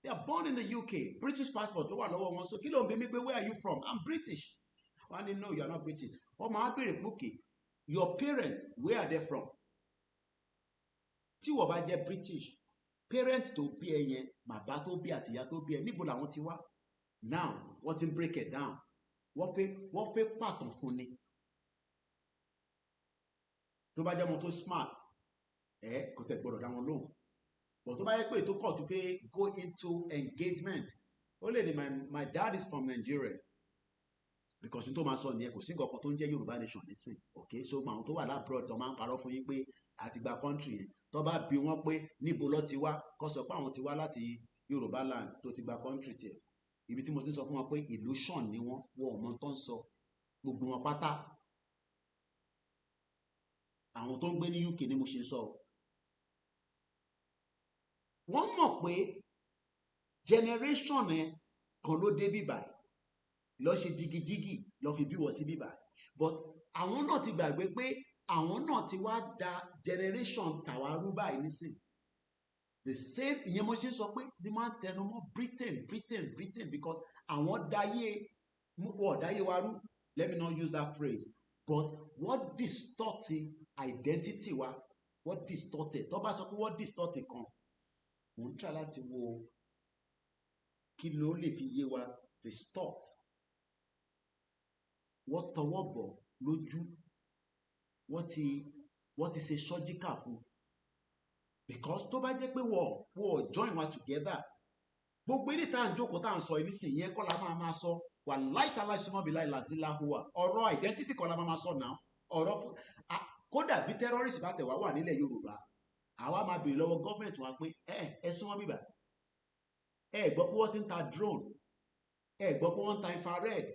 They are born in the UK. British passport ló wà lọ́wọ́ wọn. So kí ló ń bí mi pé where are you from? I'm British. Wọ́n á ní no you are not British. Wọ́n máa béèrè pókè your parents where are they from? Tí wọ́n bá jẹ́ British parents tó bí ẹ yẹn bàbá tó bí àtìyá tó bí ẹ níbo làwọn ti wá? Now wọ́n ti ń break it down wọ́n fẹ́ pàtàn fún ni tó bá jẹ́ ọmọ tó smart kò tẹ̀ gbọ́dọ̀ dá wọn lóhùn but tó bá yẹ pé tó kọ̀ tó fẹ́ go into engagement ó lè ní my dad is from Nigeria because n tó máa sọ nìyẹn kò sí nǹkan kan tó ń jẹ́ Yorùbá nation nísìn ok so àwọn tó wà lábroad tó máa ń parọ́ fún yín pé àti gba country yẹn tó bá bi wọ́n pé níbo ló ti wá kó sọ pé àwọn ti wá láti Yorùbá land tó ti gba country tiẹ̀ ibi tí mo ti ń sọ fún wọn pé illusion ni wọ́n ò mọ tó ń sọ gbogbo wọn pátá àwọn tó ń gbé ní UK ni mo ṣe ń sọ wọ́n mọ̀ pé generation kan ló dé bíbáyìí lọ ṣe jigijigi lọ fi bí wọ sí bíbáyìí but àwọn náà ti gbàgbé pé àwọn náà ti wá da generation tàwárú báyìí nísìn the same ìyẹn mo ṣe ń sọ pé ní máa ń tẹnu mọ́ Britain because àwọn dáyé wa rú let me not use that phrase but what distort identity wa what distorted tó bá sọ pé what distorted kan mo ń try láti wo kí ló lè fi yé wa distort wọ́n tọwọ́ bọ̀ lójú wọ́n ti ṣe surgical fún because tó bá jẹ́ pé wọ́n join wa together gbogbo ilé tá à ń jókòó tá à ń sọ nísìnyí yẹn kọ́ la máa sọ wà láìta láìsímọ́ bí láìláṣílá hùwà ọ̀rọ̀ identity kọ́ la máa sọ náà ọ̀rọ̀ kódà bí terrorist bá tẹ̀ wá nílẹ̀ Yorùbá àwa máa bèèrè lọ́wọ́ gọ́ọ̀mẹ̀ntì wa pé ẹ sún wọn bíbà gbọ́ pé wọ́n ti ń ta drone gbọ́ pé wọ́n ń ta infrared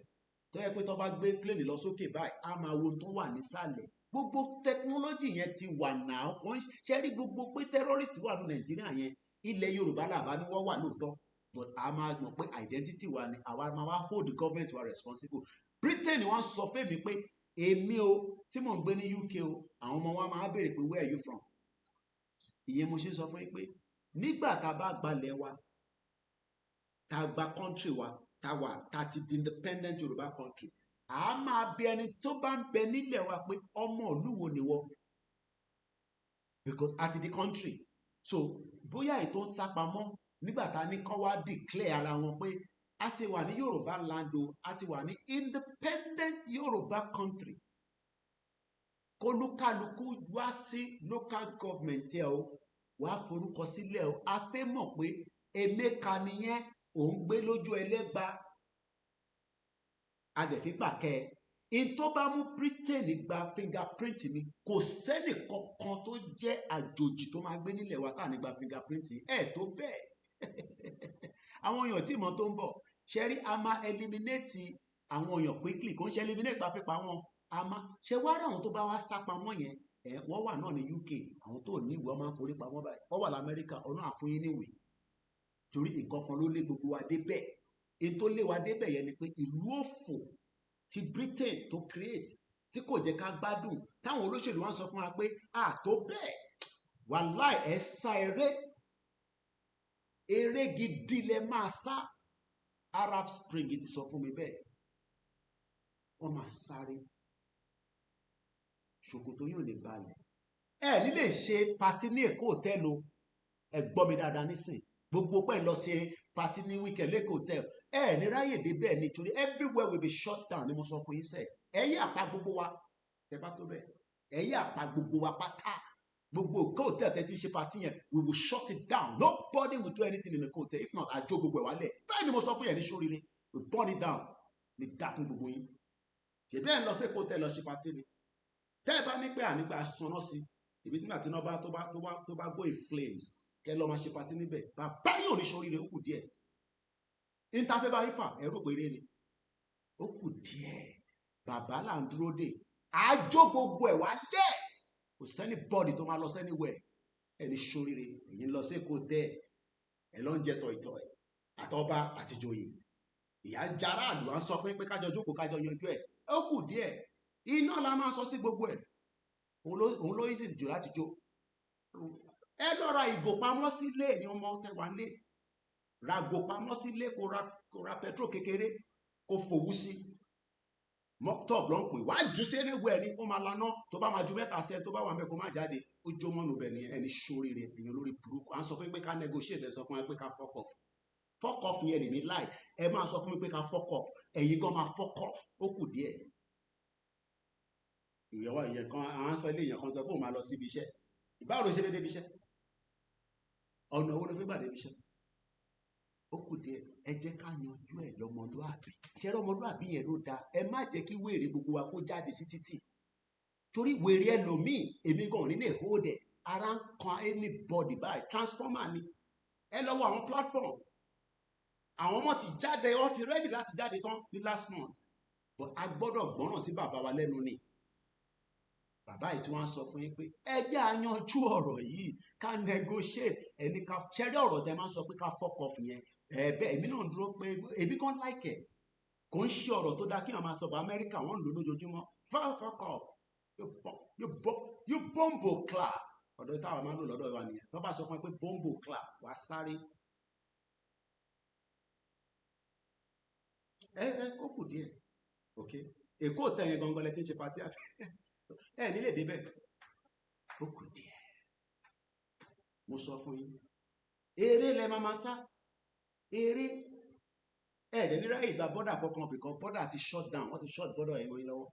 tó yẹ pé tó bá gbé plane lọ sókè báyìí a máa wo tó wà nísàlẹ̀ gbogbo technology yẹn ti wà náà wọ́n ṣe rí gbogbo pé terrorist wà ní Nàìjíríà yẹn ilẹ̀ Yorùbá làbá ni wọ́n wà lóòótọ́ but a máa mọ̀ pé identity wa ni àwa máa wá hold the government wa responsible Britain wọ́n sọ pé mi pé èmi o tí mò ń gbé ní UK o àwọn ọmọ wa máa béèrè pé where are you from ìyẹn mo ṣe ń sọ fún yín pé nígbà tá a bá gbalẹ̀ wa tá a gba country wa tá ti di independent Yorùbá country a máa bẹ ẹni tó bá ń bẹ nílẹ̀ wa pé ọmọ ìlú wo ni wọ́n because àti di country so bóyá ètò ń sápamọ́ nígbà tá a ní kọ́ wá declare ara wọn pé a ti wà ní Yorùbá land o a ti wà ní independent Yorùbá country kólúkálukú wá sí local government yẹ o wá forúkọ sílẹ̀ o a fẹ́ mọ̀ pé Emeka nìyẹn òun gbé lójú Ẹlẹ́gba adẹ̀fígbàkẹ́ in tó bá mú Britain gba fingerprint mi kò sẹ́nì kankan tó jẹ́ àjòjì tó máa gbé nílẹ̀ wa tá à ní gba fingerprint tó bẹ́ẹ̀ àwọn èèyàn tí ìmọ̀ tó ń bọ̀ ṣe rí a máa eliminate àwọn èèyàn quickly kò ń ṣe eliminate pa pípa wọn a máa ṣe wá rí àwọn tó bá wá sá pamọ́ yẹn wọ́n wà náà ní UK àwọn tó ní ìwé ọmọ àforí pamọ́ báyìí wọ́n wà lamẹ́ríkà ọ̀nà àfúnyín níwèé torí nǹkan kan ló lé gbogbo wa débẹ̀ èyí tó lé wa débẹ̀ yẹn ni pé ìlú òfò ti Britain tó create tí kò jẹ́ ká gbádùn táwọn olóṣèlú wọn sọ fún wa pé tó bẹ́ẹ̀ wàláì ẹ sá eré gidi lẹ máa sá Arab Spring ti sọ fún mi bẹ́ẹ̀ wọ́n máa sáré ṣòkòtò yóò lè balẹ̀ ní lè ṣe pati ní Èkó hòtẹ́ẹ̀lì ẹ gbọ́ mi dáadáa nísìn gbogbo pẹ́ lọ ṣe pati ní weekend lẹ́kọ̀ọ́ hòtẹ́ẹ̀lì ní ráyè dé bẹ́ẹ̀ nítorí everywhere will be shut down ni mo sọ fún yín sẹ́ẹ̀ ẹ̀yẹ́ àpá gbogbo wa tẹ bá tó bẹ́ẹ̀ ẹ̀yẹ́ àpá gbogbo wa pátá gbogbo hòtẹ́ẹ̀lì tẹ́ ti ṣe pati yẹn we will shut it down nobody will do anything in the hotel if not àjò gbogbo ẹ̀ wálẹ̀ bẹ́ẹ̀ ni mo sọ fún yẹn ní sóríire we burn it down ní dá fún gbogbo yín ṣèbí ẹ̀ ń lọ sí hòtẹ́ẹ̀lì lọ ṣe pati ni tẹ́ ẹ bá ní pé ànígbà sanná sí ibi nígbà tí iná tó bá go in flames kẹ́ lọ́ọ́ máa ṣe pati níbẹ̀ bàbá yóò ní sóríire ó kù díẹ̀ ìntàfẹ́ bá rí fà ẹ̀rọ péré ni ó kù díẹ̀ bàbá là ń dúró dè àjò gbogbo ẹ̀ wá lẹ̀ kò sẹ́ni bọ́ọ̀dì tó máa lọ sẹ́ni wẹ̀ ẹni sóríire èyí ń lọ sí èkó tẹ́ ẹ lọ ń jẹ tọ̀ìtọ̀ ẹ̀ àtọ́ba àtijọ́yè ìyá ń jara àlù à ń sọ fún yín pé kájọ jókòó kájọ yanjú ẹ̀ ó kù díẹ̀ iná la máa sọ sí gbogbo ẹ̀ òun ló yí sì jù láti jó ẹ lọ ra ìgò pamọ́ sílé ní ọmọ tẹwàá lé ra ìgò pamọ́ sílé kó ra petrol kékeré kó fòwú sí mọ́tọ́ọ̀bù ló ń pè wá jù sí ẹnìwẹ̀ ni ó máa laná tó bá máa ju mẹ́ta sí ẹ tó bá wà mẹ́ kó má jáde ó jó mọ́nu bẹ̀ ní ẹni sóríire èèyàn lórí burúkú à ń sọ fún yín pé ká negotiate ẹ sọ fún yín pé ká fuck off fuck off yẹn lèmi láì ẹ máa sọ fún mi pé ká fuck off ẹ̀yin gan máa fuck off ó kù díẹ̀ ìyẹ̀wò ìyẹn kan àwọn sọ ilé ìyẹn kan sọ pé òun máa lọ síbi iṣẹ́ ìbáwo ló ṣe fẹ́ débi iṣẹ́ ọ̀nà owó ló fẹ́ gbà débi iṣẹ́ ó kù díẹ̀ ẹ jẹ́ ká yanjú ẹ̀ lọ́mọlúàbí ṣẹ́rẹ́ ọmọlúàbí yẹn ló dáa ẹ má jẹ́ kí wèrè gbogbo wa kó jáde sí títì torí wèrè ẹlòmíì èmi gan nílé hold ẹ̀ ara ń kan anybody báyìí transformer ni ẹ lọ́wọ́ àwọn platform àwọn ọmọ ti jáde wọ́n ti ready láti jáde tán ní last month but a gbọ́dọ̀ gbọ́ràn sí bàbá wa lẹ́nu ni bàbá yìí tí wọ́n sọ fún yín pé ẹ jẹ́ àyanjú ọ̀rọ̀ yìí ká negotiate ẹni ká ṣẹ́rí ọ̀rọ̀ tẹ máa ń sọ pé ká fuck off yẹn ẹ̀ẹ́bẹ́ èmi náà dúró pé èmi kan like ẹ̀ kò ń ṣe ọ̀rọ̀ tó dáa kí wọ́n máa sọ bá Amẹ́ríkà wọ́n ń lò lójoojúmọ́ fuck off you bombo clap ọ̀dọ̀ táwa máa ń lò lọ́dọ̀ wa nìyẹn tó bá sọ fún ẹ pé bombo clap wà á sáré ó kù díẹ̀ ok èkó tẹ̀yìn gangan lẹ ti ń ṣe pàtí àfẹ́ ẹ nílé débẹ̀ ó kù díẹ̀ mo sọ fún yín eré lẹ máa sá eré ẹ̀ẹ́dẹ̀ nírà ìgbà bọ́dà kankan because bọ́dà ti shut down wọ́n ti shut bọ́dà ẹ̀mọ́ yín lọ́wọ́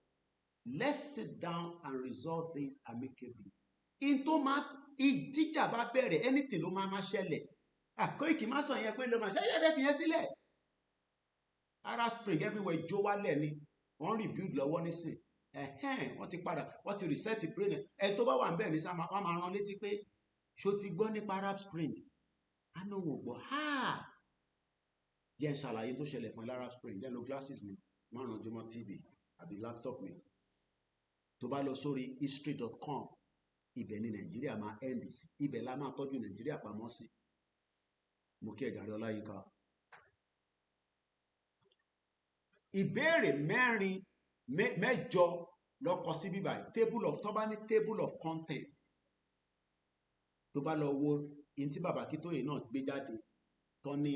let's sit down and resolve this amicably in tó máa ìdíjà bá bẹ̀rẹ̀ anything ló máa ṣẹlẹ̀ Koiki má sọ yẹn pé ló máa ṣẹlẹ̀ ẹ̀ fi yẹn sílẹ̀ Arab Spring everywhere jó wálẹ̀ ni wọ́n rebuild lọ́wọ́ nísìn wọ́n ti padà wọ́n ti reset brain ẹ tó bá wà ń bẹ̀ ní sá wọ́n máa rán létí pé ṣó ti gbọ́ nípa Arab Spring anáwó gbọ́ jẹ́ ń ṣàlàyé tó ṣẹlẹ̀ fún Arab Spring jẹ́ lo glasses mi márùn ojúmọ́ TV àbí laptop mi tó bá lọ sórí history.com ibẹ̀ ni Nàìjíríà máa end sí ibẹ̀ la máa tọ́jú Nàìjíríà pamọ́ sí mo kí ẹ̀jàre Ọláyínká ìbéèrè mẹ́rin mẹ́jọ lọ kọ sí bíbá table of tó bá ní table of content tó bá lọ wo in tí bàbá Akintoye náà gbé jáde tó ní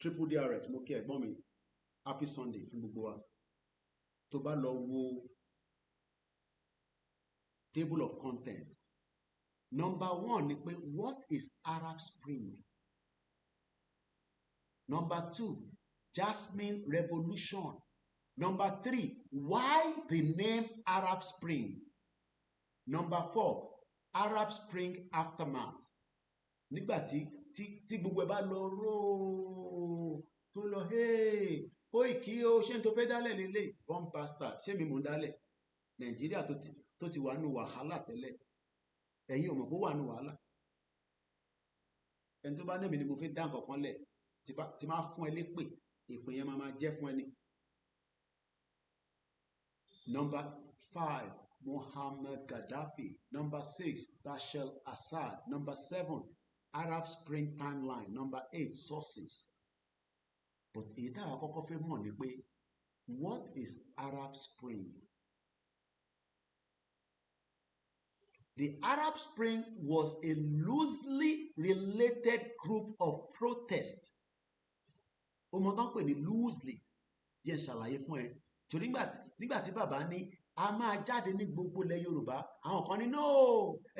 triple DRS mo kí ẹ̀gbọ́n mi happy Sunday fún gbogbo wa tó bá lọ wo table of content number 1 ni pé what is Arab Spring number 2 Jasmine Revolution number 3 why the name Arab Spring number 4 Arab Spring aftermath nígbàtí tí gbogbo ẹ bá lọ róò tó lọ Koiki o ṣé n tó fẹ́ dálẹ̀ nílé bomb bastard ṣé mi mò ń dálẹ̀ Nàìjíríà tó ti wà nù wàhálà tẹ́lẹ̀ ẹ̀yin ò mọ̀ pé wà nù wàhálà ẹni tó bá nẹ́mi ni mo fi dá nǹkan kan lẹ̀ tí máa fún ẹ lépè èpè yẹn máa jẹ́ fún ẹni. Number 5 Muhammad Gaddafi number 6 Bashar Assad number 7 Arab Spring timeline number 8 sources but èyí tá a kọ́kọ́ fẹ́ mọ̀ ni pé what is Arab Spring? The Arab Spring was a loosely related group of protest ọmọ tán pè ní loosely jẹ́ ṣàlàyé fún ẹ torí nígbà tí bàbá ní a máa jáde ní gbogbo ilẹ̀ Yorùbá àwọn kan ní no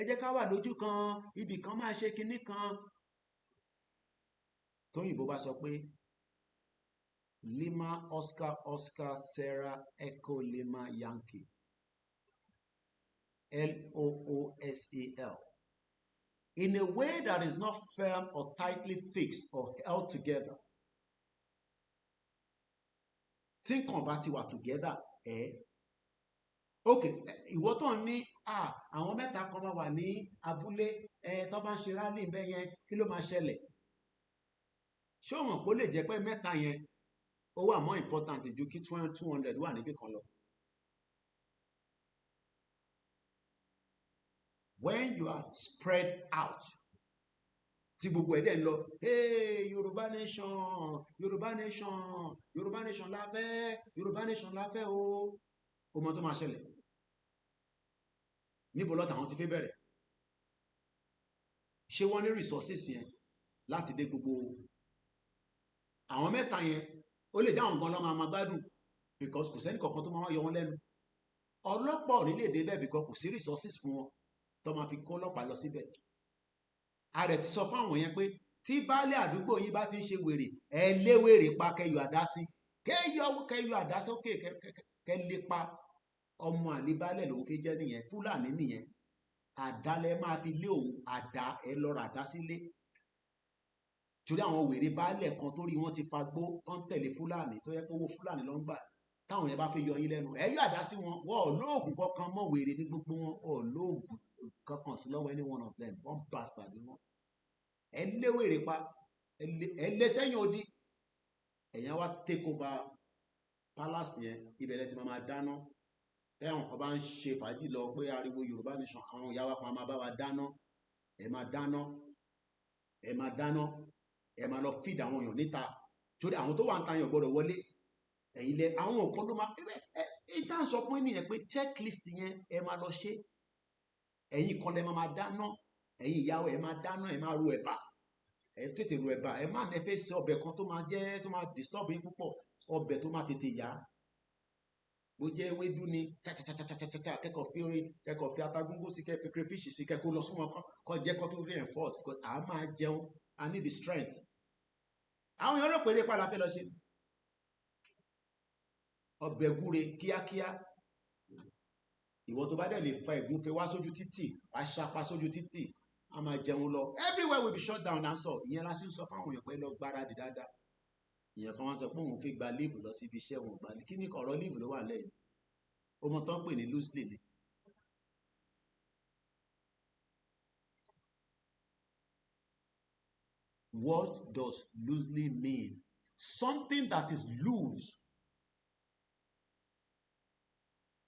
ẹ jẹ́ ká wà lójú kan ibì kan máa ṣe kinní kan tóyìnbó bá sọ pé Lima Oscar Oscar Sarah Echo Lima Yankee LOOSEL in a way that is not firm or tightly fixed or held together tí nǹkan bá ti wà together ok ìwọ tó ń ní àwọn mẹ́ta kan máa wà ní abúlé tó bá ń ṣe rálì ń bẹ́ yẹn kí ló máa ṣẹlẹ̀ ṣé o mọ̀ pé ó lè jẹ́ pé mẹ́ta yẹn ó wà more important ju kí 200 wà níbì kan lọ. When you are spread out tí gbogbo ẹ̀dẹ̀ ń lọ Yorùbá nation Yorùbá nation Yorùbá nation la fẹ́ Yorùbá nation la fẹ́ o mọ tó máa ṣẹlẹ̀ níbo lọ́tà àwọn ti fẹ́ bẹ̀rẹ̀ ṣé wọ́n ní resources yẹn láti dé gbogbo àwọn mẹ́ta yẹn ó lè dáhùn gan lọ́mọ máa gbádùn because kò sẹ́ni kankan tó máa yọ wọn lẹ́nu ọlọ́pàá ò ní lè dé bẹ́ẹ̀ because kò sí resources fún wọn tó máa fi kó ọlọ́pàá lọ síbẹ̀ a rẹ̀ ti sọ fún àwọn yẹn pé tí baálé àdúgbò yín bá ti ń ṣe wèrè ẹ lé wèrè pa kẹyọ àdá sí kẹyọ àdá sókè kẹ lé pa. ọmọ àlébálẹ̀ lòun fi jẹ́ nìyẹn, fúlàní nìyẹn. àdá lẹ máa fi lé òun, àdá ẹ lọ rà àdá sílé. torí àwọn wèrè baálẹ̀ kan tó rí wọn ti fagbó tán tẹ̀lé fúlàní tó yẹ pé owó fúlàní ló ń gbà, táwọn yẹn bá fi yọ yín lẹ́nu ẹ yọ àdá sí wọn. wọn ò lóògùn kankan mọ́, wèrè ní gbogbo wọn, ò lóògùn kankan sí lọ́wọ́ any one of them, one bastard ni wọn. ẹ lé wèrè pa, ẹ lé sẹ́yìn odi, ẹ̀yàn wá take over palace yẹn, ibẹ̀ lẹ ti máa dáná. tẹ́wọ̀n kan bá ń ṣe fàájì lọ pé ariwo Yorùbá nation, àwọn ìyá wa kan máa bá wa dáná. ẹ máa dáná, ẹ máa dáná, ẹ máa lọ feed àwọn èèyàn níta, torí àwọn tó wà ń ta yàn gbọ́dọ̀ wọlé. ẹ̀yin lẹ àwọn nǹkan ló máa ẹ tá à ń sọ fún ènìyàn pé checklist yẹn ẹ máa lọ ṣe. ẹ̀yin kan lẹ máa dáná, ẹ̀yin ìyàwó ẹ máa dáná, ẹ máa ro ẹ̀bà, ẹ tètè ro ẹ̀bà, ẹ má nẹ fẹ́ ṣe ọbẹ̀ kan tó máa jẹ́ tó máa disturb yín púpọ̀, ọbẹ̀ tó máa tètè yá. bó jẹ́ ewédú ni chachachachachacha kẹ́kọ̀ọ́ fi atagúngó sí, kẹ́ fi crayfish sí, kẹ́kọ̀ọ́ lọ sún wọn kọ́ jẹ́ kọ́ tó reinforce, because à máa jẹun, I need the strength. àwọn èèyàn rò pé eré padà fẹ́ lọ ṣe ọbẹ̀ gúre kíákíá. ìwọ tó bá dẹ̀ lè fa ẹ̀gúnfe wá sójú títì, wá ṣapa sójú títì, a máa jẹun lọ, everywhere will be shut down. náà sọ ìyẹn la ṣe ń sọ fáwọn èèyàn pé lọ gbáradì dáadáa. ìyẹn kan wá sọ pé òun fi gba leave lọ síbi iṣẹ́, òun gba kí ni ọ̀rọ̀ leave ló wà lẹ́yìn, ọmọ tó ń pè ní loosely ni. What does loosely mean? Something that is loose.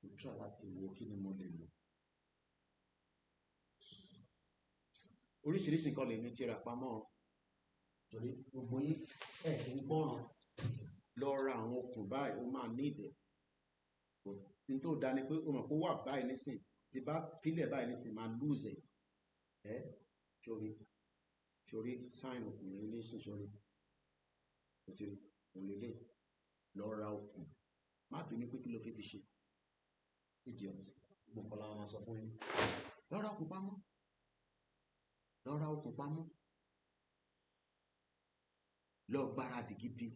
mo try láti wo kí ni mo lè lò. oríṣiríṣi nǹkan lè mi ti rà pamọ́, torí gbogbo yín ẹ̀ kí ń gbọ́ràn. lọ ra àwọn okùn báyìí, ó máa ní ìdẹ̀. ní tó dáa ni pé o mọ̀ pé ó wà báyìí nísìn, tí bá fílẹ̀ báyìí nísìn máa lose ẹ̀ sórí sign okùn yẹn nísìn, sórí ètò òlélẹ̀. lọ ra okùn, má bínú pé kí ló fi ṣe idiot, gbogbo nǹkan làwọn máa sọ fún yín. lọ ra okùn pamọ́, lọ ra okùn pamọ́, lọ gbáradì gidi.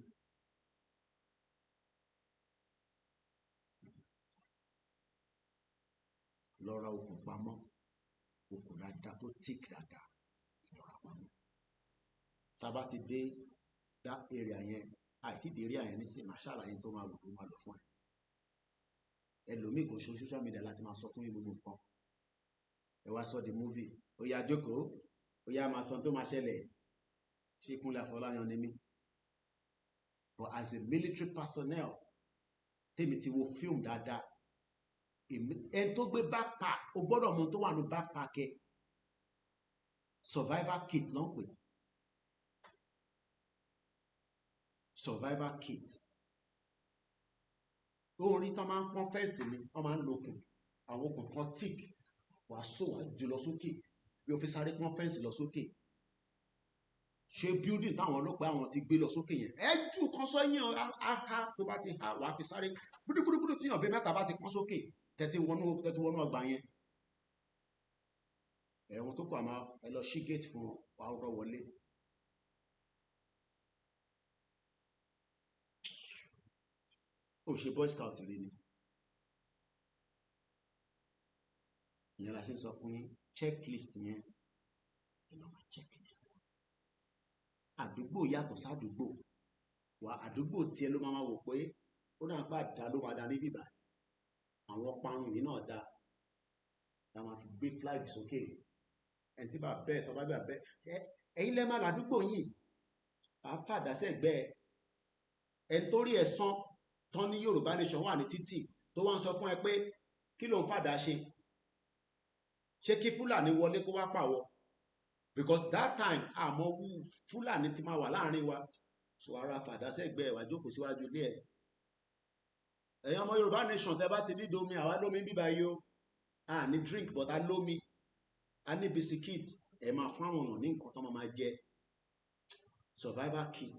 lọ ra okùn pamọ́, okùn dáadáa tó tík dáadáa, lọ ra pamọ́. tá a bá ti dé dá area yẹn, àìtí dé area yẹn nísìnyí, màá ṣàlàyé tó máa lò tó máa lò fún ẹ. ẹlòmíì kò ṣe social media láti máa sọ fún yín gbogbo nǹkan. ẹ wá sọ di movie, ó yá jókòó, ó yá máa sọ tó máa ṣẹlẹ̀. ṣé Kúnlé Afọláyan ni mí? But as a military personnel, tèmi ti wo film dáadáa, ẹni tó gbé backpack, o gbọ́dọ̀ mọ tó wà ní backpack ẹ. survival kit ló ń pè, survival kit. orin tán máa ń pọ́n fẹ́ǹsì ni wọ́n máa ń lo okùn, àwọn okùn kan tík, wàá sọ wàá jù lọ sókè bí o fi sáré pọ́n fẹ́ǹsì lọ sókè. ṣé building táwọn ọlọ́pàá àwọn ti gbé lọ sókè yẹn, ẹ jù kan sọ́yìn aka tó bá ti ha wàá fi sáré gbúdúgbúdú tíyàn bí mẹ́ta bá ti pọ́n sókè, tẹ́tí wọnú ọgbà yẹn. ẹ̀wọ̀n tó kọ àmà ẹ lọ ṣí gate fún wàá rọ wọlé. ó ṣe boy scout rí ni. ìyẹn la ṣe ń sọ fún yín, checklist yẹn ẹ lọ máa checklist. àdúgbò yàtọ̀ sádùúgbò, wà àdúgbò tiẹ̀ ló máa wò pé ó náà bá dá ló máa dá níbí báyìí. àwọn parun yìí náà dá, la máa fi gbé flag sókè. ẹni tí bá bẹ́ẹ̀ tó bá bẹ́ẹ̀ ẹ̀yin lẹ́ máa ládùúgbò yìí, à ń fàdá sẹ́gbẹ́ ẹni tó rí ẹ̀sán tán ní Yorùbá nation wà ní títì tó wá ń sọ fún ẹ pé kí ló ń fàdá ṣe kí Fúlàní wọlé kó wá pàwọ́, because that time àmọ́ Fúlàní ti máa wà láàrin wa, so ara fàdá sẹ́gbẹ́ wà jókòó síwájú ilé ẹ̀. ẹ̀yin ọmọ Yorùbá nation tẹ́ bá ti ní domi, àwa lómi bíbá yìí o, a ní drink but a lómi, a ní bisikíìtì, ẹ máa fún àwọn èèyàn ní nǹkan tó máa jẹ, survival kit.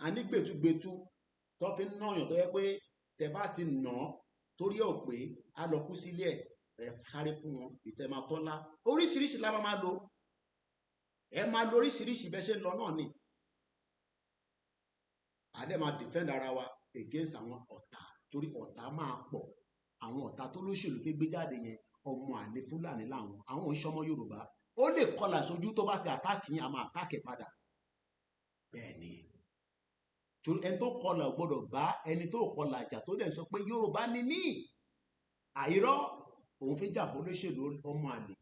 a ní gbẹ̀tugbẹ̀tu tó fi ń nàyàn tó yẹ pé tẹ́ bá ti nà án torí ẹ̀ pé a lọ kú sílé ẹ̀ sáré fún wọn, ìtẹ̀mátọ́lá, oríṣiríṣi la máa lò. ẹ máa lóríṣiríṣi bẹ́ ṣe ń lọ náà ni àdẹ́ máa defend ara wa against àwọn ọ̀tá torí ọ̀tá máa pọ̀ àwọn ọ̀tá tó lóṣèlú fẹ́ gbé jáde yẹn ọmọ àlè fúlàní làwọn àwọn ìṣọmọ yorùbá ó lè kọlà sójú tó bá ti àtáàkì yín a máa àtáàkì padà bẹ́ẹ̀ ni torí ẹni tó kọlà ò gbọdọ̀ bá ẹni tó kọlà jà tó dẹ̀ sọ pé yorùbá ni mí àìrọ́ òun fi jà fún olóṣèlú ọmọ àlè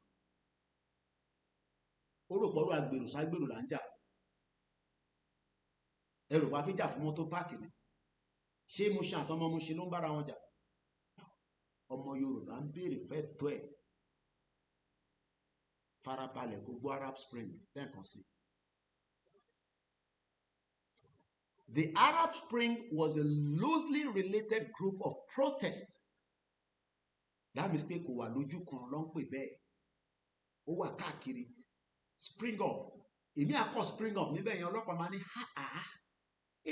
ó rò pọ̀rọ̀ agbèrò ságbèrò là ń jà ẹrù bá fi jà fún mọ́tò páàkì ni ṣé mo ṣe àtọmọ mo ṣe ló ń bára wọn jà ọmọ yorùbá ń béèrè fẹ́ tó ẹ̀ farabalẹ̀ kó gbọ́ Arab Spring lẹ́ẹ̀kan sí. The Arab Spring was a loosely related group of protests. That means pé kò wà lójú kan ló ń pè bẹ́ẹ̀ ó wà káàkiri spring up èmi àkọ́ spring up níbẹ̀ yẹn ọlọ́pàá máa ní ha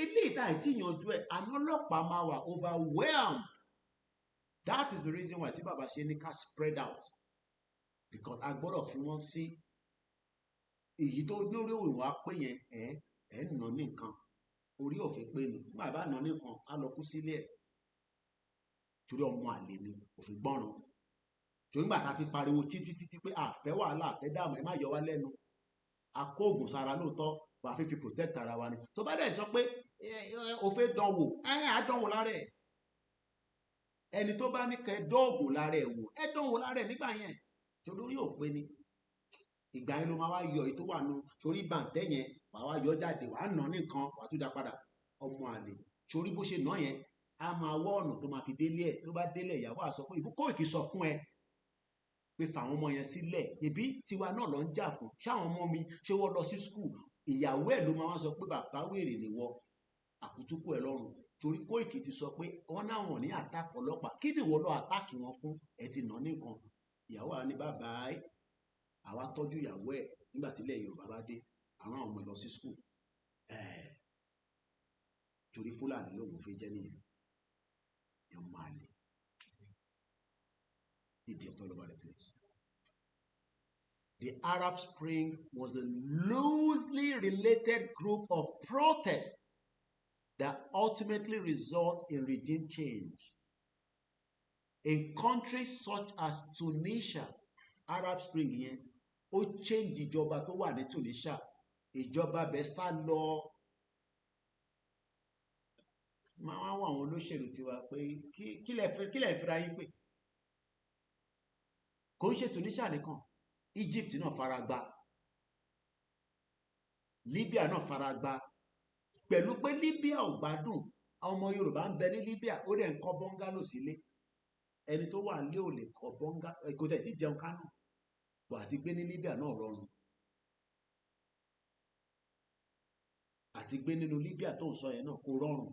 ilé ìta ìtì yanjú ẹ̀ àná ọlọ́pàá máa wà overwhelmed. That is the reason why tí bàbá ṣe ní ká spread out because a gbọ́dọ̀ fi wọ́n sí èyí tó lórí òwò á pé yẹn ẹ̀ ń nà ní nǹkan orí òfin pé ni má bá nà ní nǹkan á lọ kú sílé ẹ̀ torí ọmọ àlè ni òfin gbọ́ràn torí nígbà tá a ti pariwo títí pé àfẹ́ wàhálà àfẹ́ dààmú ẹ má yọ wá lẹ́nu a kó oògùn sára lóòótọ́ wà á fi protect ara wa ni tó bá dẹ̀ sọ pé òfin dánwò á dánwò lára ẹ̀ ẹni tó bá ní kẹ́ dóògùn lára ẹ̀ wò ẹ dánwò lára ẹ̀ nígbà yẹn torí yóò pé ni ìgbà yẹn ló máa wá yọ èyí tó wà nù sórí bàǹtẹ́ yẹn wà á wá yọ jáde wà á nà nìkan wà á tún dá padà ọmọ àlè sórí bó ṣe nà yẹn a máa wọ ọ̀nà tó máa fi délé ẹ̀ tó bá délé ìyàwó àsọ pé ìbúkọ́ ìkì sọ fún ẹ pé fàwọn ọmọ yẹn sílẹ̀ ìbí tiwa náà lọ ń jà fún ṣáwọn ọmọ mi ṣé wọ́n lọ sí skul ìyàwó ẹ̀ ló máa wá sọ pé bàbá wèrè nìwọ àkútúkù ẹ̀ lọ́rùn torí Kóìkì ti sọ pé wọ́n náwọn ní àtàkì ọlọ́pàá kí ni ìwọ lọ àtàkì wọn fún ẹ ti nà nìkan ìyàwó àwọn ní bàbá àwa tọ́jú ìyàwó ẹ̀ nígbà tílẹ̀ Yorùbá bá dé àwọn ọmọ ẹ̀ lọ sí skul torí Fúlàní lòun fi jẹ́ nìyẹn ẹ̀ máa lè idiot all over the place. The Arab Spring was a loosely related group of protests that ultimately result in regime change. In countries such as Tunisia, Arab Spring yẹn ó change ìjọba tó wà ní Tunisia ìjọba bẹ́ẹ̀ sá lọ máa wá wọ àwọn olóṣèlú tiwa pé kí lẹ fira yín pé kò ń ṣe Tunisia nìkan Egypt náà fara gbá Libya náà fara gbá pẹ̀lú pé Libya ò gbádùn ọmọ Yorùbá ń bẹ ní Libya ó dẹ̀ ń kọ́ bọ́ngálò sílé ẹni tó wà nílé ò lè kọ́ bọ́ngálò kò tẹ̀ tí jẹun kánò bọ̀ àti gbé ní Libya náà rọrùn àti gbé nínú Libya tó ń sọ yẹn náà kò rọrùn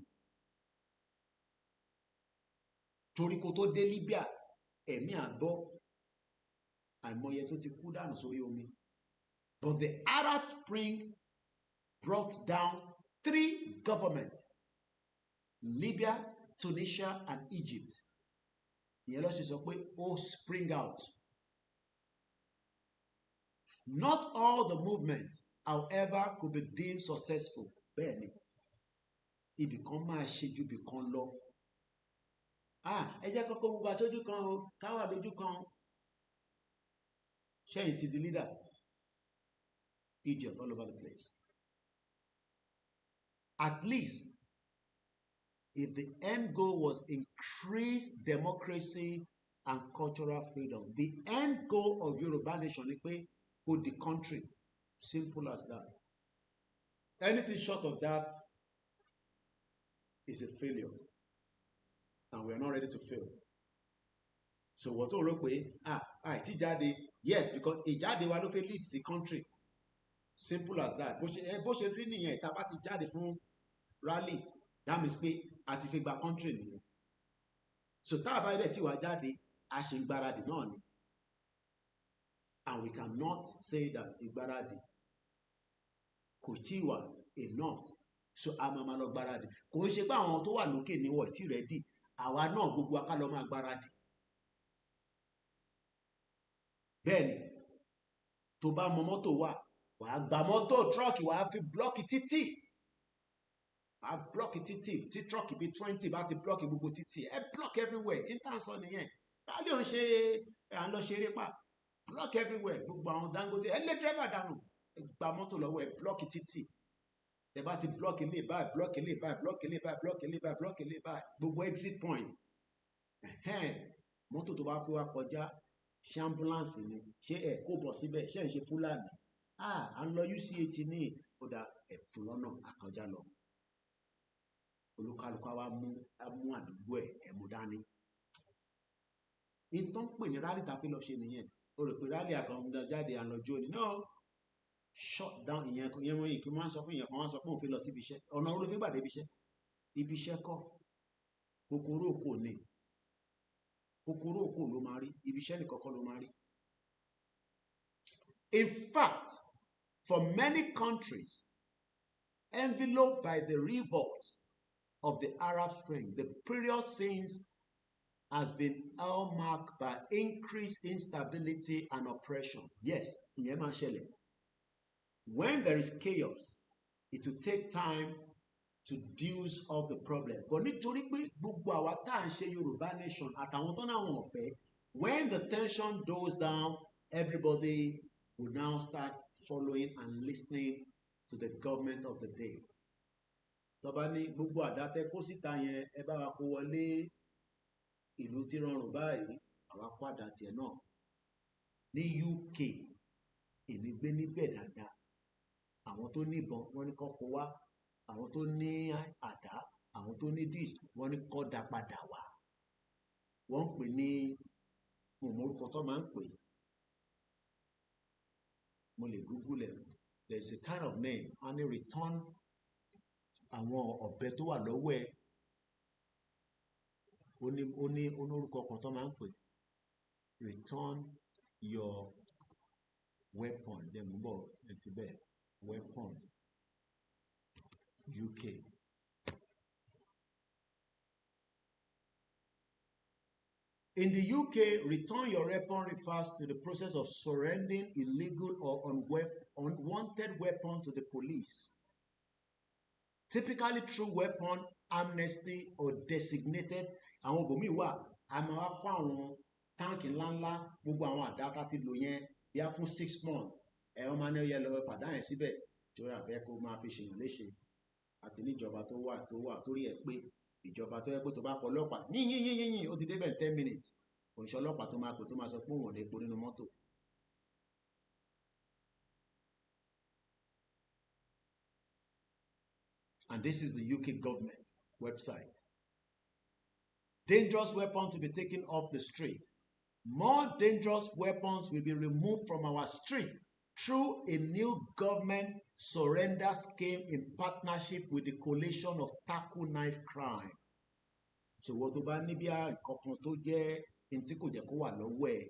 torí kó tó dé Libya ẹ̀mí àbọ̀ àìmọye tó ti kú dànù sórí omi but the Arab Spring brought down 3 governments Libya, Tunisia and Egypt ìyẹn ló ṣe sọ pé ó spring out. Not all the movements however could be deemed successful bẹ́ẹ̀ ni ibì kan máa ṣe ju ibì kan lọ ẹ jẹ́ kọ́kọ́ gbogbo aṣojú kan o káwà lójú kan o ṣẹ́yìn ti di leader idiot all over the place. At least if the end goal was increased democracy and cultural freedom the end goal of Yoruba nation ni pé put the country simple as that anything short of that is a failure and we are not ready to fail. So wọ́n tó rò pé àìtí jáde yes because ìjáde wa ló fẹ́ lead sí country simple as that bó ṣe rí nìyẹn ìta bá ti jáde fún rally that means pé a ti fi gba country nìyẹn so tá a bá ilẹ̀ tí wàá jáde a ṣe ń gbáradì náà ni and we cannot say that ìgbáradì kò tí wà enough so a máa lọ gbáradì kò ń ṣe pé àwọn tó wà lókè níwọ̀ tí ready àwa náà gbogbo aká lọ máa gbáradì bẹ́ẹ̀ni tó bá mọ mọ́tò wà wàá gba mọ́tò tírọ́ọ̀kì wàá fi blọ́ọ̀kì títì wàá blọ́ọ̀kì títì tí tírọ́ọ̀kì bíi 20 bá ti blọ́ọ̀kì gbogbo títì ẹ block everywhere intan sọ nìyẹn rálẹ̀ ò ń ṣe à ń lọ ṣeré pa block everywhere gbogbo àwọn Dangote ẹ lé dírẹ́bà dànù ẹ gba mọ́tò lọ́wọ́ ẹ blọ́ọ̀kì títì ẹ bá ti blọ́ọ̀kì lè báyìí blọ́ọ̀kì lè báyìí blọ́ọ̀kì lè báyìí blọ́ọ̀kì lè báyìí blọ́ọ̀kì lè báyìí gbogbo exit point mọ́tò tó bá fi wá kọjá ṣé ambulance ni ṣé ẹ kó bọ̀ síbẹ̀ ṣé ẹ ń ṣe Fúlàní à ń lọ UCH ní ọ̀dà ẹ̀fún lọ́nà àkọjá lọ olúkálùkù wa mú àdúgbò ẹ̀ mú dání ìtàn pè ní rálì tá a fi lọ ṣe nìyẹn o rò pé rálì àkàngan jáde àlọ́jọ́ ni no shut down ìyẹn wọ́n yìí kí wọ́n sọ fún ìyẹn kan wọ́n sọ pé òun fi lọ síbi iṣẹ́ ọ̀nà orí fi gbàdé ibi iṣẹ́ kọ́ kòkòrò òkò ni kòkòrò òkò ló máa rí ibi iṣẹ́ nìkan kọ́ ló máa rí. In fact, for many countries enveloped by the revolt of the Arab Spring, the period since has been hallmarked by increased instability and oppression. Yes, ìyẹn máa ṣẹlẹ̀. When there is chaos, it will take time to deal off the problem. Kò nítorí pé gbogbo àwa tá à ń ṣe Yorùbá nation àtàwọn tó náà wọ̀n fẹ́, when the tension goes down, everybody will now start following and listening to the government of the day. Tọ́ba ní gbogbo àdátẹ́ kó síta yẹn ẹ bá wa kó wọlé ìlú tí rọrùn báyìí àwa kó àdá tiẹ̀ náà. Ní UK èmi gbé níbẹ̀ dáadáa àwọn tó ní ìbọn wọ́n ní kó wá àwọn tó ní àdá àwọn tó ní disc wọ́n ní kó dá padà wá wọ́n ń pè ní orúkọ tó máa ń pè mo lè google ẹ̀ there is a kind of name and a return àwọn ọ̀bẹ tó wà lọ́wọ́ ẹ̀ ó ní orúkọ kan tó máa ń pè return your weapon dem ń bọ̀ ẹ̀ fi bẹ́ẹ̀ weapon UK. In the UK, return your weapon refers to the process of surrendering illegal or unwanted weapon to the police, typically through weapon amnesty or designated. Àwọn ògbómìí wà a máa wá kó àwọn táǹkì ńláńlá gbogbo àwọn àdá tá ti lò yẹn bí a fún 6 months wọ́n máa ní ó yẹ lọ fàdá yẹn síbẹ̀ tí ó rà fẹ́ kó máa fi ṣèyàn léṣe àti níjọba tó wà torí ẹ̀ pé ìjọba tó yẹ pé tó bá pọ̀ ọlọ́pàá yín ó ti débẹ̀ 10 minutes òṣìṣẹ́ ọlọ́pàá tó máa pè tó máa sọ pé òun ò lè epo nínú mọ́tò. And this is the UK government website. Dangerous weapons to be taken off the street. More dangerous weapons will be removed from our street through a new government surrender scheme in partnership with the coalition of tackle knife crime. So wọ́n tó bá ní bí nǹkan tó jẹ́ ní tí kò jẹ́ kó wà lọ́wọ́ ẹ̀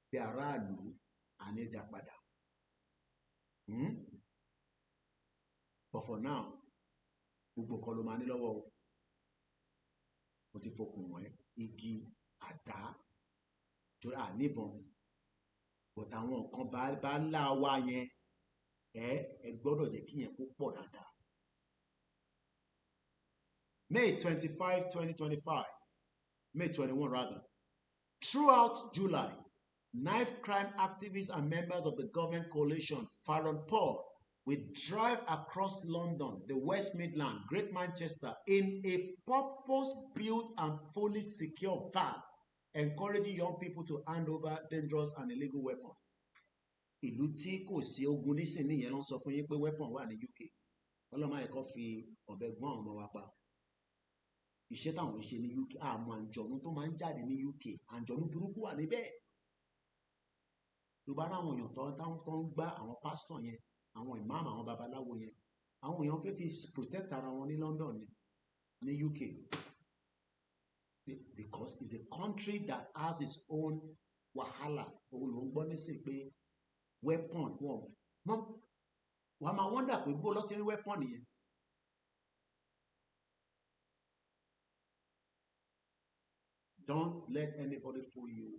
bí aráàlú ànídà padà. But for now, gbogbo nǹkan ló máa ní lọ́wọ́ o. Mo ti fokùn wọ́n igi àdá torí àníbọn but àwọn nǹkan bá ńlá wa yẹn ẹ gbọ́dọ̀ jẹ́ kí yẹn kó pọ̀ dáadáa. May 25, 2025, May 21 rather. Throughout July, knife crime activists and members of the government coalition, Farron Paul, will drive across London, the West Midlands, Great Manchester in a purpose-built and fully secure van, encouraging young people to hand over dangerous and illegal weapons. Ìlú tí kò sí ogun nísìnyí yẹn ló ń sọ fún yín pé weapon wà ní UK. Ọlọ́mọ ẹ̀kọ́ fi ọ̀bẹ gbọ́n àwọn ọmọ wa pa. Iṣẹ́ táwọn ń ṣe ní UK àmọ́ àǹjọ̀nú tó máa ń jáde ní UK àǹjọ̀nú burúkú wà níbẹ̀. Tó bá ráwọn èèyàn tó ń gbá àwọn pásítọ̀ yẹn àwọn ìmáàmù àwọn babaláwo yẹn àwọn èèyàn fẹ́ fi protect ara wọn ní London ní UK because it's a country that has its own wàhálà òun ló ń gbọ́ nísìnyí pé weapon wọ́n máa wonder pé bó lọ́ọ́ ti rí weapon yẹn. Don't let anybody fool you.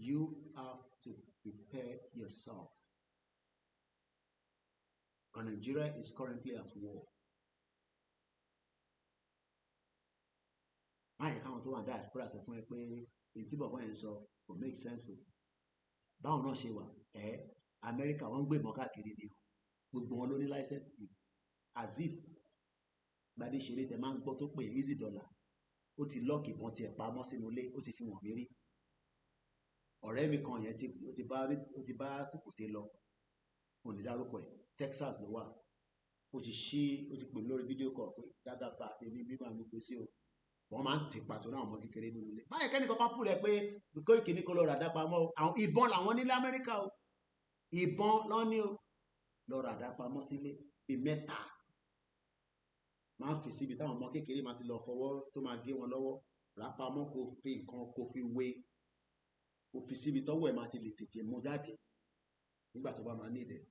You have to prepare yourself. and Nigeria is currently at war. Máyì káwọn tó wà diaspora sọ fún ẹ pé èyí tí bọ̀bọ̀ yẹn sọ kò make sense o. Báwọn náà ṣe wà Amẹ́ríkà wọ́n ń gbé ìbọn káàkiri ni o. Gbogbo wọn ló ní license. Azeez gbadé ṣeré tẹ máa ń gbọ́ tó pè easy dollar ó ti lọ́ọ̀kì ìbọn tiẹ̀ pamọ́ sínú ilé ó ti fi wọ̀n mí rí. Ọ̀rẹ́ mi kan yẹn ó ti bá kùkùté lọ òní dárúkọ ẹ̀ Texas ló wà ó ti pè mí lórí fídíò kọ̀ pé dáadáa bá àtẹ̀mí bíbá mi pé sí o wọ́n máa ń tì pàtó náà ọmọ kékeré nínú ilé. Báyìí kẹ́ni kankan fún rẹ pé kó ìkíní kó lọ rà dápamọ́ àwọn ìbọn làwọn nílẹ̀ Amẹ́ríkà o ìbọn lọ́ní o lọ rà dápamọ́ sílé bíi mẹ́ta máa fi síbi táwọn ọmọ kékeré máa ti lọ fọwọ́ tó máa gé wọn lọ́wọ́ rà pamọ́ kó fi nǹkan kó fi wé kó fi síbi tọ́wọ́ ẹ̀ máa ti lè tètè mú jáde nígbà tó bá máa ní ìdẹ̀.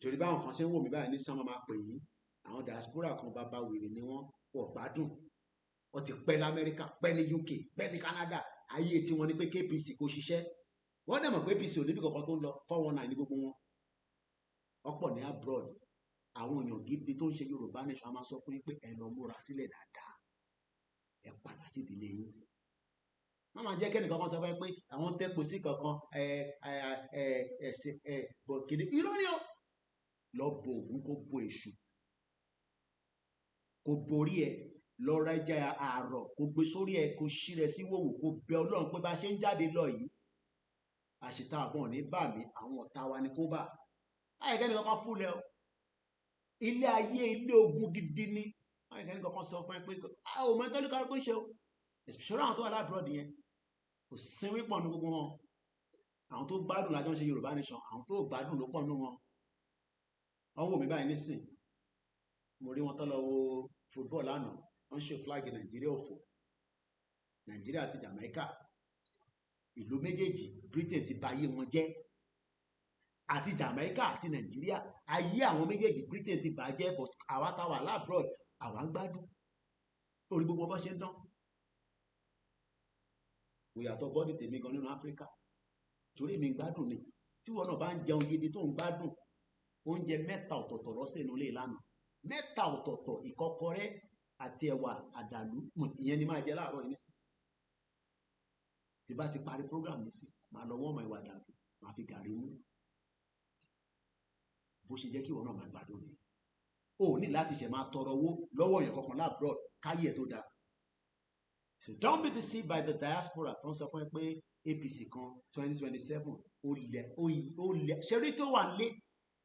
torí báwọn kan ṣe ń wò mí báyìí ní sánmọ́ máa pè yín àwọn diaspora kan bàbá wèrè ni wọ́n gbádùn wọ́n ti pẹ́ lamẹ́ríkà pẹ́ ní UK pẹ́ ní Canada ayé tí wọ́n ní pé KPC kò ṣiṣẹ́ wọ́n dẹ̀ mọ̀ pé APC ò níbi kankan tó ń lọ 419 ní gbogbo wọn ọ̀pọ̀ ní abroad àwọn èèyàn gidi tó ń ṣe Yorùbá nation a máa sọ fún yín pé ẹ lọ múra sílẹ̀ dáadáa ẹ padà sí ìdílé yín wọ́n máa jẹ́ kẹ́nìkan kan sọ fún yín pé àwọn tẹ́pọ̀ sí kankan bọ̀kìdì irọ́ ni ó lọ bo ògún kó bo èṣù kó borí ẹ lọ ra ẹja àárọ̀ kó gbé sórí ẹ kó ṣí rẹ sí wòwò kó bẹ Ọlọ́run pé bá ṣe ń jáde lọ yìí àṣìta àbọ̀ ní bà mí àwọn ọ̀tá wa ni kó bà ayẹkẹ́ni kankan fúnlẹ̀ o ilé ayé ilé ogun gidi ni ayẹkẹ́ni kankan sọ fún ẹ pé a ò mẹ́tọ́ lè kárí pé ń ṣe o especially àwọn tó wà lábúrọ̀dì yẹn kò sínwé pọ̀ ní gbogbo wọn àwọn tó gbádùn lájọ́ ń ṣe Yorùbá nation àwọn tó gbádùn ló pọ̀ nínú wọn wọ́n wò mí báyìí nísìn mo rí wọn tó lọ wo football lánàá wọ́n ṣe flag Nàìjíríà òfò Nàìjíríà àti Jamaica ìlú méjèèjì Britain ti bà ayé wọn jẹ́ àti Jamaica àti Nàìjíríà ayé àwọn méjèèjì Britain ti bàjẹ́ but àwa táwa labroad àwa ń gbádùn orí gbogbo bó ṣe ń dán òyàtọ̀ bọ́dì tèmi gan nínú Áfíríkà torí mi ń gbádùn ni tí wọn náà bá ń jẹun gidi tó ń gbádùn oúnjẹ mẹ́ta ọ̀tọ̀ọ̀tọ̀ lọ́sẹ̀ inú ilé lánàá mẹ́ta ọ̀tọ̀ọ̀tọ̀ ìkọ́kọrẹ́ àti ẹ̀wà àdàlú ìyẹn ni máa jẹ láàárọ̀ yìí nísìn tí bá ti parí program nísìn máa lọ wọ́n ọmọ ìwà àdàlú máa fi gàrí mú bó ṣe jẹ́ kí ìwọ náà máa gbádùn ni o ní láti ṣe máa tọrọ owó lọ́wọ́ èèyàn kankan labroad káyé ẹ̀ tó dáa so don't be deceived by the diaspora tó ń sọ fún ẹ pé APC kan 2027 ó lẹ ṣeré tó wà nílé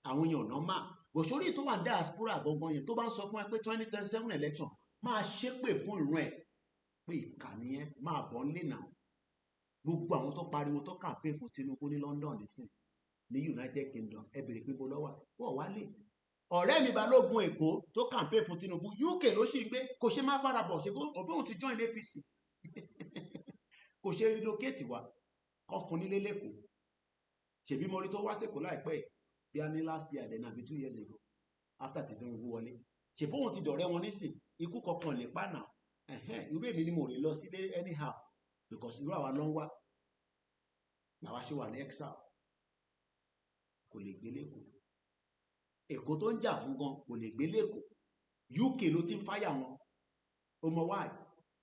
àwọn èèyàn náà máa bòṣórí tó wà ní diaspora gangan yẹn tó bá ń sọ fún ẹ pé 2027 election máa ṣépè fún ìran ẹ pé ìkànnì yẹn máa bọ́ nílé náà gbogbo àwọn tó pariwo tó campaign fún Tinubu ní London nísìn ní United Kingdom ẹ bèrè pé bó lọ́wọ́ wọ́n wálé ọ̀rẹ́ mi Balógun Èkó tó campaign fún Tinubu UK ló ṣì ń gbé kò ṣe má fara bọ̀ ṣe ọ̀bẹ́ òun ti join APC kò ṣe relocate wá kọ́ fún nílé lẹ́kọ̀ọ́ ṣèbí mo rí tó wá sẹ́kọ̀ọ́ láìpẹ́ bí a ní last year then àbí 2 years ago after Tinubu wọlé ṣèbí òun ti dọ̀rẹ́ wọn nísìn ikú kankan lè pa náà irú èmi ni mo lè lọ sílé anyhow because irú àwa ló ń wá làwa ṣe wà ní exile kò lè gbé lẹ́kọ̀ọ́ Èkó tó ń jà fún gan kò lè gbé lẹ́kọ̀ọ́ UK ló ti ń fáyà wọn o mọ why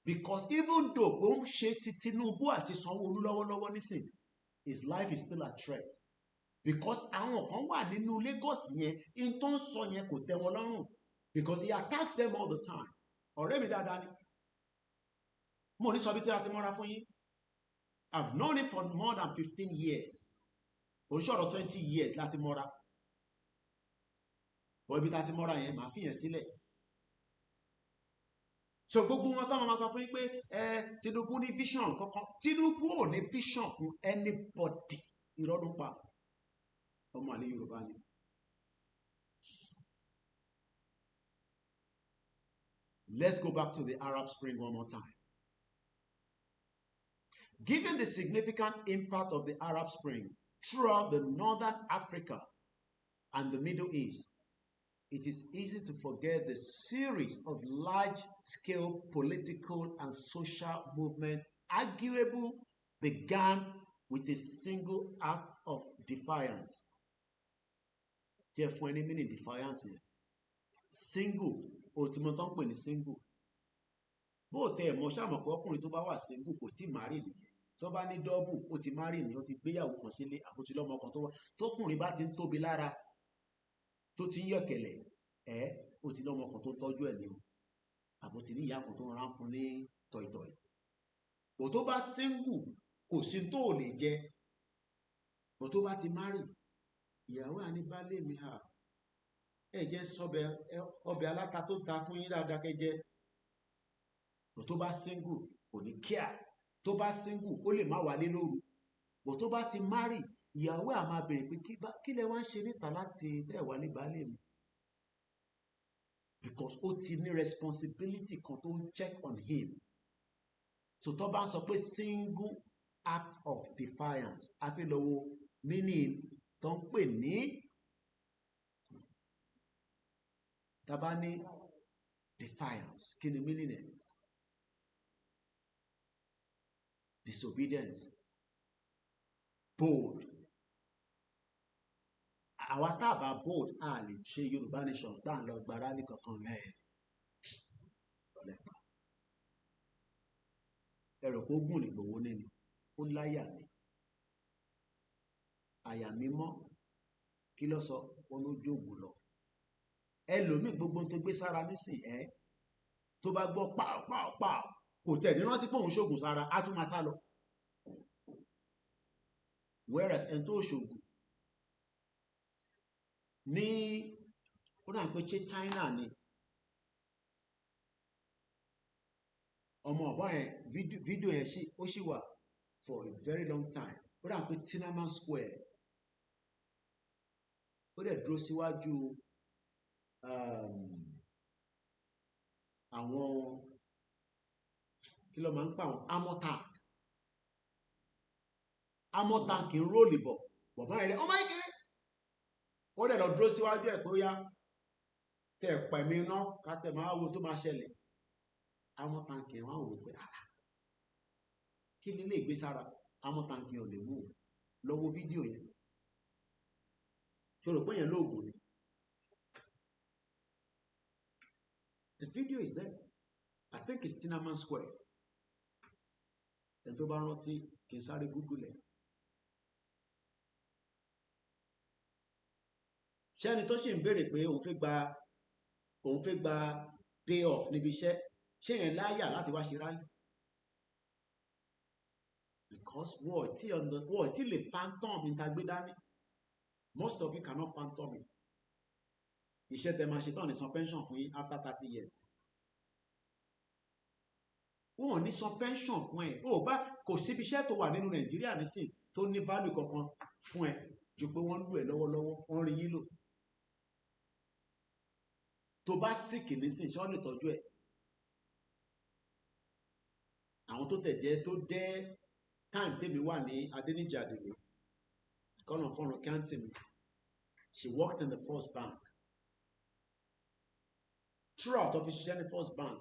because even though ó ń ṣe ti Tinubu àti Sanwó-Olú lọ́wọ́lọ́wọ́ nísìn his life is still a threat because àwọn kan wà nínú Lagos yẹn in tó ń sọ yẹn kò tẹ́ wọn lọ́rùn because he attacks them all the time ọ̀rẹ́ mi dáadáa ni mo ní sọ bí tí a ti mọ́ra fún yín I've known him for more than 15 years oṣooṣọ́rọ̀ 20 years láti mọ́ra bọ́ ibi tá ti mọ́ra yẹn màá fìyẹn sílẹ̀ so gbogbo wọn táwọn máa sọ fún yín pé Tinubu ní vision kankan Tinubu ò ní vision fún anybody ìrọ́dún pa ọmọ àlè Yorùbá ni let's go back to the Arab Spring one more time. Given the significant impact of the Arab Spring throughout the Northern Africa and the Middle East, it is easy to forget the series of large-scale political and social movements arguably began with a single act of defiance. Jẹ́ fún ẹni meaning defiance yẹn. Single, òtúmọ̀ tó ń pè ní single. Bó o tẹ ẹ̀ mọ̀ ṣáà mọ̀ pé ọkùnrin tó bá wà single kò tí ì marry nìyẹn. Tó bá ní double, ó ti marry nìyẹn, ó ti gbéyàwó kan sílé, àbótí lọ́mọ kan tó wá. Tókùnrin bá ti ń tóbi lára, tó ti ń yọ̀kẹ̀lẹ̀, ó ti lọ́mọ kan tó ń tọ́jú ẹ̀ ní o. Àbótí ní ìyá kan tó ń rán fún ní tọ̀ìtọ̀ì. Bó tó bá single, kò sí tó ò lè jẹ. Bó tó bá ti marry, ìyàwó àní baálé mi hà. Ẹ jẹ́ sọ́bẹ̀ ọbẹ̀ aláta tó ta fún yín dáadáa kẹjẹ. Bó tó bá single, kò ní kíá. Tó bá single, ó lè má wálé lóru. Bó tó bá ti marry, ìyàwó á máa bèrè pé kí lẹ wá ń ṣe níta láti tẹ́ wálé baálé mi. Because ó ti ní responsibility kan tó ń check on him. So tó bá ń sọ pé single act of defiance, a fi lọ wo meaning tó ń pè ní tàbá ní defiance. Kí ni meaning ẹ̀? Disobedience. Bold. Àwa tá a bá bold, a lè ṣe Yorùbá nation tá à ń lọ gbára ní kankan rẹ̀. Lọ́lẹ́pàá. Ẹ̀rọ kó gùn ní gbowó nínú. Ó láyà ni. Àyà mímọ́. Kí ló sọ? Wọn ló jóògùn lọ. Ẹlòmíì gbogbo tó gbé sára nísìn tó bá gbọ́ pàápàá kò tẹ̀ ní rántí pé òun ṣògùn sára, á tún máa sá lọ. Whereas ẹni tó ṣògùn ní ó náà pé ṣé China ni ọmọ ọ̀bọ yẹn fídíò yẹn ó ṣì wà for a very long time. Ó náà pé Tiananmen Square. Ó dẹ̀ dúró síwájú àwọn kí ló máa ń pa àwọn armor tank ń róòlì bọ̀ bọ̀bá rẹ̀ ọmọ ìkéré. Ó dẹ̀ lọ dúró síwájú ẹ̀ pé ó yá tẹ̀ pẹ̀mí iná ká tẹ̀ máa wo tó máa ṣẹlẹ̀. Armor tank yẹn wọ́n á wò pé kí ni ilé ìgbé sára armor tank yẹn ò lè mú o. Lọ wo fídíò yẹn. Ṣé o rò pé yẹn lóògùn ni? The video is there. I think it's Tiananmen Square. Ẹni tó bá rántí kí n sáré Google ẹ̀. Ṣé ẹni tó ṣì ń béèrè pé òun fẹ́ gba day off níbi iṣẹ́, ṣé yẹn láyà láti wá ṣe rálì? Because wọ́n ti lè phantom ìtagbé dání. Most of you cannot phantom it. Iṣẹ́ tẹ máa ṣe tán ní san pension fún yín after 30 years. Wọ́n ò ní san pension fún ẹ. Kò síbi iṣẹ́ tó wà nínú Nàìjíríà nísìn tó ní value kankan fún ẹ ju pé wọ́n ń lù ẹ́ lọ́wọ́lọ́wọ́, wọ́n rí yín lò. Tó bá sick nísìn ṣé wọ́n lè tọ́jú ẹ̀? Àwọn tó jẹ́ time tèmi wà ní Adéníjì Àdèlé kọ́nà fọ́nrán kántì mi. She worked in the First Bank. Throughout of ṣiṣẹ́ ní First Bank,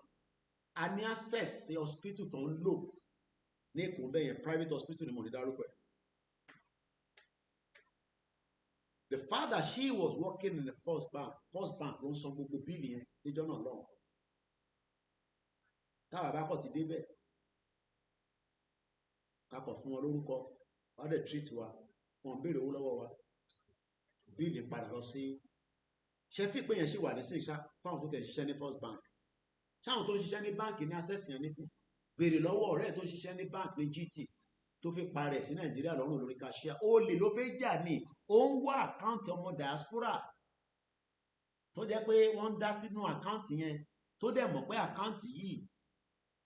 a ní access sí hospital tó ń lò ní Èkó ń bẹ̀yẹn, private hospital ni mo ní dárúkọ ẹ̀. The fact that she was working in the First Bank ló ń san gbogbo bíìlì yẹn níjọ́ náà lọ́hùn. Táwa bá kọ̀ ti débẹ̀ kápọ̀ fún wọn lórúkọ, wọ́n dẹ̀ treat wa, wọ́n ń béèrè owó lọ́wọ́ wa, bíìlì ń padà lọ sí. Ṣé fi pé yẹn ṣì wà nísìn ṣá fáwọn tó tẹ̀ ṣiṣẹ́ ní First Bank? Ṣáwọn tó ń ṣiṣẹ́ ní báǹkì ní access yẹn nísìn? Béèrè lọ́wọ́ ọ̀rẹ́ tó ń ṣiṣẹ́ ní báǹkì ní GT tó fi parẹ̀ sí Nàìjíríà lọ́rùn lórí cashier. Olè ló fẹ́ jà ní, ó ń wá àkáǹtì ọmọ diaspora tó jẹ́ pé wọ́n ń dá sínú àkáǹtì yẹn, tó dẹ̀ mọ̀ pé àkáǹtì yìí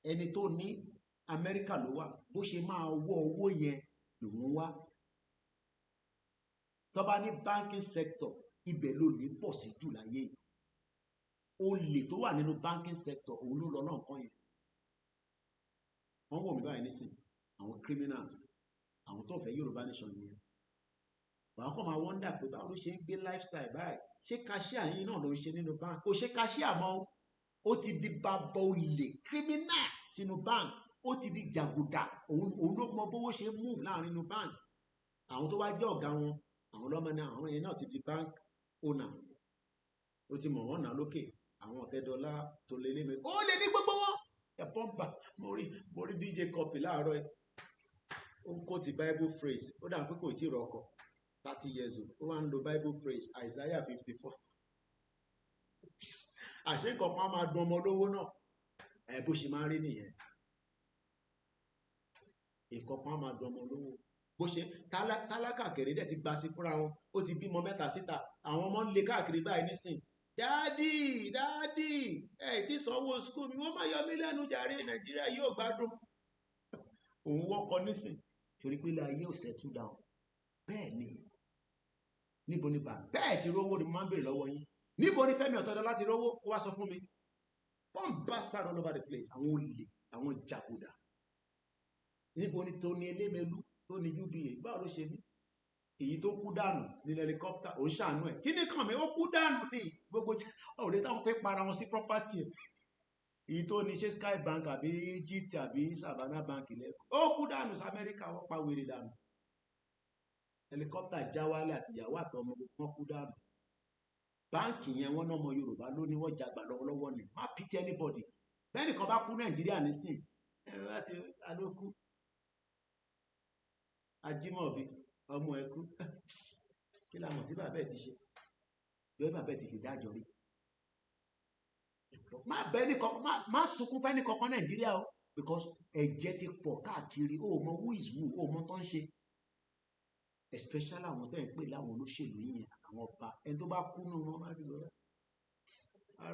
ẹni tó ní Amẹ́ríkà ló wà, bó ṣe máa wọ́ owó yẹn lòun wá. Tó bá ní banking sector, ibẹ̀ ló lè pọ̀ sí jù láyé. Olè tó wà nínú banking sector òun ló lọ lọ́nkàn yẹn. Wọ́n wò mí báyìí nísìn, àwọn criminals, àwọn tó fẹ́ Yorùbá nation yẹn. Wàá kọ́ máa wonder pé báwo ló ṣe ń gbé lifestyle báyìí. Ṣé cashier yín náà ló ń ṣe nínú bank? Kò ṣe cashier mọ́, ó ti di bàbá olè criminal sínú bank. ó ti di jàgùdà, òun ló mọ bówó ṣe move láàrin inú bank. Àwọn tó wá jẹ́ ọ̀gá wọn, àwọn lọ́mọ náà, àwọn yẹn náà ti di bank owner. Ó ti mọ̀ wọ́n náà lókè, àwọn Ọ̀tẹ́dọ́lá tó lé lé mi, ó lè ní gbogbo wọn. Ẹ pọ́ǹpà, mo rí DJ Copy láàárọ̀ ẹ̀, ó ń kó ti Bible phrase, ó dà pé kò tí ì rọkọ̀, 30 years old, ó wá ń lo Bible phrase Isaiah 54. Àṣé nǹkan kan máa dun ọmọ olówó náà, bó ṣe máa rí nìyẹn. Nǹkan kan máa dun ọmọ olówó, bó ṣe tálákà kéré dẹ̀ ti gba sí fúnra wọn, ó ti bímọ 3 síta, àwọn ọmọ ń lé káàkiri báyìí nísìn. Dáàdì tí sanwó skul mi, wọ́n máa yọ mí lẹ́nu jàre, Nàìjíríà yóò gbádùn. Òun wọ́kọ nísìn torí pé ilé ayé ò settle down. Bẹ́ẹ̀ ni, níbo ni bẹ́ẹ̀ ti rówó ni mo máa ń béèrè lọ́wọ́ yín. Níbo ni Fẹ́mi Ọ̀tẹ́dọ́lá ti rówó kó wá sọ fún mi? Bomb bastard all over the place, àwọn olè, àwọn jàgùdà. Níbo ni Tony Elémelu tó ní UBA, báwo ló ṣe ní? Èyí tó kú dànù nínú helicopter, ò ń ṣàánú ẹ̀. Kí ni kàn mí, ó kú dànù ní gbogbo ọ̀rẹ́ táwọn fẹ́ para wọn sí property ẹ̀. Èyí tó ní ṣe Sky Bank àbí GT àbí Savannah Bank lẹ́kọ̀ọ́, ó kú dànù sí Amẹ́ríkà, wọ́n pa wèrè dànù. Helicopter já wálé àti ìyàwó àtọmọ wọn kú dànù. Báǹkì yẹn wọ́n náà ọmọ Yorùbá ló ní, wọ́n jagbà lọ́wọ́lọ́wọ́ ni. Má pity anybody. Bẹ́ẹ̀ni kan bá kú Nàìjíríà nísìn, láti alókù Ajímọ̀bí ọmọ ẹkú, kí la mọ̀ tí bàbá ẹ̀ ti ṣe? Bẹ́ẹ̀ bàbá ẹ̀ ti fi dájọ́ rí. Má sunkún fẹ́ni kankan Nàìjíríà o, because ẹ̀jẹ̀ ti pọ̀ káàkiri, ó mọ who is who, ó mọ tó ń ṣe. Especially àwọn tẹ́ ń pè láwọn olóṣèlú yìnyẹn àtàwọn ọba, ẹni tó bá kú nù wọn láti lọ rẹ̀.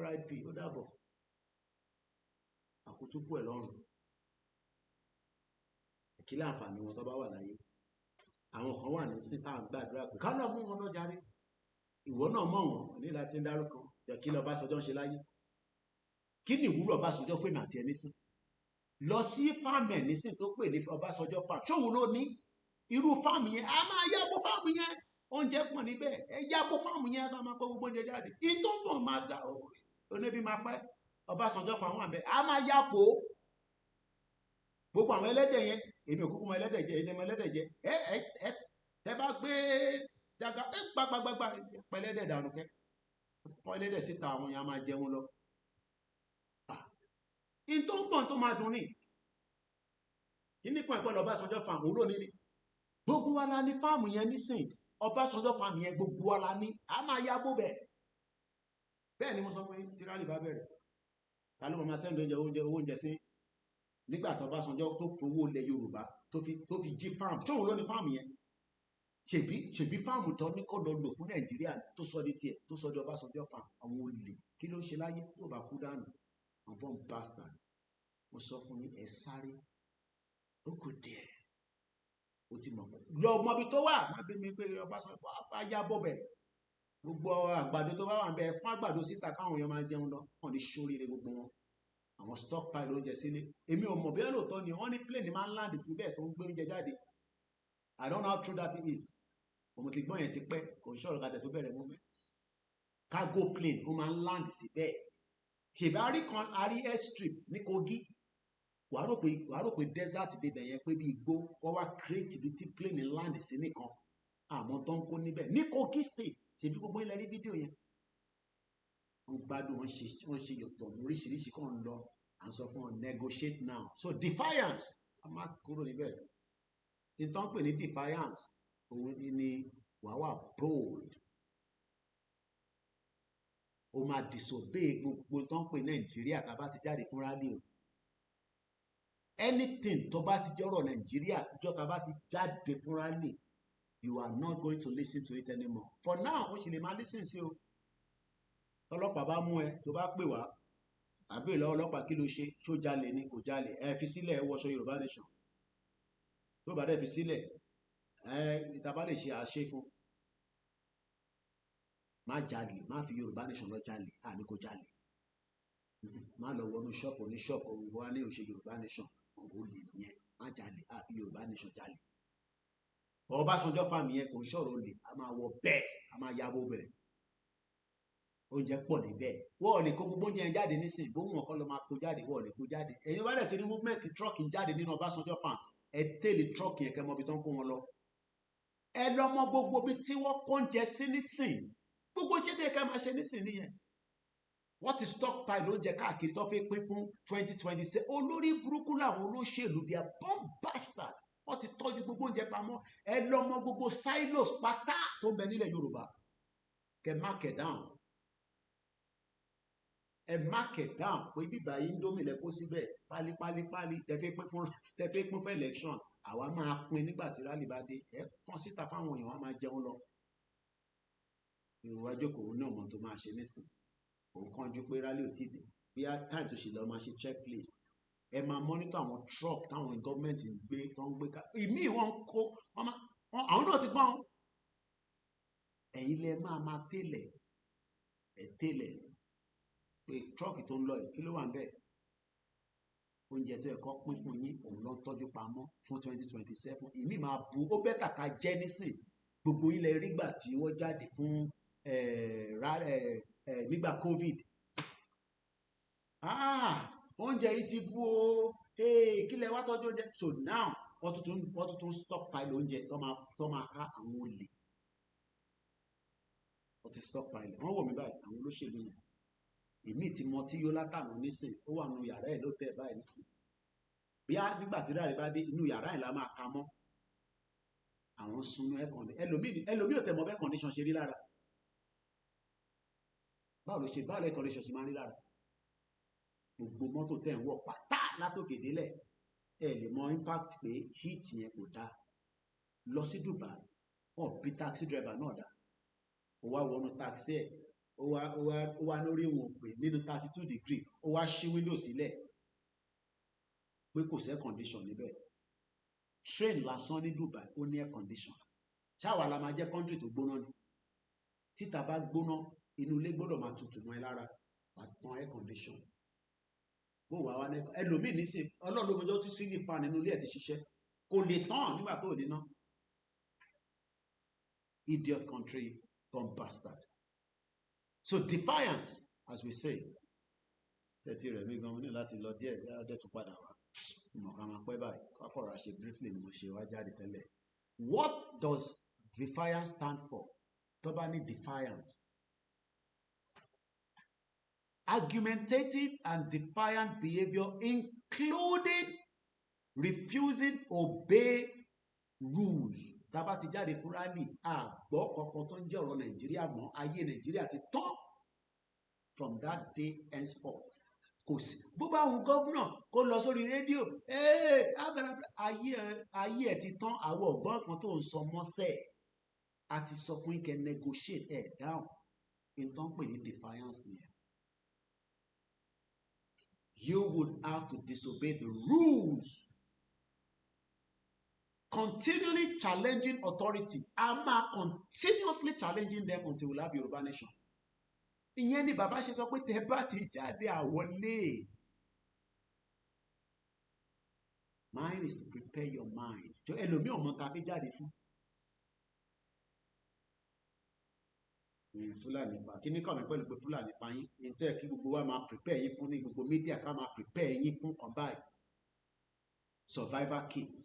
RIP, ó dàbọ̀. Àkótókù ẹ̀ lọ́rùn. Kí láǹfààní wọn tó bá wà láyé? Àwọn kan wà ní sí táwọn gbàdúrà pé ká náà mú wọn lọ jàre. Ìwọ náà mọ̀ wọ́n ní láti ń dárúkọ. Kí lọ Ọbásanjọ́ ń ṣe láyé? Kí ni ìwúlò Ọbásanjọ́ fún èmi àti ẹni sìn? Lọ sí fáàmù ẹ̀ nísìn tó pè ní Ọbásanjọ́ fáàmù. Ṣóhun ló ní irú fáàmù yẹn? A máa yábò fáàmù yẹn. Oúnjẹ pọ̀ níbẹ̀. Ẹ yábò fáàmù yẹn, ká máa kó gbogbo oúnjẹ jáde. Ìtò ń bọ̀ máa dà oníbi máa pẹ́. Ọbásanjọ́ fáàmù àbẹ̀. A máa yábò gbogbo àwọn ẹlẹ́dẹ̀ yẹn. Èmi ò kúkú mọ ẹlẹ́dẹ̀ jẹ, èmi mọ ẹlẹ́dẹ̀ jẹ. Tẹ bá gbé dàgbà gbàgbàgbà pẹ̀lẹ́dẹ̀ dànù kẹ́. Fọ́ ẹlẹ́dẹ̀ síta, àwọn yẹn a máa jẹun lọ. Ìtò ń bọ̀ tó máa dùn ní. Kí ní pọ̀ ìpẹ́lẹ̀ Ọbásanjọ́ fáàmù òun ló ní ni. Gbogbo wa la ní fáàmù yẹn nísìn. Ọbásanjọ́ fáàmù yẹn gbogbo wa la ní. A máa yábò bẹ̀. Bẹ́ẹ̀ ni mo sọ fún yín, tí rálì bá bẹ̀rẹ̀. Ta ló máa sẹ́ndì oúnjẹ sí? Nígbà tó Ọbásanjọ́ tó fowó lẹ̀ Yorùbá tó fi jí fáàmù. Ṣóhun ló ní fáàmù yẹn? Ṣèbí fáàmù tó ní kó lọ lò fún Nàìjíríà tó sọ di tiẹ̀, tó sọ di Ọbásanjọ́ fáàmù. Àwọn olè, kí ló ń ṣe láyé tó bá kú dànù? Àwọn bomb bastard. Mo sọ fún yín, ẹ sáré. Ó kò díẹ̀. Ó ti mọ̀ pọ̀. Lọ mọ ibi tó wà, má bí mi pé Ọbásanjọ́ á yábọ̀ bẹ̀. Gbogbo àgbàdo tó bá wà bẹ̀, fún àgbàdo síta káwọn èèyàn máa jẹun lọ. Wọ́n ní ṣoríire gbogbo wọn. Àwọn stockpile oúnjẹ sílé. Èmi ò mọ̀ bí ẹ lóòótọ́ ni wọ́n ní plane máa ń land síbẹ̀ tó ń gbé oúnjẹ jáde. I don't know how true that is. Mo ti gbọ́n yẹn ti pẹ́, kò ń ṣọ̀rọ̀ kàtẹ́ tó bẹ̀rẹ̀ movement. Cargo plane ó máa ń land síbẹ̀. Ṣèbí a rí airstrip ní Kogi. Wàá rò pé desert débẹ̀ yẹn pé bí igbó, wọ́n wá create ibi tí plane land sí nìkan. Àmọ́ tó ń kó níbẹ̀. Ní Kogi state, ṣèbí gbogbo ilẹ̀ rí fídíò yẹn. Wọ́n gbádùn, wọ́n ṣe yọ̀tọ̀ lóríṣiríṣi kan lọ. À ń sọ fún wọn, negotiate now. So defiance, a máa kúrò níbẹ̀. Ìtàn pè ní defiance, òun ni wàá wà bold. O máa disobey gbogbo tó ń pè Nàìjíríà tá a bá ti jáde fún rally o. Anything tó bá ti jọ́rọ̀ Nàìjíríà jọ́ tá a bá ti jáde fún rally, you are not going to listen to it anymore. For now, o sì lè máa listen sí o. Ọlọ́pàá bá mú ẹ tó bá pè wá, àbí ìlọ ọlọ́pàá kí ló ṣe? Ṣó jalè ni kò jalè? Ẹ fi sílẹ̀, ẹ wọṣọ Yorùbá nation. Tó bá dẹ̀ fi sílẹ̀, ìtàbá lè ṣe àṣẹ fún. Má jalè, má fi Yorùbá nation lọ jalè, àní kò jalè. Má lọ wọnú ṣọ́ọ̀pù ní ṣọ́ọ̀pù wa ní òṣè Yorùbá nation, òun lè nìyẹn. Má jalè, àfi Yorùbá nation jalè. Ọbásanjọ́ fáàmì yẹn kò ń ṣọ̀rọ̀ olè, a máa wọ bẹ́ẹ̀, a máa yábò bẹ́ẹ̀. oúnjẹ pọ̀ níbẹ̀ wọ́n lè kó gbogbo oúnjẹ yẹn jáde nísìnyí bó wọn kọ́ ló máa kó jáde wọ́n lè kó jáde èyí wá dẹ̀ ti ní movement truck jáde nínú Ọbásanjọ́ farm ẹ tẹ́lẹ̀ truck yẹn kẹ́ mọ ibi tó ń kó wọn lọ ẹ lọ mọ gbogbo ibi tí wọ́n kó oúnjẹ sí nísìnyí gbogbo ṣé tẹ́ ká máa ṣe nísìnyí nìyẹn wọ́n ti stockpile oúnjẹ káàkiri tó fi pín fún 2026 olórí burúkú làwọn olóṣèlú they are bomb bastard wọ́n ti tọ́jú gbogbo oúnjẹ pamọ́ ẹ lọ mọ gbogbo silos pátá tó ń bẹ nílẹ̀ Yorùbá kẹ́ mark it down ẹ mark it down pé bíbá yìí ń dómìnà kó síbẹ̀ pálípálípálí tẹ́fẹ́ pín fún election àwa máa pín nígbà tí rally bá dé ẹ fọ́n síta fáwọn èèyàn wọn máa jẹun lọ ìwà jókòó náà mọ tó máa ṣe nísìn òun kánjú pé rally ò tí ì dé bí i time tó ṣe lọ máa ṣe checklist ẹ máa monitor àwọn truck táwọn gọ́ọ̀mẹ̀ntì ń gbé tó ń gbé ká ìmíì wọn kó àwọn náà ti gbọ́n ẹ̀yin lẹ máa tẹ́lẹ̀ tẹ́lẹ̀ pé trọ́ọ̀kì tó ń lọ yìí kí ló wà ń bẹ̀ oúnjẹ tó ẹ̀kọ́ pín fún yín òun ló ń tọ́jú pamọ́ fún 2027 ìmí máa bu ó bẹ́tà ká jẹ́ nísìn gbogbo ilẹ̀ rígbà tí wọ́n jáde fún nígbà COVID oúnjẹ yìí ti bú o kí lẹ wá tọ́jú oúnjẹ so now wọ́n tún stockpile oúnjẹ tó máa há àwọn olè wọ́n ti stockpile wọ́n wò mí báyìí àwọn olóṣèlú yẹn èmi ti mọ tí yóò látànà nísìn ó wà nù yàrá ẹ̀ ló tẹ̀ báyìí nísìn bí a nígbà tí ráàrí bá dé inú yàrá ẹ̀ la máa ka mọ́ àwọn sunú air condition ẹlòmíì ò tẹ̀ mọ́ air condition ṣe rí lára báwo air condition ṣe máa rí lára gbogbo mọ́tò tẹ̀ ń wọ̀ pátá látòkè délẹ̀ ẹ lè mọ impact pé heat yẹn kò dáa lọ sí Dubai wọn bí taxi driver náà dá ó wá wọnú taxi ẹ̀ ó wá lórí wọn pé nínú 32 degree ó wá ṣí window sílẹ̀ pé kò sí air condition níbẹ̀ train lásán ní Dubai ó ní air condition ṣáwa la máa jẹ́ country tó gbóná ni títa bá gbóná inú ilé gbọ́dọ̀ máa tutù mọ́ ẹ lára wà tán air condition bó wà wá ní ẹlòmíì nísìn ọlọ́run ọjọ́ tún sí ní fan nínú ilé ẹ̀ ti ṣiṣẹ́ kò lè tán nígbà tó ní ná idiot country bomb bastard. So defiance, as we say, tẹ́tí rẹ̀ mí gan-an ní láti lọ díẹ̀ bí adé tún padà wá mọ̀ ká máa pẹ́ báyìí kọ́kọ́rọ̀ àṣẹ briefly ni mo ṣe wá jáde tẹ́lẹ̀. What does defiance stand for? Tó bá ní defiance. Argumentative and defiant behaviour including refusing obey rules. Tá bá ti jáde fún rally àgbọ̀ kankan tó ń jẹ́ ọ̀rọ̀ Nàìjíríà mọ́ ayé Nàìjíríà ti tán from that day henceforth kò sí bó bá wù gọ́vnà kó lọ sórí rédíò ayé ẹ̀ ti tán àwọn ọ̀gbọ́n kan tó ń sọ mọ́sẹ̀ a ti sọ fún ike negotiate ẹ̀ down in tán pè ní defiance nìyẹn you would have to disobey the rules. Continually challenging authority continuously challenging them until we have Yoruba nation. Ìyẹn ni bàbá ṣe sọ pé tẹ́ bá ti jáde àwọlé. Mine is to prepare your mind. Jọ ẹlòmíì ọmọ ta fi jáde fún. Fúlàní pa kí ní kàn mí pẹ̀lú pé Fúlàní pa yín. Ìtẹ́ kí gbogbo wa máa prepare yín fún ní gbogbo media ká máa prepare yín fún kan báyìí. Survivor kits.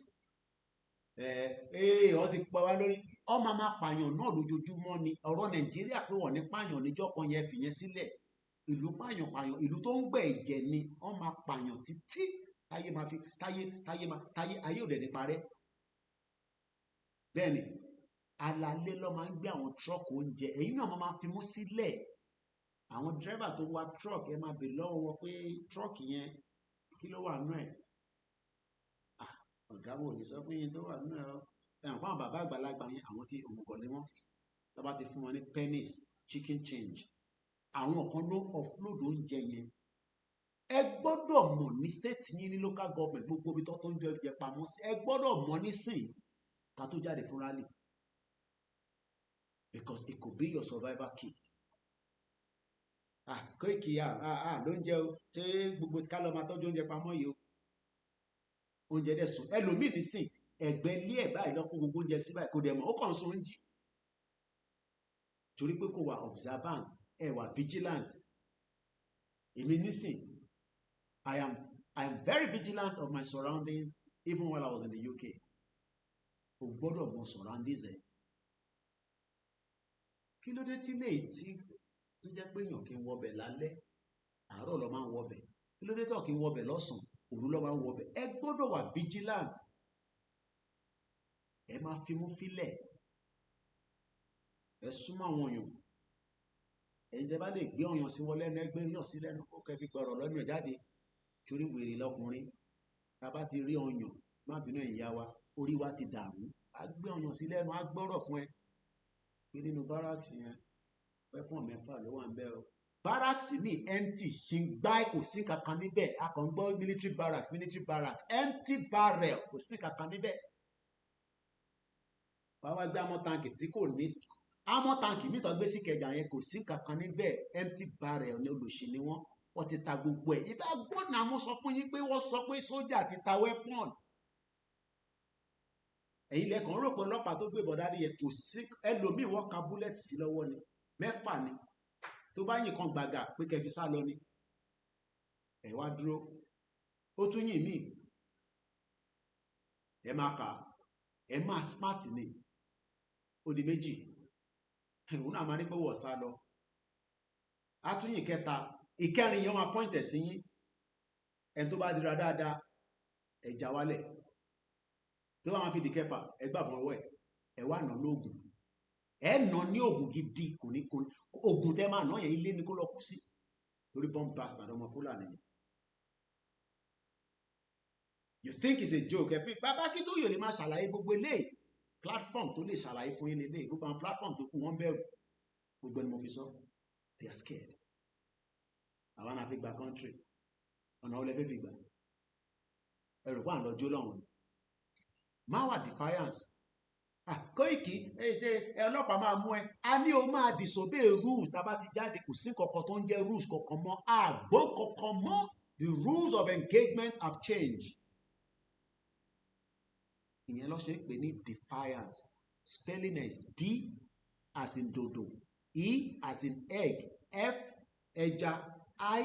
Ọ ti pa wá lórí ọmọ máa pààyàn náà lójoojúmọ́ ni ọ̀rọ̀ Nàìjíríà pé wọ́n ní pààyàn níjọ́ kan yẹn fìyẹn sílẹ̀ ìlú pààyàn ìlú tó ń gbẹ̀ ẹ̀jẹ̀ ni wọ́n máa pààyàn títí táyé máa fi táyé ayé òde ní parẹ́ bẹ́ẹ̀ ni alalẹ́ lọ́ máa ń gbé àwọn truck oúnjẹ ẹ̀yin náà máa fi mú sílẹ̀ àwọn dírẹ́bà tó ń wa truck ẹ máa bè lọ́wọ́ wọn pé truck yẹn kí ló wà nú ẹ̀ ọ̀gá wo lè sọ fún yín tó wà nínú ẹ̀rọ ẹ̀hàn fún àwọn bàbá àgbàlagbà yẹn àwọn tí òmùgọ̀ ni wọ́n lọ́ba ti fún wọn ní pennies chicken change àwọn kan ló offload oúnjẹ yẹn ẹ gbọ́dọ̀ mọ̀ ní state yín ní local government gbogbo ibi tó ń jẹ pamọ́ sí ẹ gbọ́dọ̀ mọ̀ nísìn ká tó jáde fún rally because it could be your survivor kit Koiki ló ń jẹ o ṣé gbogbo ká lọ máa tọ́jú oúnjẹ pamọ́ yìí o oúnjẹ dẹ̀ sùn ẹlòmíì nísìn ẹgbẹ́ ilé ẹ̀ báyìí lọ́kọ́ gbogbo oúnjẹ sí báyìí kò dẹ̀ mọ̀ ó kàn ń sun oúnjẹ torí pé kò wà observant ẹ wà vigilant. Èmi nísìn I am very vigilant of my surroundings even while I was in the UK. O gbọ́dọ̀ mọ surroundings ẹ. Kí ló dé tí lè tí tó jẹ́ pé èèyàn kì í wọbẹ̀ lálẹ́, àárọ̀ ló máa ń wọbẹ̀? Kí ló dé tó kì í wọbẹ̀ lọ́sàn-án, òru ló máa ń wọbẹ̀? Ẹ gbọ́dọ̀ wà vigilant. Ẹ máa fimú fílẹ̀, ẹ súnmọ́ àwọn èèyàn. Ẹ̀yin tẹ́ bá lè gbé ọyàn sí wọn lẹ́nu, ẹ gbé yàn sí lẹ́nu, ó kẹ́ fi gbọ́rọ̀ lọ́nu ẹ̀ jáde. Torí wèrè lọkùnrin, tá a bá ti rí ọyàn, má bínú ẹ̀yin ìyá wa, orí wa ti dàrú. A gbé ọyàn sí lẹ́nu, a gbọ́rọ̀ fún ẹ pé nínú barracks yẹn weapon 6 ló wà ń bẹ̀ o. Barracks mi empty, ṣìngbá kò sí kankan níbẹ̀. A kàn ń gbọ́ military barracks, empty barrel, kò sí kankan níbẹ̀. Wàá wá gbé amọ̀ tanki tí kò ní amọ̀ tanki mi tó gbé sí Ìkẹjà yẹn, kò sí kankan níbẹ̀, empty barrel ní olùṣí ni wọ́n ti ta gbogbo ẹ̀. Ìbá gbọ́nà mo sọ fún yín pé wọ́n sọ pé sójà ti ta weapon. Ẹ̀yin lẹ́kàn rò pé ọlọ́pàá tó gbé bọ̀dádì yẹn kò sí, ẹlòmíì wọ́n ka búlẹ̀tì sí lọ́wọ́ ni 6 ni, tó bá yìn kan gbàgà pé kẹfì sá lọ ni. Ẹ wá dúró, ó tún yìn mí, ẹ máa kà á, ẹ máa smart ni, ó di méjì, òun náà máa ní pé wọ́n sá lọ. Á tún yìn kẹta, ìkẹrin yẹn máa point ẹ̀ sí yín. Ẹni tó bá dira dáadáa, ẹ já wálẹ̀. Tó bá máa fi di kẹfà, ẹ gbàgbọ́n ọwọ́ ẹ̀, ẹ wá nà lóògùn. Ẹ nà ní oògùn gidi, kò ní oògùn tẹ́ máa nà yẹn ilé ni kó lọ kú sí. Torí bomb bastard ọmọ Fúlàní yẹn. You think it's a joke? Ẹ fi bàbá Akintoye lè máa ṣàlàyé gbogbo eléyìí. Platform tó lè ṣàlàyé fún yín lélẹ́yìí. Gbogbo àwọn platform tó kù wọ́n bẹ̀rù. Gbogbo ẹni mo fi sọ. They are scared. Àwọn náà fi gba country. Ọ̀nà olè fẹ́ fi gbà. Ẹrù pa àlọ́ jó lọ́wọ́ ni. Máwà defiance. Koiki ọlọ́pàá máa mú ẹ. A ní o máa disobey rules tá a bá ti jáde, kò sí kankan tó ń jẹ́ rules kankan mọ́. Àgbó kankan mọ́. The rules of engagement have changed. Ìyẹn ló ṣe ń pè ní defiance. Spelling is D as in dodo, E as in egg, F ẹja, I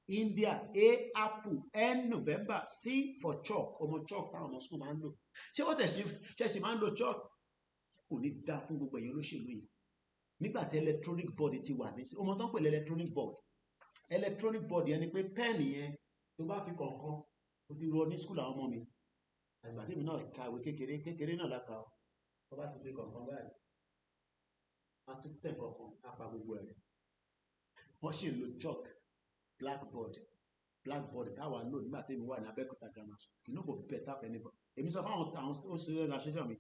India, A apple, N November, C for chalk. Ọmọ chalk táwọn ọmọ school máa ń lò. Ṣé wọ́n ṣẹ̀ṣì máa ń lo chalk? Kò ní dá fún gbogbo èèyàn olóṣèlú yìí. Nígbà tí electronic board ti wà ní sí, ọmọ tó ń pè ní electronic board. Electronic board yẹn ni pé pẹ́ẹ̀nì yẹn tó bá fi kọ̀ọ̀kan, ó ti rọ ní school àwọn ọmọ mi. Àgbà tí mi náà kàwé kékeré náà láka ọ. Tó bá ti fi kọ̀ọ̀kan báyìí, a tún tẹ̀ kọ̀ọ̀kan, a pa gbogbo ẹ̀rẹ̀. Wọ́n ṣì ń lo chalk, blackboard táwa lò nígbà tí mi wà ní Abẹ́òkúta grammar school. You no go better for anybody. Èmi sọ fáwọn student association mi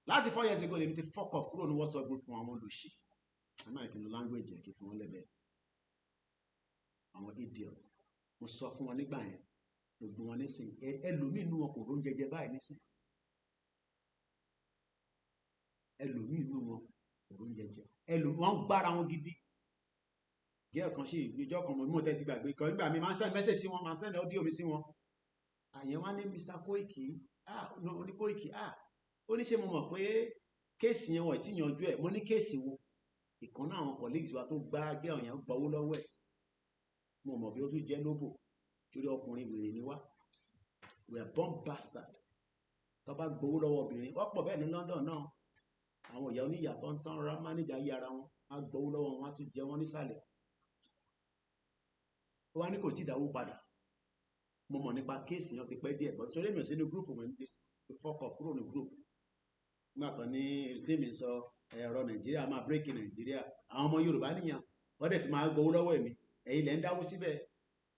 láti 4 years ago lèmi ti fuck off kúrò ní WhatsApp group fún àwọn olùṣí. ẹ máa kí n lo language yẹn kí fún wọn lẹ́bẹ̀ẹ́. Àwọn idiot. Mo sọ fún wọn nígbà yẹn, gbogbo wọn nísìnyí, ẹlòmíì inú wọn kò ró ń jẹjẹ báyìí nísìnyí. Ẹlòmíì inú wọn kò ró ń jẹjẹ. Ẹlòmíì wọn gbára wọn gidi. Gẹ́ẹ̀ kan ṣe ìgbẹ́jọ́ kan mọ̀ tẹ́ ti gbàgbé kan nígbà mi máa ń send message sí wọn, máa ń send audio mi sí wọn. Àyẹn wá ní Mr. Koiki, oní Koiki, ó ní ṣé mo mọ̀ pé kéèsì yẹn wọ̀ tí yanjú ẹ̀. Mo ní kéèsì wo? Ìkan náà àwọn colleagues wa tó gbá gẹ́ ọ̀yàn gbọ́wó lọ́wọ́ ẹ̀. Mo mọ̀ bí ó tún jẹ́ lóbò torí ọkùnrin wèrè ni wá. We are bomb bastard. Tó bá gbowó lọ́wọ́ obìnrin, wọ́n pọ̀ bẹ́ẹ̀ ní London náà. Àwọn ìyá oníyà tó ń tán ra mánéjà yí ara wọn, á gbowó lọ́wọ́ wọn, á tún jẹ wọ́n nísàlẹ̀. Ó wá ní kò tí ìdáwó padà. Mo mọ̀ nípa kéèsì yẹn ti pẹ́ díẹ̀, but torí mi ò sí ní gúrùpù mi ti fọ́kọ̀ kúrò ní gúrùpù. Nígbà tó ní tèmi sọ ẹ̀rọ Nàìjíríà máa bírèkì Nàìjíríà, àwọn ọmọ Yorùbá nìyàn, wọ́n dẹ̀ fi máa gbowó lọ́wọ́ èmi. Ẹ̀yin lẹ́ ń dáwó síbẹ̀,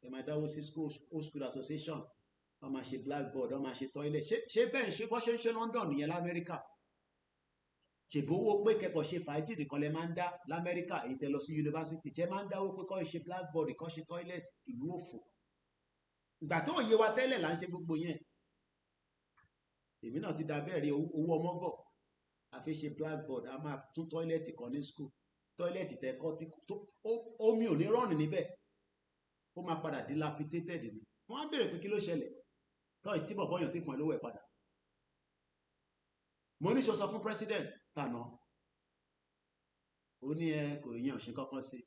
ẹ máa dáwó sí old school association, wọ́n máa ṣe blackboard, wọ́n máa ṣe toilet. Ṣé bẹ́ẹ̀ ṣe bọ́ ṣe ń ṣe London nìyẹn l'Amẹ́ríkà? Ṣèbówó pé kẹ́kọ̀ọ́ ṣe fàájì nìkan lẹ máa ń dá l'Amẹ́ríkà, èyí tẹ lọ sí yunifásitì, jẹ́ máa ń dáwó pé kọ́ ṣe blackboard, kọ́ ṣe toilet, ìlú òfò. Ìgbà tó yé wa tẹ́lẹ̀ là ń ṣe gbogbo yẹn. Èmi náà ti da bẹ́ẹ̀ rí owó ọmọgọ̀. A fi ṣe blackboard, a máa tún toilet kan ní school. Toilet tẹ́kọ́ tí omi ò ní rọ́ọ̀nì níbẹ̀. Ó máa padà dilapidated ni. Wọ́n á bèèrè pé kí ló ṣẹlẹ̀? Tọ́ ìtí bọ̀bọ́ yàn tí fún ẹ lówó ẹ̀ padà. Mo ní ṣo sọ fún president tànà. ó ní ẹ kò yan òṣìn kankan sí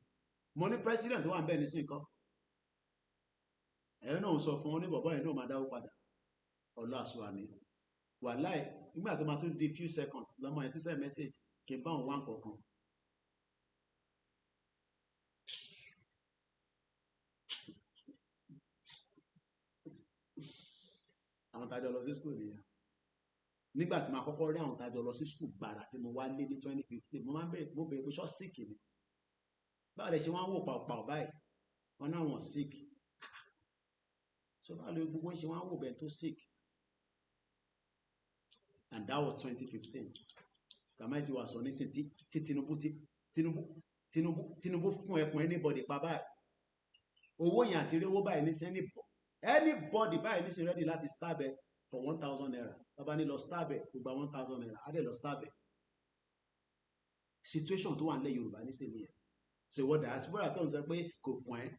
mo ní president tó wà ń bẹ̀ ní sí nǹkan ẹ̀rọ náà sọ fún wọn ní bọ̀bọ́ yẹn náà máa dáwó padà ọlọ́ àṣùwàní wàláì nígbà tó máa tó di few seconds lọ́mọ yẹn tó send message kí n bá òun wá nǹkankan àwọn tàjọ lọ sí school nìyẹn nígbà tí màá kọ́kọ́ rí àwọn tàjọ lọ sí school gbàrà tí mo wá lé ní 2015 mo máa ń bèrè pé ṣọ́ sick ni báwo lè ṣe wọ́n á wò pàpàpà báyìí wọ́n náà wọ́n sick so báwo lè gbogbo ń ṣe wọ́n á wò bẹ́ẹ̀ tó sick and that was 2015 kàmáì ti wà sọ nísìn tí Tinubu fún ẹkùn anybody pa báyìí owó yẹn àti rí owó báyìí nísìn anybody báyìí nísìn ready láti stab ẹ for 1,000 naira bàbá ní lọ stab ẹ gbogbo 1,000 naira adé lọ stab ẹ situation tó wà nílẹ̀ Yorùbá nísìn nìyẹn so ìwọ diaspora tó ń sọ pé kò pọ́n ẹ́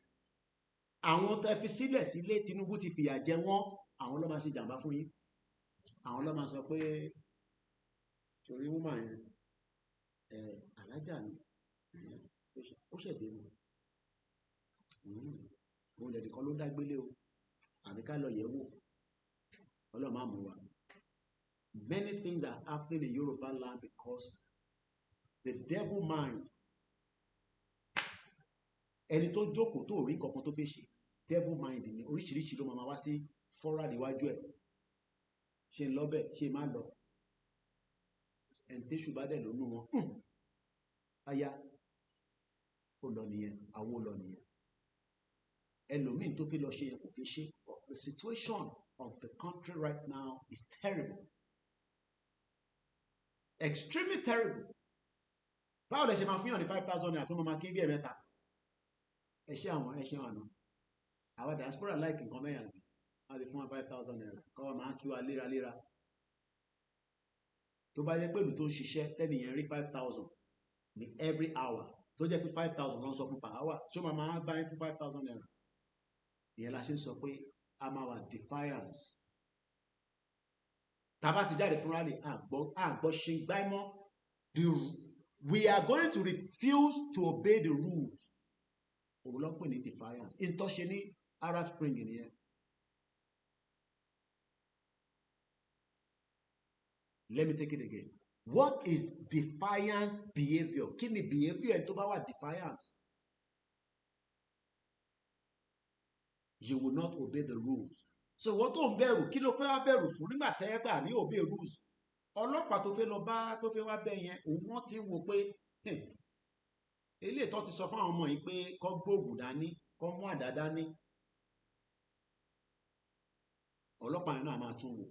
àwọn tó fi sílẹ̀ sílé Tinubu ti fìyà jẹ wọ́n àwọn ló máa ṣe jàǹbá fún yín àwọn ló máa sọ pé torí woman yẹn alájà ni ó ṣẹ̀dé mi òun lẹ̀dí kan ló ń dágbélé o àbí ká lọ yẹ̀ wò ọlọ́run máa mú wa many things are happening in Yoruba land because the devil mind ẹni tó jókòó tó rí nǹkan kan tó fẹ́ ṣe devil mind ni oríṣiríṣi ló máa wá sí forward iwájú ẹ̀ ṣe ń lọ́bẹ̀ ṣe má lọ ẹ̀ǹtẹ́ṣù bá dẹ̀ lónú wọn aya ó lọ nìyẹn àwo lọ nìyẹn ẹlòmíín tó fi lọ ṣe yẹn kò fi ṣe the situation of the country right now is terrible extremely terrible báwo lẹ ṣe máa fún yàn ní 5,000 naira tó máa kí bí ẹ̀mẹ́ta ẹṣẹ́ àwọn àná àwọn diaspora like nǹkan mẹ́rin àbí wọ́n ti fún wọn 5,000 naira kọ́ wọn máa kí wa léraléra tó bá yẹ pẹ̀lú tó ń ṣiṣẹ́ tẹ́nìyàn rí 5,000 ní every hour tó jẹ́ pé 5,000 ló ń sọ fún per hour ṣé ó máa bá yín fún 5,000 naira ìyẹn la ṣe ń sọ pé a máa wà defiance tàbá ti jáde fún rally àgbọ̀ ṣe gbáìmọ́ we are going to refuse to obey the rules òun ló pè ní defiance ìtọ́ṣe ní Arab Spring nìyẹn let me take it again what is defiance behaviour kí ni behaviour ẹ̀ tó bá wà defiance you will not obey the rules so wọ́n tó ń bẹ̀rù kí ló fẹ́ wá bẹ̀rù fún nígbà tẹ́ gbà ní obey rules ọlọ́pàá tó fẹ́ lọ bá tó fẹ́ wá bẹ̀ yẹn òun wọ́n ti ń wo pé eléyìí tó ti sọ fún àwọn ọmọ yìí pé kó gbóògùn dání kó mú àdá dání ọlọ́pàá yẹn náà máa tún wò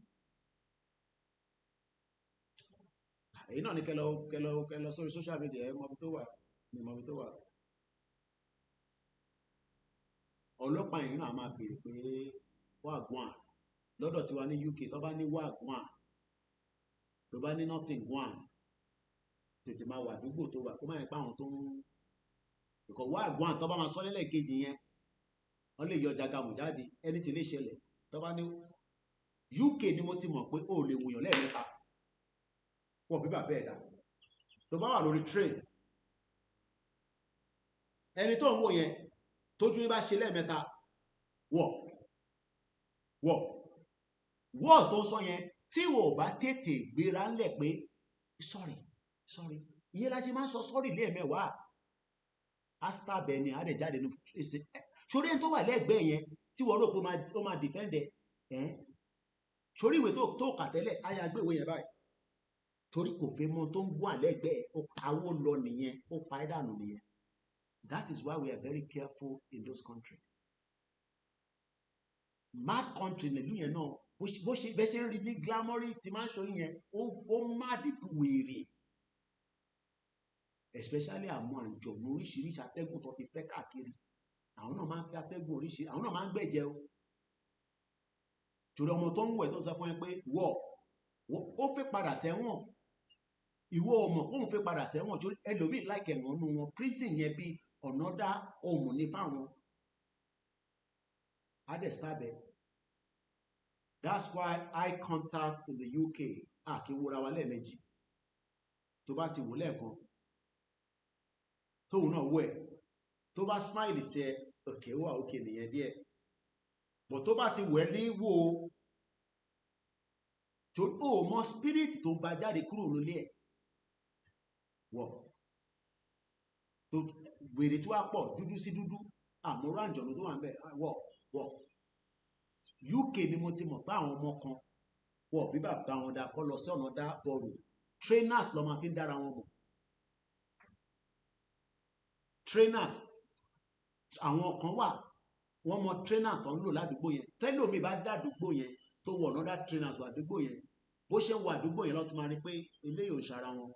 èyí náà ní kẹlọ sórí social media ẹ mọbi tó wà ní mọbi tó wà ọlọ́pàá yẹn náà máa béèrè pé wagwan lọ́dọ̀ tiwa ní UK tó bá ní wagwan tó bá ní nothing gwan tètè máa wà àdúgbò tó wà kó má yẹ pé àwọn tó ń ìkọ̀ wagwan tó bá máa sọ lẹ́lẹ́kejì yẹn wọ́n lè yọ jagamu jáde ẹni tí lè ṣẹlẹ̀ tó bá ní UK ni mo ti mọ̀ pé ó lè wòyàn lẹ́ẹ̀mẹ́ta wọ́n bí bàbá ẹ̀dá tó bá wà lórí train ẹni tó ń wò yẹn tójú bá ṣe lẹ́ẹ̀mẹ́ta wọ́ tó ń sọ yẹn tí wò bá tètè gbéra ńlẹ̀ pé sorry ìyẹn la ṣe máa ń sọ sorry lẹ́ẹ̀mẹ́wàá astabẹ ni àádẹ jáde ní ṣe sórí ẹni tó wà lẹ́gbẹ̀ẹ́ yẹn tí wọ́n rò pé ó máa defend ẹ̀ sórí ìwé tó kà tẹ́lẹ̀ ayé agbéwò yẹn báyìí torí kò fẹ́ mọ tó ń gún àlẹ́gbẹ̀ẹ́ àwọ̀ lọ nìyẹn ó pa ẹ́ dànù nìyẹn that is why we are very careful in those countries mad country nílùú yẹn náà bó ṣe bẹ́ẹ̀ ṣe ń rí ní glamoury tí máa ń sọ yẹn ó má dìbò wèrè especially àwọn àjọ̀nù oríṣiríṣi atẹ́gùn tó ti fẹ́ káàkiri àwọn náà máa ń fẹ́ atẹ́gùn oríṣiríṣi àwọn náà máa ń gbẹ̀jẹ̀ o torí ọmọ tó ń wẹ̀ tó ń sọ fún ẹ pé ó fẹ́ padà sẹ́wọ̀n ìwọ ọmọ kóun fẹ́ padà sẹ́wọ̀n torí ẹlòmíì láìkẹ̀ ẹ̀wọ̀n nù wọn prison yẹn bí ọ̀nà dá ohun ní fáwọn adestabẹ that's why eye contact in the UK kí n wúra wa lẹ́ẹ̀mejì tó bá ti wò lẹ́ẹ̀kan tóun náà wẹ̀ tó bá smile sí ẹ òkè wà òkè nìyẹn díẹ̀ bọ̀ tó bá ti wẹ̀ ní wò tó ó mọ spirit tó bá jáde kúrò nílé ẹ̀ wọ̀ tó wèrè tí wá pọ̀ dúdú sí dúdú àmúrò àjọ̀nù tó wà ń bẹ̀ wọ̀ UK ni mo ti mọ̀ pé àwọn ọmọ kan wọ̀ bí bàbá wọn dá kọ́ lọ sí ọ̀nà dá bọ̀rù trainers ló máa fi ń dára wọn mọ̀ trainers àwọn kan wà wọ́n mọ trainers tó ń lò ládùúgbò yẹn tẹ́lómi bá dádùúgbò yẹn tó wọ̀ ọ̀nà dá trainers wà àdúgbò yẹn bó ṣe ń wọ àdúgbò yẹn lọ́tún máa rí pé eléyìí ò ń ṣara wọn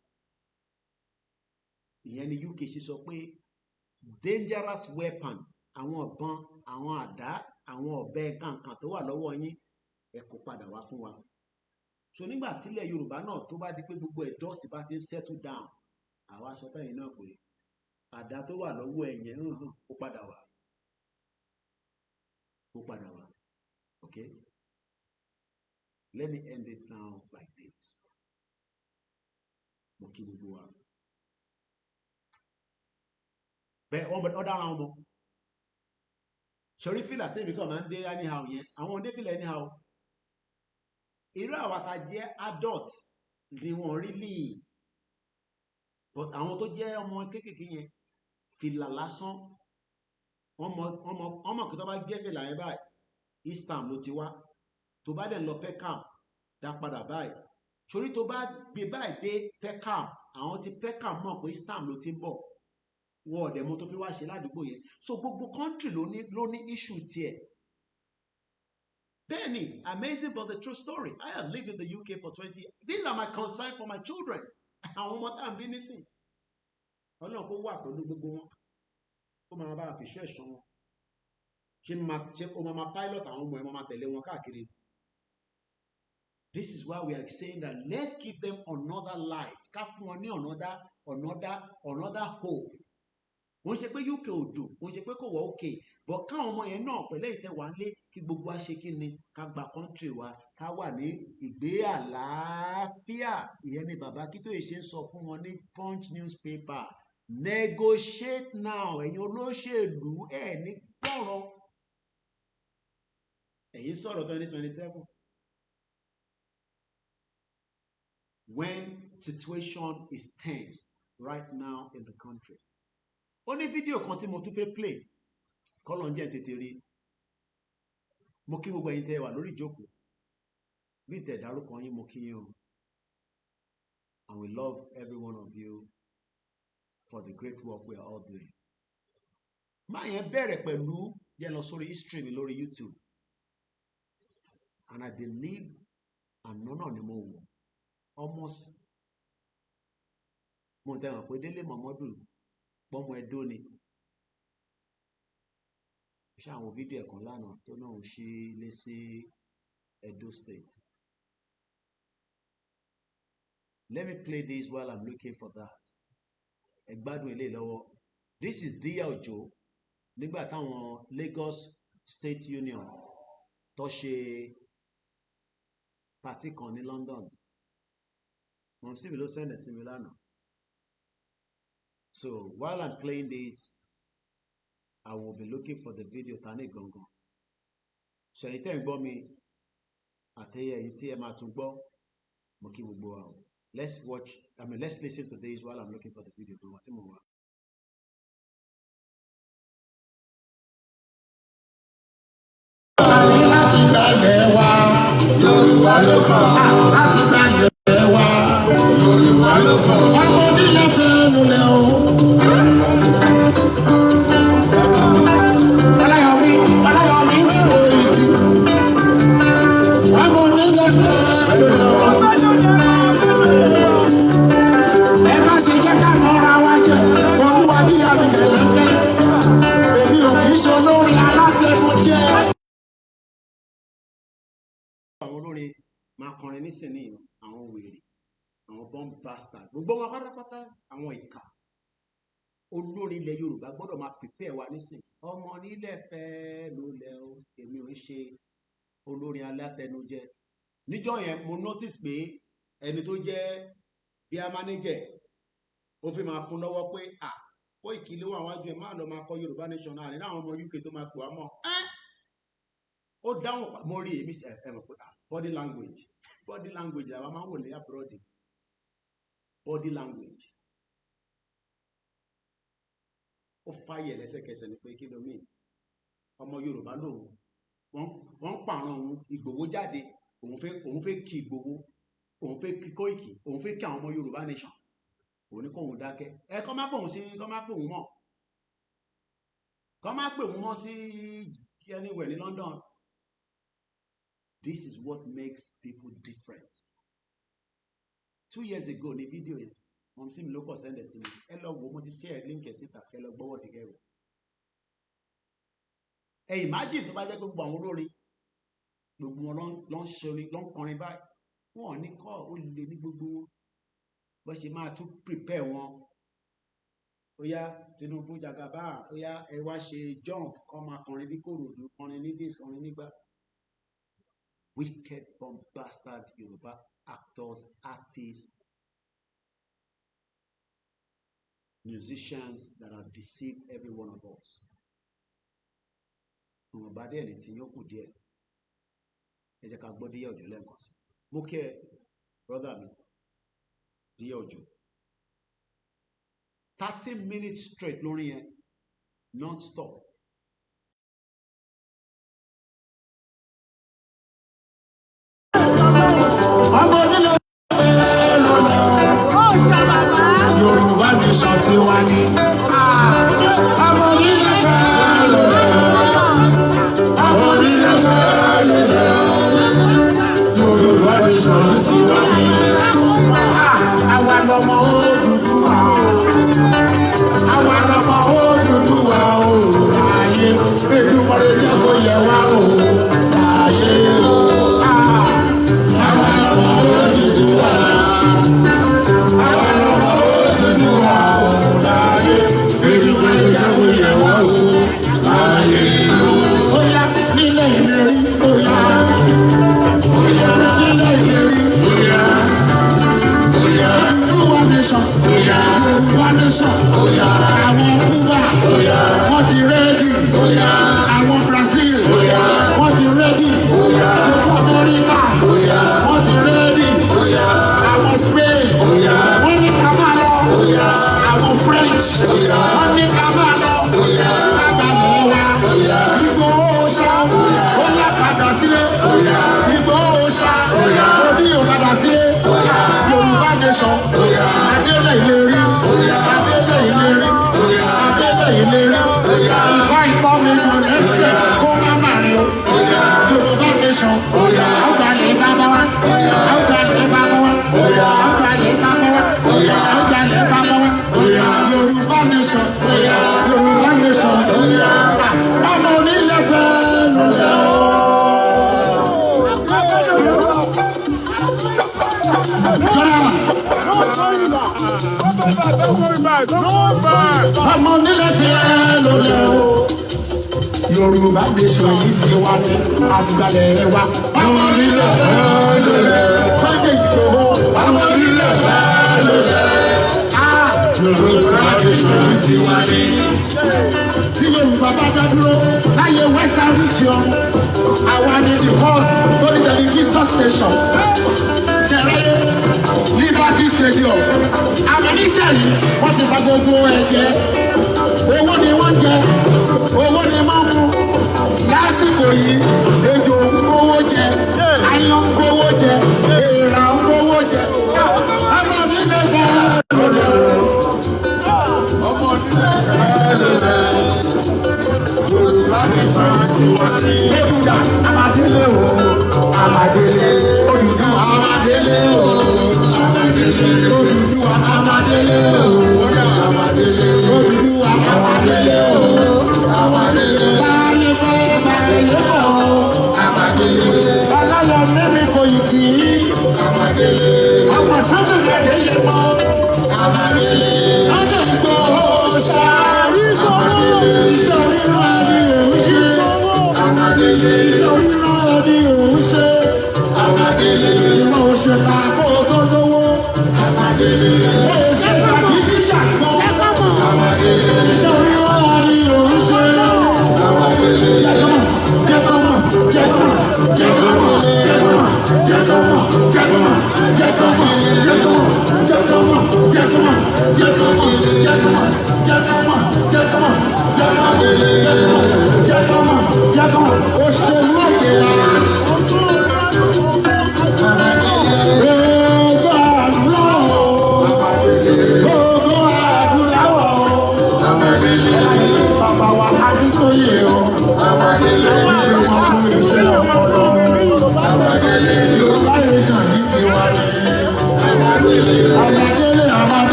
ìyẹn ni UK ṣe sọ pé dangerous weapon àwọn ọ̀bọ̀n àwọn àdá àwọn ọ̀bẹ kankan tó wà lọ́wọ́ yín ẹ kó padà wá fún wa so nígbà tílẹ̀ Yorùbá náà tó bá di pé gbogbo ẹ̀ dust bá ti ń settle down àwa sọ fẹ́yìn náà pé àdá tó wà lọ́wọ́ ẹ̀yẹn ó padà wá okay let me end it now like this mo kí gbogbo wa bẹ́ẹ̀ ọ̀daràn ọmọ ṣorí fìlà tèmi kan máa ń dé anyhow yẹn àwọn òǹdé fìlà anyhow irú àwa tá jẹ́ adult ni wọ́n really but àwọn tó jẹ́ ọmọ kéékèèké yẹn fìlà lásán ọmọ kí tó bá gbé fìlà yẹn báyìí eastern ló ti wá tó bá dẹ̀ ń lọ Peckham dá padà báyìí ṣorí tó bá gbé báyìí dé Peckham àwọn ti Peckham mọ̀ pé eastern ló ti ń bọ̀ wọ́n ọ̀dẹ̀ mọ́ tó fi wá ṣe ládùúgbò yẹn so gbogbo country ló ní issue tiẹ̀ bẹ́ẹ̀ni amazing but the true story I have lived in the UK for 20 years these are my concern for my children àwọn ọmọ tá à ń bí nísìn Ọlọ́run kó wà pẹ̀lú gbogbo wọn ó máa bá àfiṣọ́ ẹ̀ṣọ́ wọn ṣe ó máa pilot àwọn ọmọ ẹ̀ máa tẹ̀lé wọn káàkiri this is why we are saying that let's give them another life ká fún wọn ní another hope wọ́n ṣe pé UK ò dùn wọ́n ṣe pé kò wọ́ òkè bọ̀ káwọn ọmọ yẹn náà pẹ̀lẹ́ ìtẹ́wà ńlé kí gbogbo wa ṣe kí ni ká gba country wa ká wà ní ìgbé àlàáfíà ìyẹn ni bàbá Akintoye ṣe ń sọ fún wọn ní Punch newspaper negotiate now ẹ̀yin olóṣèlú ẹ̀ ní gbọ́rọ̀ ẹ̀yin sọ̀rọ̀ 2027 when situation is tense right now in the country. Ó ní fídíò kan tí mo tún fẹ́ play kọ́lọ̀ ń jẹ́ tètè rí mo kí gbogbo ẹ̀yin tẹ́ wà lórí ìjókòó bí n tẹ̀ dárúkọ yín mo kí yín o and we love every one of you for the great work we are all doing. Máa yẹn bẹ̀rẹ̀ pẹ̀lú yẹn lọ sórí history mi lórí YouTube and I believe àná náà ni mo wò almost mo tẹ̀wọ̀n pé Délé Mọ̀mọ́dù pọ́mọ Ẹdó ni ṣé àwọn fídíò ẹ̀kan lánàá tó náà ń ṣe lé sí Edo State. Let me play this while I'm looking for that. Ẹ gbádùn ilé lọ́wọ́. This is Díyà Òjó nígbà táwọn Lagos State Union tó ṣe pàtí kan ní London. Mọ̀ sí mi ló sẹ́ndẹ̀ sí mi lánàá. So while I'm playing this, I will be looking for the video tani gangan. So ẹ̀yin tẹ́ ń gbọ́ mi àtẹ̀yẹ ẹ̀yin tí ẹ máa tún gbọ́ mo kí gbogbo wa o. Let's listen to this while I'm looking for the video gangan tí mo wà. Láti gbàgbẹ́ wa, Yorùbá ló kàn. Láti gbàgbẹ́ wa, Yorùbá ló kàn. Ọmọ onílẹ̀ fẹ́ lulẹ̀ o. Ọláyọ̀mí nínú ìdí. Ọmọ onílẹ̀ fẹ́ lulẹ̀ o. Ẹ má ṣe jẹ́ ká lọ́ra wa jẹ, olúwa bí abìjẹ́ lẹ́kẹ́. Èmi ò kì í ṣe olórin alátẹnujẹ. Àwọn olórin máa kọrin nísìnyí àwọn wèrè àwọn bomb bastard gbogbo wọn pátápátá àwọn ìkà olórin ilẹ̀ Yorùbá gbọ́dọ̀ máa prepare wa nísìnyí ọmọ nílẹ̀ fẹ́ ló lẹ̀ o èmi ò ń ṣe olórin alátẹnujẹ níjọ́ yẹn mo notice pé ẹni tó jẹ́ bí a manager ó fi máa fún lọ́wọ́ pé Koiki ló wà wájú ẹ̀ máa lọ máa kọ Yorùbá nation náà nínú àwọn ọmọ UK tó máa pè wá mọ́ ó dáhùn mo rí èmi ẹ̀mọ̀ pé body language làwọn máa ń wò ní abroad body language ó fàyè lẹ́sẹ̀kẹsẹ̀ ni pé kí ló mean ọmọ Yorùbá lòun wọ́n pààrọ̀ òun Ìgbòho jáde òun fẹ́ kí Ìgbòho òun fẹ́ kí Koiki òun fẹ́ kí àwọn ọmọ Yorùbá nation òun ní kóhun dákẹ́ kọ́ má pè òun sí kọ́ má pè òun mọ́ kọ́ má pè òun mọ́ sí anywhere ní London. This is what makes people different. 2 years ago ní fídíò yẹn wọ́n sì mi ló kọ̀ sẹ́ndẹ̀ sí mi ẹ lọ wo mo ti share link ẹ̀ síta kẹ lọ gbọ́wọ́ sí kẹwò. Imagine tó bá jẹ́ gbogbo àwọn olórin gbogbo wọn ló ń ṣe orin ló ń kọrin báyìí wọn ò ní kọ́ ó lè ní gbogbo wọn bó ṣe máa tún prepare wọn ó yá Tinubu jagaba ó yá ẹ wá ṣe jump kọ́ máa kọrin ní Kòròdú kọrin ní dis kọrin nígbà. Wicked bombastic Yoruba actors, artists, musicians that have deceived every one of us. Àwọn bá dẹ̀ ní tí yóò kù díẹ̀ ẹ jẹ́ ká gbọ́ Díẹ̀ Òjó lẹ́ẹ̀kan sí mo kí ẹ brother mi Díẹ̀ Òjó 30 minutes straight lórí yẹn non-stop. Yorùbá nation ti wá ní. Ọmọ onílẹ̀ fẹ́ lọ́lẹ̀. Ọmọ onílẹ̀ fẹ́ lọ́lẹ̀. Yorùbá nation ti wá ní. Àwa lọmọ Odùduwà o. Àwa lọmọ Odùduwà o. Láyé Èdùmàrè jẹ́ kó yẹ wá o. Láyé o. Àwa lọmọ Odùduwà. Àwọn Cuba wọ́n ti rẹ́dì, àwọn Brazil wọ́n ti rẹ́dì, gbogbo Amẹ́ríkà wọ́n ti rẹ́dì, àwọn Spain wọ́n ní ká máa lọ, àwọn French wọ́n ní ká máa lọ, lágbàlẹ̀ wa Ìgbòho ṣá ó yá padà sílé, Ìgbòho ṣá ó ní ò padà sílé, Yorùbá nation adélẹ̀ ìlérí. Ìkọ́ ìkọ́ mi kò ní ṣe kó má má rí o. Yorùbá nation, àgbàlẹ̀ bàbá wa, àgbàlẹ̀ bàbá wa, àgbàlẹ̀ bàbá wa, àgbàlẹ̀ bàbá wa. Yorùbá nation, Yorùbá nation. Ọmọ onílẹ̀ fẹ́ lulẹ̀ o. Ọmọ onílẹ̀ fẹ́ lulẹ̀ o. Yorùbá nation yìí ti wá ní àtìgbàlẹ̀ wa. Ọmọ onílẹ̀ fẹ́ lulẹ̀. Sunday Igboho. Ọmọ onílẹ̀ fẹ́ lulẹ̀. Yorùbá nation yìí ti wá ní. Tí Yorùbá bá dá dúró láyé Western region, àwa ni the first lórí television station. Ṣẹ̀rẹ̀ Liberty Stadium. Àwọn oníṣẹ́yìn wọ́n ti fa gbogbo ẹ̀jẹ̀. Owó ni wọ́n jẹ, owó ni wọ́n mú. Lásìkò yìí, ejò ń kówó jẹ, aáyán ń kówó jẹ, èèrà ń kówó jẹ. Ọmọ nílẹ̀ fẹ́ lọ́lẹ̀. Ọmọ nílẹ̀ fẹ́ lọ́lẹ̀. Yorùbá nation ti wá ní. Èbúdà Amadélé o, Amadélé. Odùduwà Amadélé o, Amadélé. Odùduwà Amadélé o, Amadélé. Odùduwà Amadélé o, Amadélé. Báyé pé báyé o, Amadélé. Ọlọ́yọ̀ mímí kò yìí kì í. Amadélé. Ọmọ sábà gàdé yẹ mọ́. Amadélé. Sunday Igboho ṣá. Amadélé. Ìṣòwò ẹni òun ṣe. Amadélé. Ìṣòwò ẹni òun ṣe. Amadélé. Mo ṣe ta kó tó lówó. Amadélé. Mo ṣe ta kí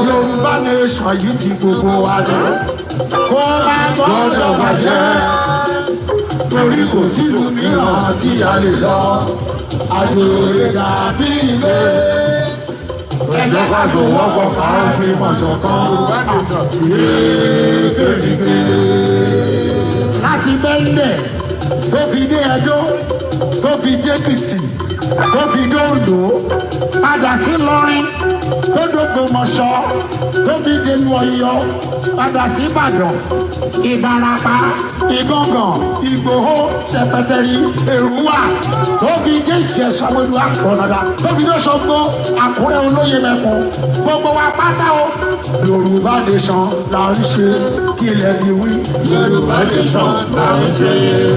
Yorùbá nation yìí ti gbogbo wa ni kó má gbọ́dọ̀ bàjẹ́ torí kò sílùú mìíràn tí a lè lọ àjòyè dàbí ilé ẹjọ́ ká so wọ́pọ̀ ká fi mọ̀ ṣọ̀kan kékeré láti bẹ́ńdẹ̀ tó fi dé Ẹdó tó fi dé Èkìtì tó fi dé Oǹdó padà sí Ìlọrin tó d'Ògbómọ̀ṣọ́ tó fi dé Ọ̀yọ́ padà sí Ìbàdàn Ìbàràpá Ìgàngàn Ìgbòho Ṣẹ̀pẹ̀tẹ̀rì Èrúwà tó fi dé Ìjẹ̀ṣà-Òru Àkànàdà tó fi dé Òṣogbo Àkúrẹ́ Olóyè Mẹ́kun gbogbo wa pátá o Yorùbá nation là ń ṣe kí ilẹ̀ ti wí. Yorùbá nation là ń ṣe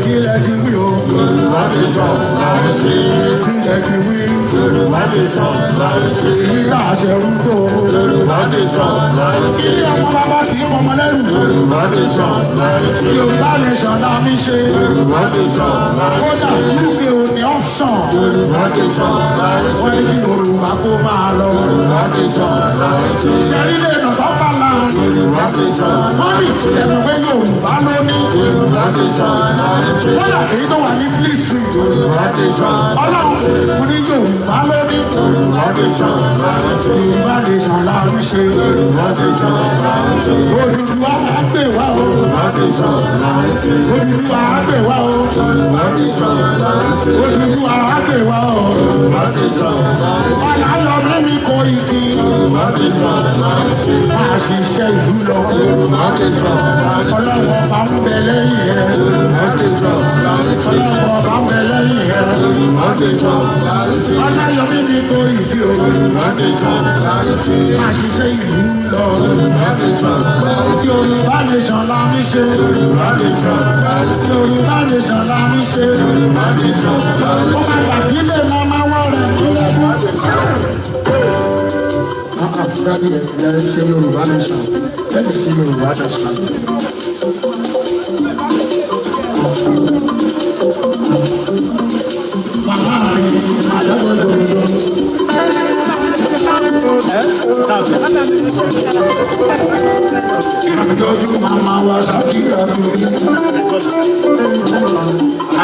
kí ilẹ̀ ti wí o. Yorùbá nation là ń ṣe kí ilẹ̀ ti wí. Yorùbá nation láì ṣe. Ìyá àṣẹ ń tó. Yorùbá nation láì ṣe. Kí ọmọ bàbá kì í mọmọ lẹ́rù. Yorùbá nation láì ṣe. Yorùbá nation la mi ṣe. Yorùbá nation láì ṣe. Kódà wípé o ní option. Yorùbá nation láì ṣe. Wọ́n ní Yorùbá kó máa lọ. Yorùbá nation láì ṣe. Ṣẹ́rílẹ̀ nọ̀tọ́pá la. Yorùbá nation láì ṣe. Ṣẹ̀mọ̀ pé Yorùbá ló ní. Yorùbá nation láì ṣe. Kódà èyí tó wà ní Fleet Street. Yorùbá nation láì ṣe. Ọlọ́run mo ní Yorùbá ló ní. Yorùbá nation láì ṣe. Yorùbá nation láì ṣe. Yorùbá nation láì ṣe. Olùdùwà á gbè wá o. Yorùbá nation láì ṣe. Olùdùwà á gbè wá o. Yorùbá nation láì ṣe. Olùdùwà á gbè wá o. Yorùbá nation láì ṣe. Ọ̀làyọ̀ mẹ́mi kò ìkí. Yorùbá nation láì ṣe. Máa ṣiṣẹ́ ìlú lọ. Yorùbá nation láì ṣe. Ọlọ́wọ́ ọba ń bẹ lẹ́yìn ẹ̀. Yorùbá nation láì ṣe. Ọlọ́wọ́ ọba ń bẹ lẹ́yìn ẹ̀. Yorùbá nation láì ṣe. Ọ̀làyọ̀ mẹ́mi kò ìkí o. Yorùbá nation láì ṣe. Máa ṣiṣẹ́ ìlú lọ. Yorùbá nation láì ṣe. Yorùbá nation la mi ṣe. Yorùbá nation láì ṣe. Yorùbá nation la mi ṣe. Yorùbá nation láì ṣe. Ó máa gbà sílé màmá wọ́n rẹ̀ nílẹ̀ mọ́. Daddy, let's say Yoruba nation. Let me see Yoruba nation. Mama, ìjọjú mama wa ṣàkíyà tó ní.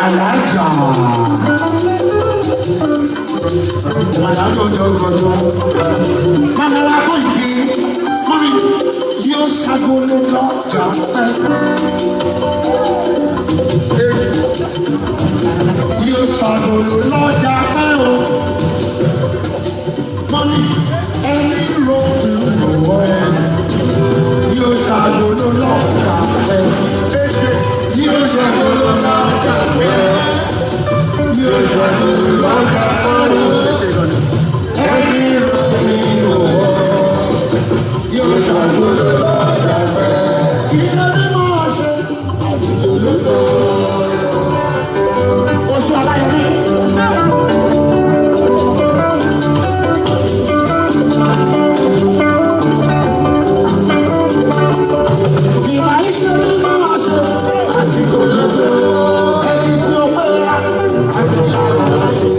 Alájà. Alájọjọjọjọ. Mama wa kò yí. Mọ́mí yóò ṣàgolo lọ́jà pẹ́. Yóò ṣàgolo lọ́jà pẹ́ o. Mọ́mí ẹni ro ìrànwọ́ ẹ. Yóò ṣàgolo lọ́jà pẹ́. Yóò ṣàgolo lọ́jà pẹ́. Yóò ṣàgolo lọ́jà pẹ́. Ẹni ro ìrànwọ́ ẹ. Yóò ṣàgolo lọ́jà pẹ́. Iṣẹ́ bí mo ṣe àsìkò lóko. Oṣù Aláyẹ̀mí. Àsìkò lóko ẹni tí ó pé ra àjọyọ̀ ṣe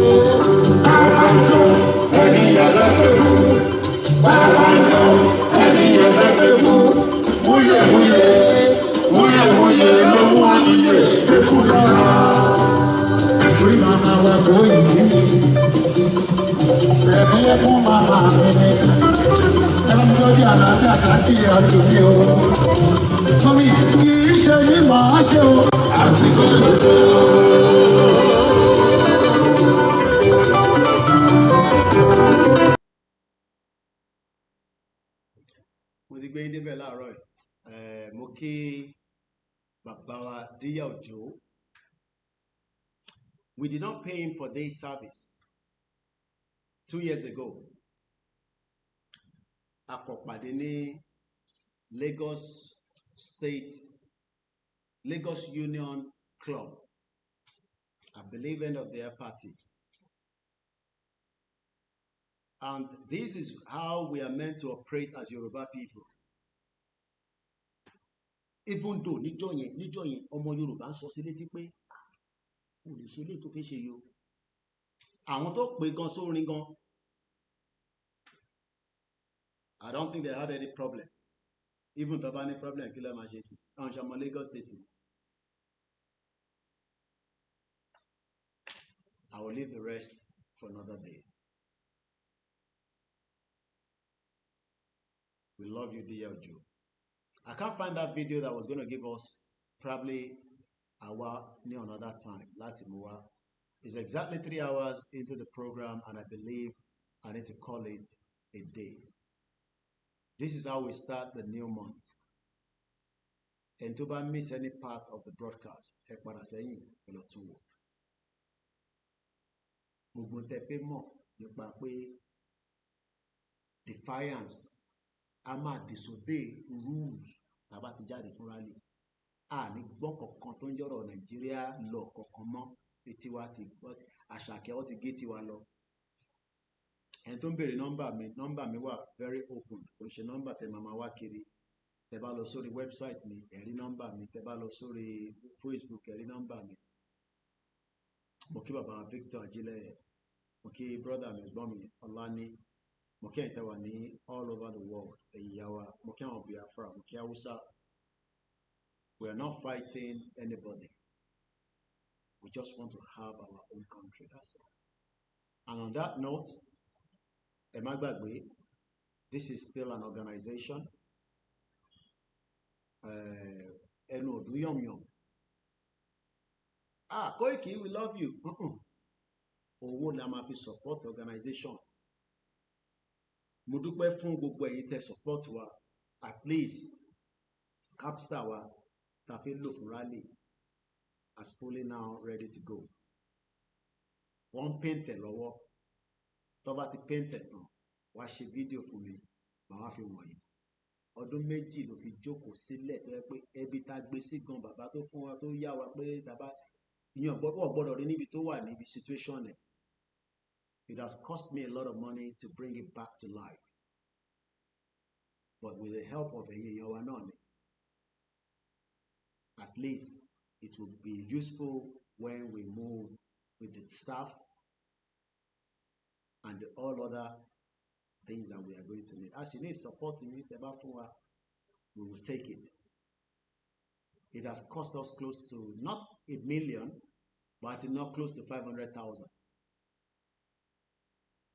káwájọ ẹni ẹlẹ́gbẹ̀rú káwájọ ẹni ẹlẹ́gbẹ̀rú wúyẹ̀wúyẹ̀ wúyẹ̀wúyẹ̀ ló mú àníyè èkú lọ́ra. Rí màmá wa kó ìdí ẹ̀mí ẹ̀fún màmá mi ní ẹ̀rọ mi lọ́jọ́ àlàáfíà sákìyà lómi o. Mọ́mí kì í ṣe ní màá ṣe o. Àsìkò lóko. Mo ti gbé yín débẹ̀ láàárọ̀ ẹ̀ mo kí bàbá wa Díyà Òjó. We did not pay him for this service 2 years ago. Akọ̀pàdé ní Lagos Union Club, I believe end of their party. And this is how we are meant to operate as Yoruba people. Even though níjọ́ yẹn ọmọ Yorùbá ń sọ sí létí pé kò lè ṣe léè tó fẹ́ ṣe yo. Àwọn tó pè gan sórin gan, I don't think they had any problem. Even tó bá ní problem kí ló máa ṣe sí. Àwọn ṣọmọ Lagos State. I will leave the rest for another day. We love you, dear Ojo. I can't find that video that was going to give us probably hour near another time. Latimua. It's exactly 3 hours into the program, and I believe I need to call it a day. This is how we start the new month. And to miss any part of the broadcast, defiance, a máa disobey rules tàbá ti jáde fún rally. A ní gbọ́ kankan tó ń jọ́rọ̀ Nàìjíríà lọ kankan mọ́. Etí wa ti gbọ́, Àṣàkẹ́ wọ́n ti gé tiwa lọ. ẹni tó ń béèrè nọ́mbà mi wà very open, kò ń ṣe nọ́mbà tẹ máa wá kiri. Tẹ bá lọ sórí website mi ẹ rí nọ́mbà mi, tẹ bá lọ sórí Facebook ẹ rí nọ́mbà mi. Mo kí bàbá Victor Ajílẹ̀, mo kí brother mi ẹ̀gbọ́n mi Ọláni, mo kí ẹ̀yin tẹ́ wà ní all over the world, ẹ̀yin ìyá wa, mo kí àwọn Biafra, mo kí Hausa. We are not fighting anybody. We just want to have our own country, that's all. And on that note, ẹ má gbàgbé, this is still an organization. Ẹnu ọdún yọ̀myọ̀m. Koiki, we love you. Owó la máa fi support organization. Mo dúpẹ́ fún gbogbo ẹ̀yin tẹ́ support wa. At least Capstar wa ta fi lò fún rally as fully now ready to go. Wọ́n paint ẹ̀ lọ́wọ́. Tó bá ti paint ẹ̀ tán, wá ṣe fídíò fún mi, màá wá fi wọ̀nyí. Ọdún méjì ló fi jókòó sílẹ̀ tó yẹ pé ẹbí tá gbé sí gan bàbá tó fún wa tó yá wa pé tàbá ìyẹn gbọ́dọ̀ rí níbi tó wà níbi situation ẹ̀. It has cost me a lot of money to bring it back to life. But with the help of ẹ̀yin èèyàn wa náà ni. At least it will be useful when we move with the staff and all other things that we are going to need. As you need support in it, we will take it. It has cost us close to not 1 million, but not close to 500,000.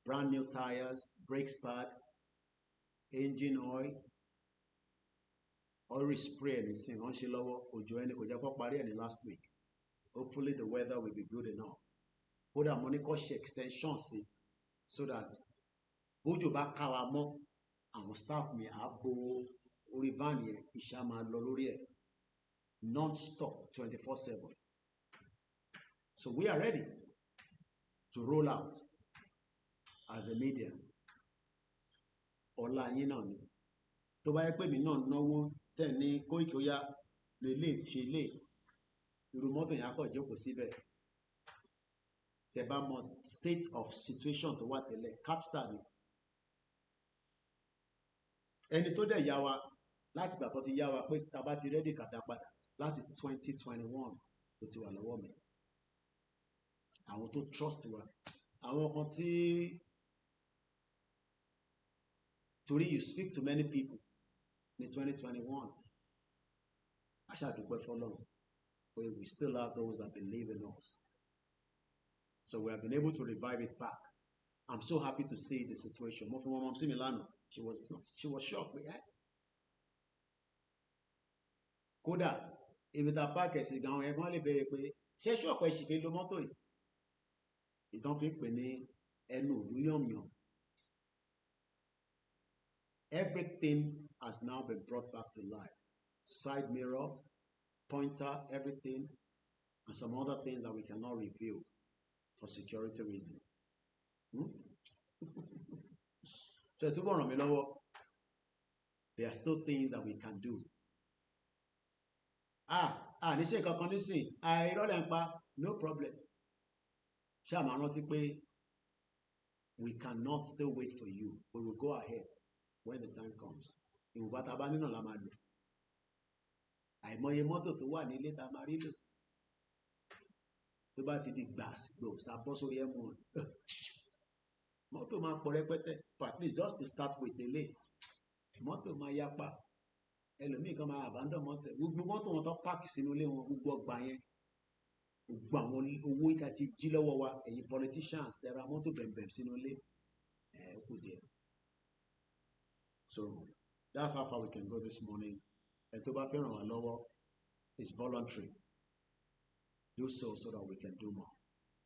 Brand new tires, brakes pad, engine oil spray and it's on Shilowo, Ojoeni, Kojako Pari last week. Hopefully the weather will be good enough. Put a Monaco extension so that bójú bá ká wa mọ́ àwọn staff mi á bo orí van yẹn, iṣẹ́ máa lọ lórí ẹ̀ non-stop 24/7. So we are ready to roll out as a media. Ọlá yín náà ni. Tó bá yẹ pé mi náà náwó tẹ̀ ní Koiki Oya lè ṣe lè irú mọ́tò yẹn á kọ̀ jókòó síbẹ̀. Tẹ́ bá mọ state of situation tó wà tẹ́lẹ̀, Capstar ni. Ẹni tó dẹ̀ yá wa láti ìgbà tó ti yá wa pé tá bá ti rẹ́dì ká dá padà láti 2021 ló ti wà lọ́wọ́ mi. Àwọn tó trust wa, àwọn kan tí torí you speak to many people ní 2021 aṣáàdúpẹ́ fọ́lọ́run pé we still have those that believe in us. So we have been able to revive it back. I'm so happy to see the situation. Mo fi wọn mọ̀ sí mi lánàá. She was shocked. Kódà ibi tá a páàkì ẹ̀sìn gan àwọn ẹ̀gbọ́n lè béèrè pé ṣé ṣọ́ọ̀pù ẹ̀sìn fi lo mọ́tò yìí? Ìtàn fi pè ní ẹnu òdú yọ̀myọ̀m. Everything has now been brought back to life. Side mirror, pointer, everything, and some other things that we cannot reveal for security reasons. So túbọ̀ ràn mí lọ́wọ́. There are still things that we can do. Níṣẹ́ kankan nísìn, ìrọ̀lẹ́ ń pa, no problem. Ṣáà máa rántí pé we cannot still wait for you. We will go ahead when the time comes. Ìwọ̀nba tá a bá nínà la máa lò. Àìmọye mọ́tò tó wà nílé tá a máa rí lò. Tó bá ti di gbòòs tá a bọ́ sórí M1. Mọ́tò máa pọ̀ rẹpẹtẹ. For at least just to start with delay. Mọ́tò máa yapa. Ẹlòmíì kan máa abandon mọ́tò. Gbogbo mọ́tò wọn tó páàkì sínú ilé wọn, gbogbo ọgbà yẹn. Gbogbo àwọn owó ìta ti jí lọ́wọ́ wa, ẹ̀yin politicians, tẹ́ ra mọ́tò bẹ̀m̀bẹ̀m sínú ilé. Kò díẹ̀. So that's how far we can go this morning. Ẹ tó bá fẹ́ ràn wá lọ́wọ́, it's voluntary. Do so that we can do more.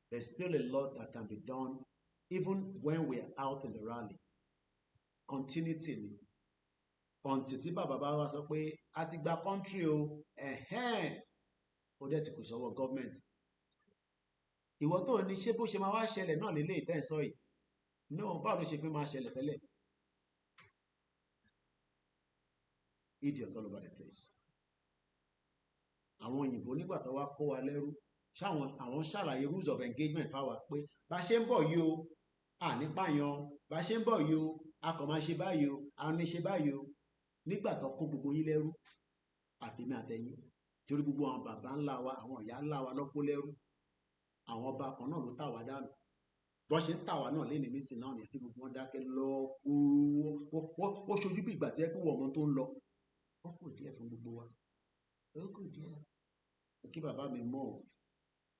There's still a lot that can be done even when we are out in the rally. Continuity ni. Until tí bàbá bá wá sọ pé a ti gba country o, ó dẹ̀ ti kù sọ́wọ́ government. Ìwọ tó ní ṣé bó ṣe máa wá ṣẹlẹ̀ náà lélẹ̀ ìtẹ́ǹsọ́ yìí. No, báwo ló ṣe fi máa ṣẹlẹ̀ tẹ́lẹ̀? Idiot all over the place. Àwọn òyìnbó nígbà tó wá kó wa lẹ́rú, àwọn ṣàlàyé rules of engagement fáwa pé bá ṣe ń bọ̀ yìí o, àní pààyàn bá ṣe ń bọ̀ yìí o a kàn máa ṣe báyìí o a ní ṣe báyìí o nígbà tó kó gbogbo yín lẹ́rú àtèmi àtẹ̀yìn torí gbogbo àwọn bàbá ńlá wa àwọn ìyá ńlá wa lọ́kó lẹ́rú àwọn ọba kan náà ló tà wá dànù bọ́n ṣe ń tà wá náà lénìí nísìnyí náà nìyẹn tí gbogbo wọn dákẹ́ lọ wọ́n ṣojú bí ìgbà tí ẹ kú wọ̀ ọmọ tó ń lọ ó kù díẹ̀ fún gbogbo wa ó kù díẹ̀ kí bàbá mi mọ̀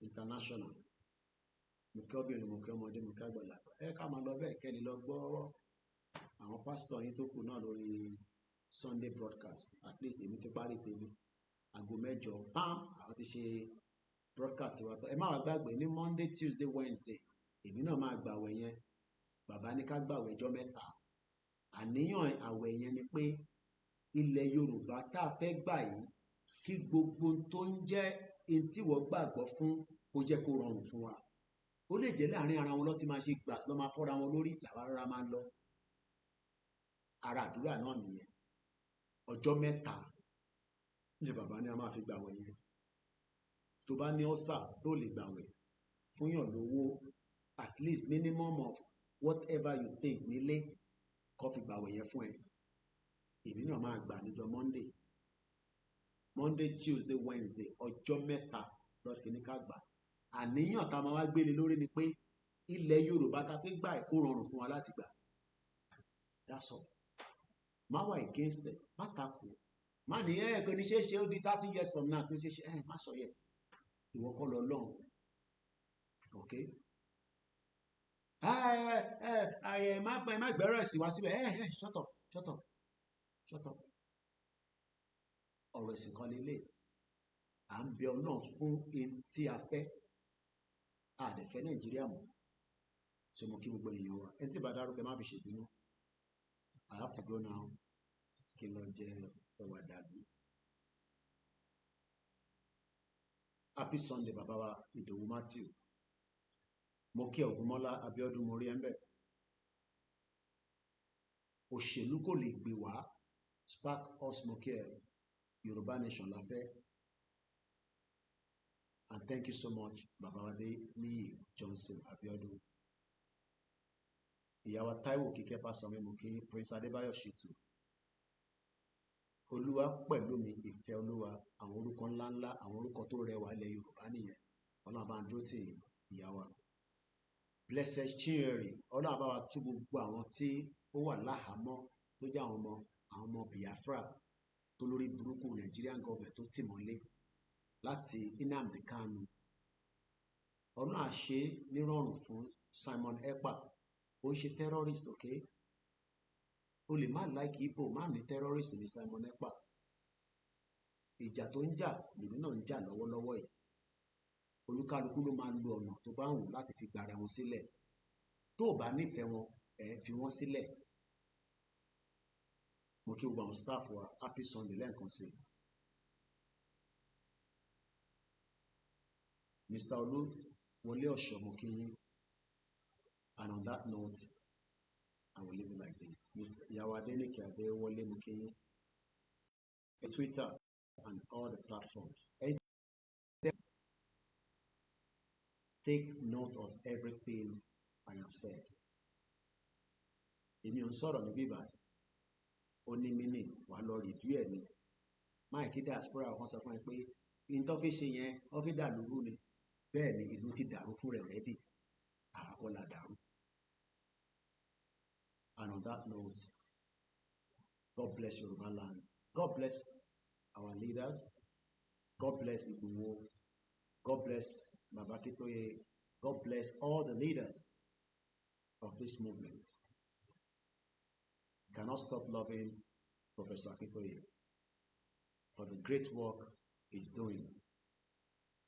international mo kí obìnrin mo kí ọmọdé mo kí àgbàlagbà ẹ ká máa lọ bẹ́ẹ̀ kẹ́ni lọ gbọ́ àwọn pásítọ̀ yín tó kù náà lórí Sunday broadcast at least èmi ti parí tèmi aago 8 pam àwọn ti ṣe broadcast wa tán ẹ má wá gbàgbé ní Monday Tuesday Wednesday èmi náà máa gbàwẹ̀ yẹn bàbá ní ká gbàwẹ̀ ọjọ́ 3 àníyàn àwẹ̀ yẹn ni pé ilẹ̀ Yorùbá tá a fẹ́ gbà yìí kí gbogbo tó ń jẹ́ ohun tí wọ́n gbàgbọ́ fún kó jẹ́ kó rọrùn fún wa ó lè jẹ́ láàrin ara wọn lọ́ ti máa ṣe gbà lọ́ máa fọ́ra wọn lórí làwa rárá máa lọ ara àdúrà náà nìyẹn ọjọ́ 3 ni bàbá ní a máa fi gbàwẹ̀ yẹn tó bá ní ọ́sà tó lè gbàwẹ̀ fúnyàn lówó at least minimum of whatever you think nílé kó fi gbàwẹ̀ yẹn fún ẹ èmi náà máa gbà níjọ́ Monday Tuesday Wednesday ọjọ́ 3 lọ́ọ́ fi ní ká gbà àníyàn tá a máa wá gbélé lórí ni pé ilẹ̀ Yorùbá ta fi gbà kó rọrùn fún wa láti gbà that's all má wà against ẹ má takò má ní kò ní ṣe é ṣe ó di 30 years from now tó ṣe ṣe má sọ yẹ ìwọ kọ́ lọ lọ́hùn ok má gbẹ́rọ̀ ẹ̀sìn wá síbẹ̀ shut up ọ̀rọ̀ ẹ̀sìn kan lélẹ̀ à ń bẹ Ọlọ́run fún ẹni tí a fẹ́ àdẹ̀fẹ́ Nàìjíríà mọ̀ so mo kí gbogbo èèyàn wa ẹni tí bá dárúkọ má fi ṣèbínú I have to go now kí n lọ jẹ ẹwà dàlú happy Sunday bàbá wa Ìdòwú Matthew mo kí Ògúnmọ́lá Abíọ́dún mo rí ẹ ń bẹ̀ òṣèlú kò lè gbé wá spark us mo kí ẹ Yorùbá nation la fẹ́ and thank you so much bàbá wa dé níyì Johnson Abíọ́dún ìyàwó Táíwò Kíkẹ́ Fásánmi mo kí Prince Adébáyọ̀ Ṣítù Olúwa pẹ̀lú mi ìfẹ́ Olúwa àwọn orúkọ ńláńlá àwọn orúkọ tó rẹwà ilẹ̀ Yorùbá nìyẹn Ọlọ́run bá ń dúró tì ìyàwó Blessed Chinyere Ọlọ́run bá wa tú gbogbo àwọn tí ó wà láhàámọ́ tó jẹ́ àwọn ọmọ Biafra tó lórí burúkú Nigerian government tó tì mọ́lé láti Nnamdi Kanu Ọlọ́run á ṣe nírọ̀rùn fún Simon Ekpa ó ń ṣe terrorist okay o lè má like Igbo má ní terrorist ní Simon Ekpa ìjà tó ń jà lèmi náà ń jà lọ́wọ́lọ́wọ́ yìí olúkálukú ló máa lo ọ̀nà tó bá wù láti fi gbara wọn sílẹ̀ tó o bá nífẹ̀ẹ́ wọn fi wọ́n sílẹ̀ mo kí gbogbo àwọn staff wa happy Sunday lẹ́ẹ̀kan sí Mr. Olúwọlé Ọ̀ṣọ́ mo kí yín and on that note I will leave it like this. Mr. Yawadenike Adewale Mukinyi, Twitter and all the platforms. Take note of everything I have said. Èmi ò ń sọ̀rọ̀ ní bíbá ó ní mínì wà lọ review ẹ̀ ni máìkì diaspora kan sọ fún ẹ pé in tó fi ṣe yẹn ó fi dà lóru ni bẹ́ẹ̀ ni ìlú ti dàrú fún rẹ̀ rẹ́dì àkọ́ la dàrú. And on that note, God bless Yoruba land. God bless our leaders. God bless Igboho. God bless Baba Akintoye. God bless all the leaders of this movement. You cannot stop loving Professor Akintoye for the great work he's doing.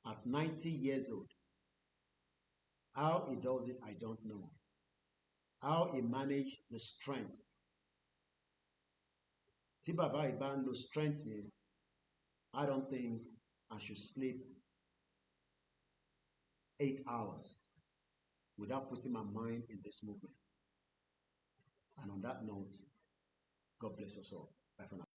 At 90 years old, how he does it, I don't know. How he managed the strength. Tí bàbá yìí bá ń lo strength yẹn, I don't think I should sleep 8 hours without putting my mind in this movement. And on that note, God bless us all. Bye for now.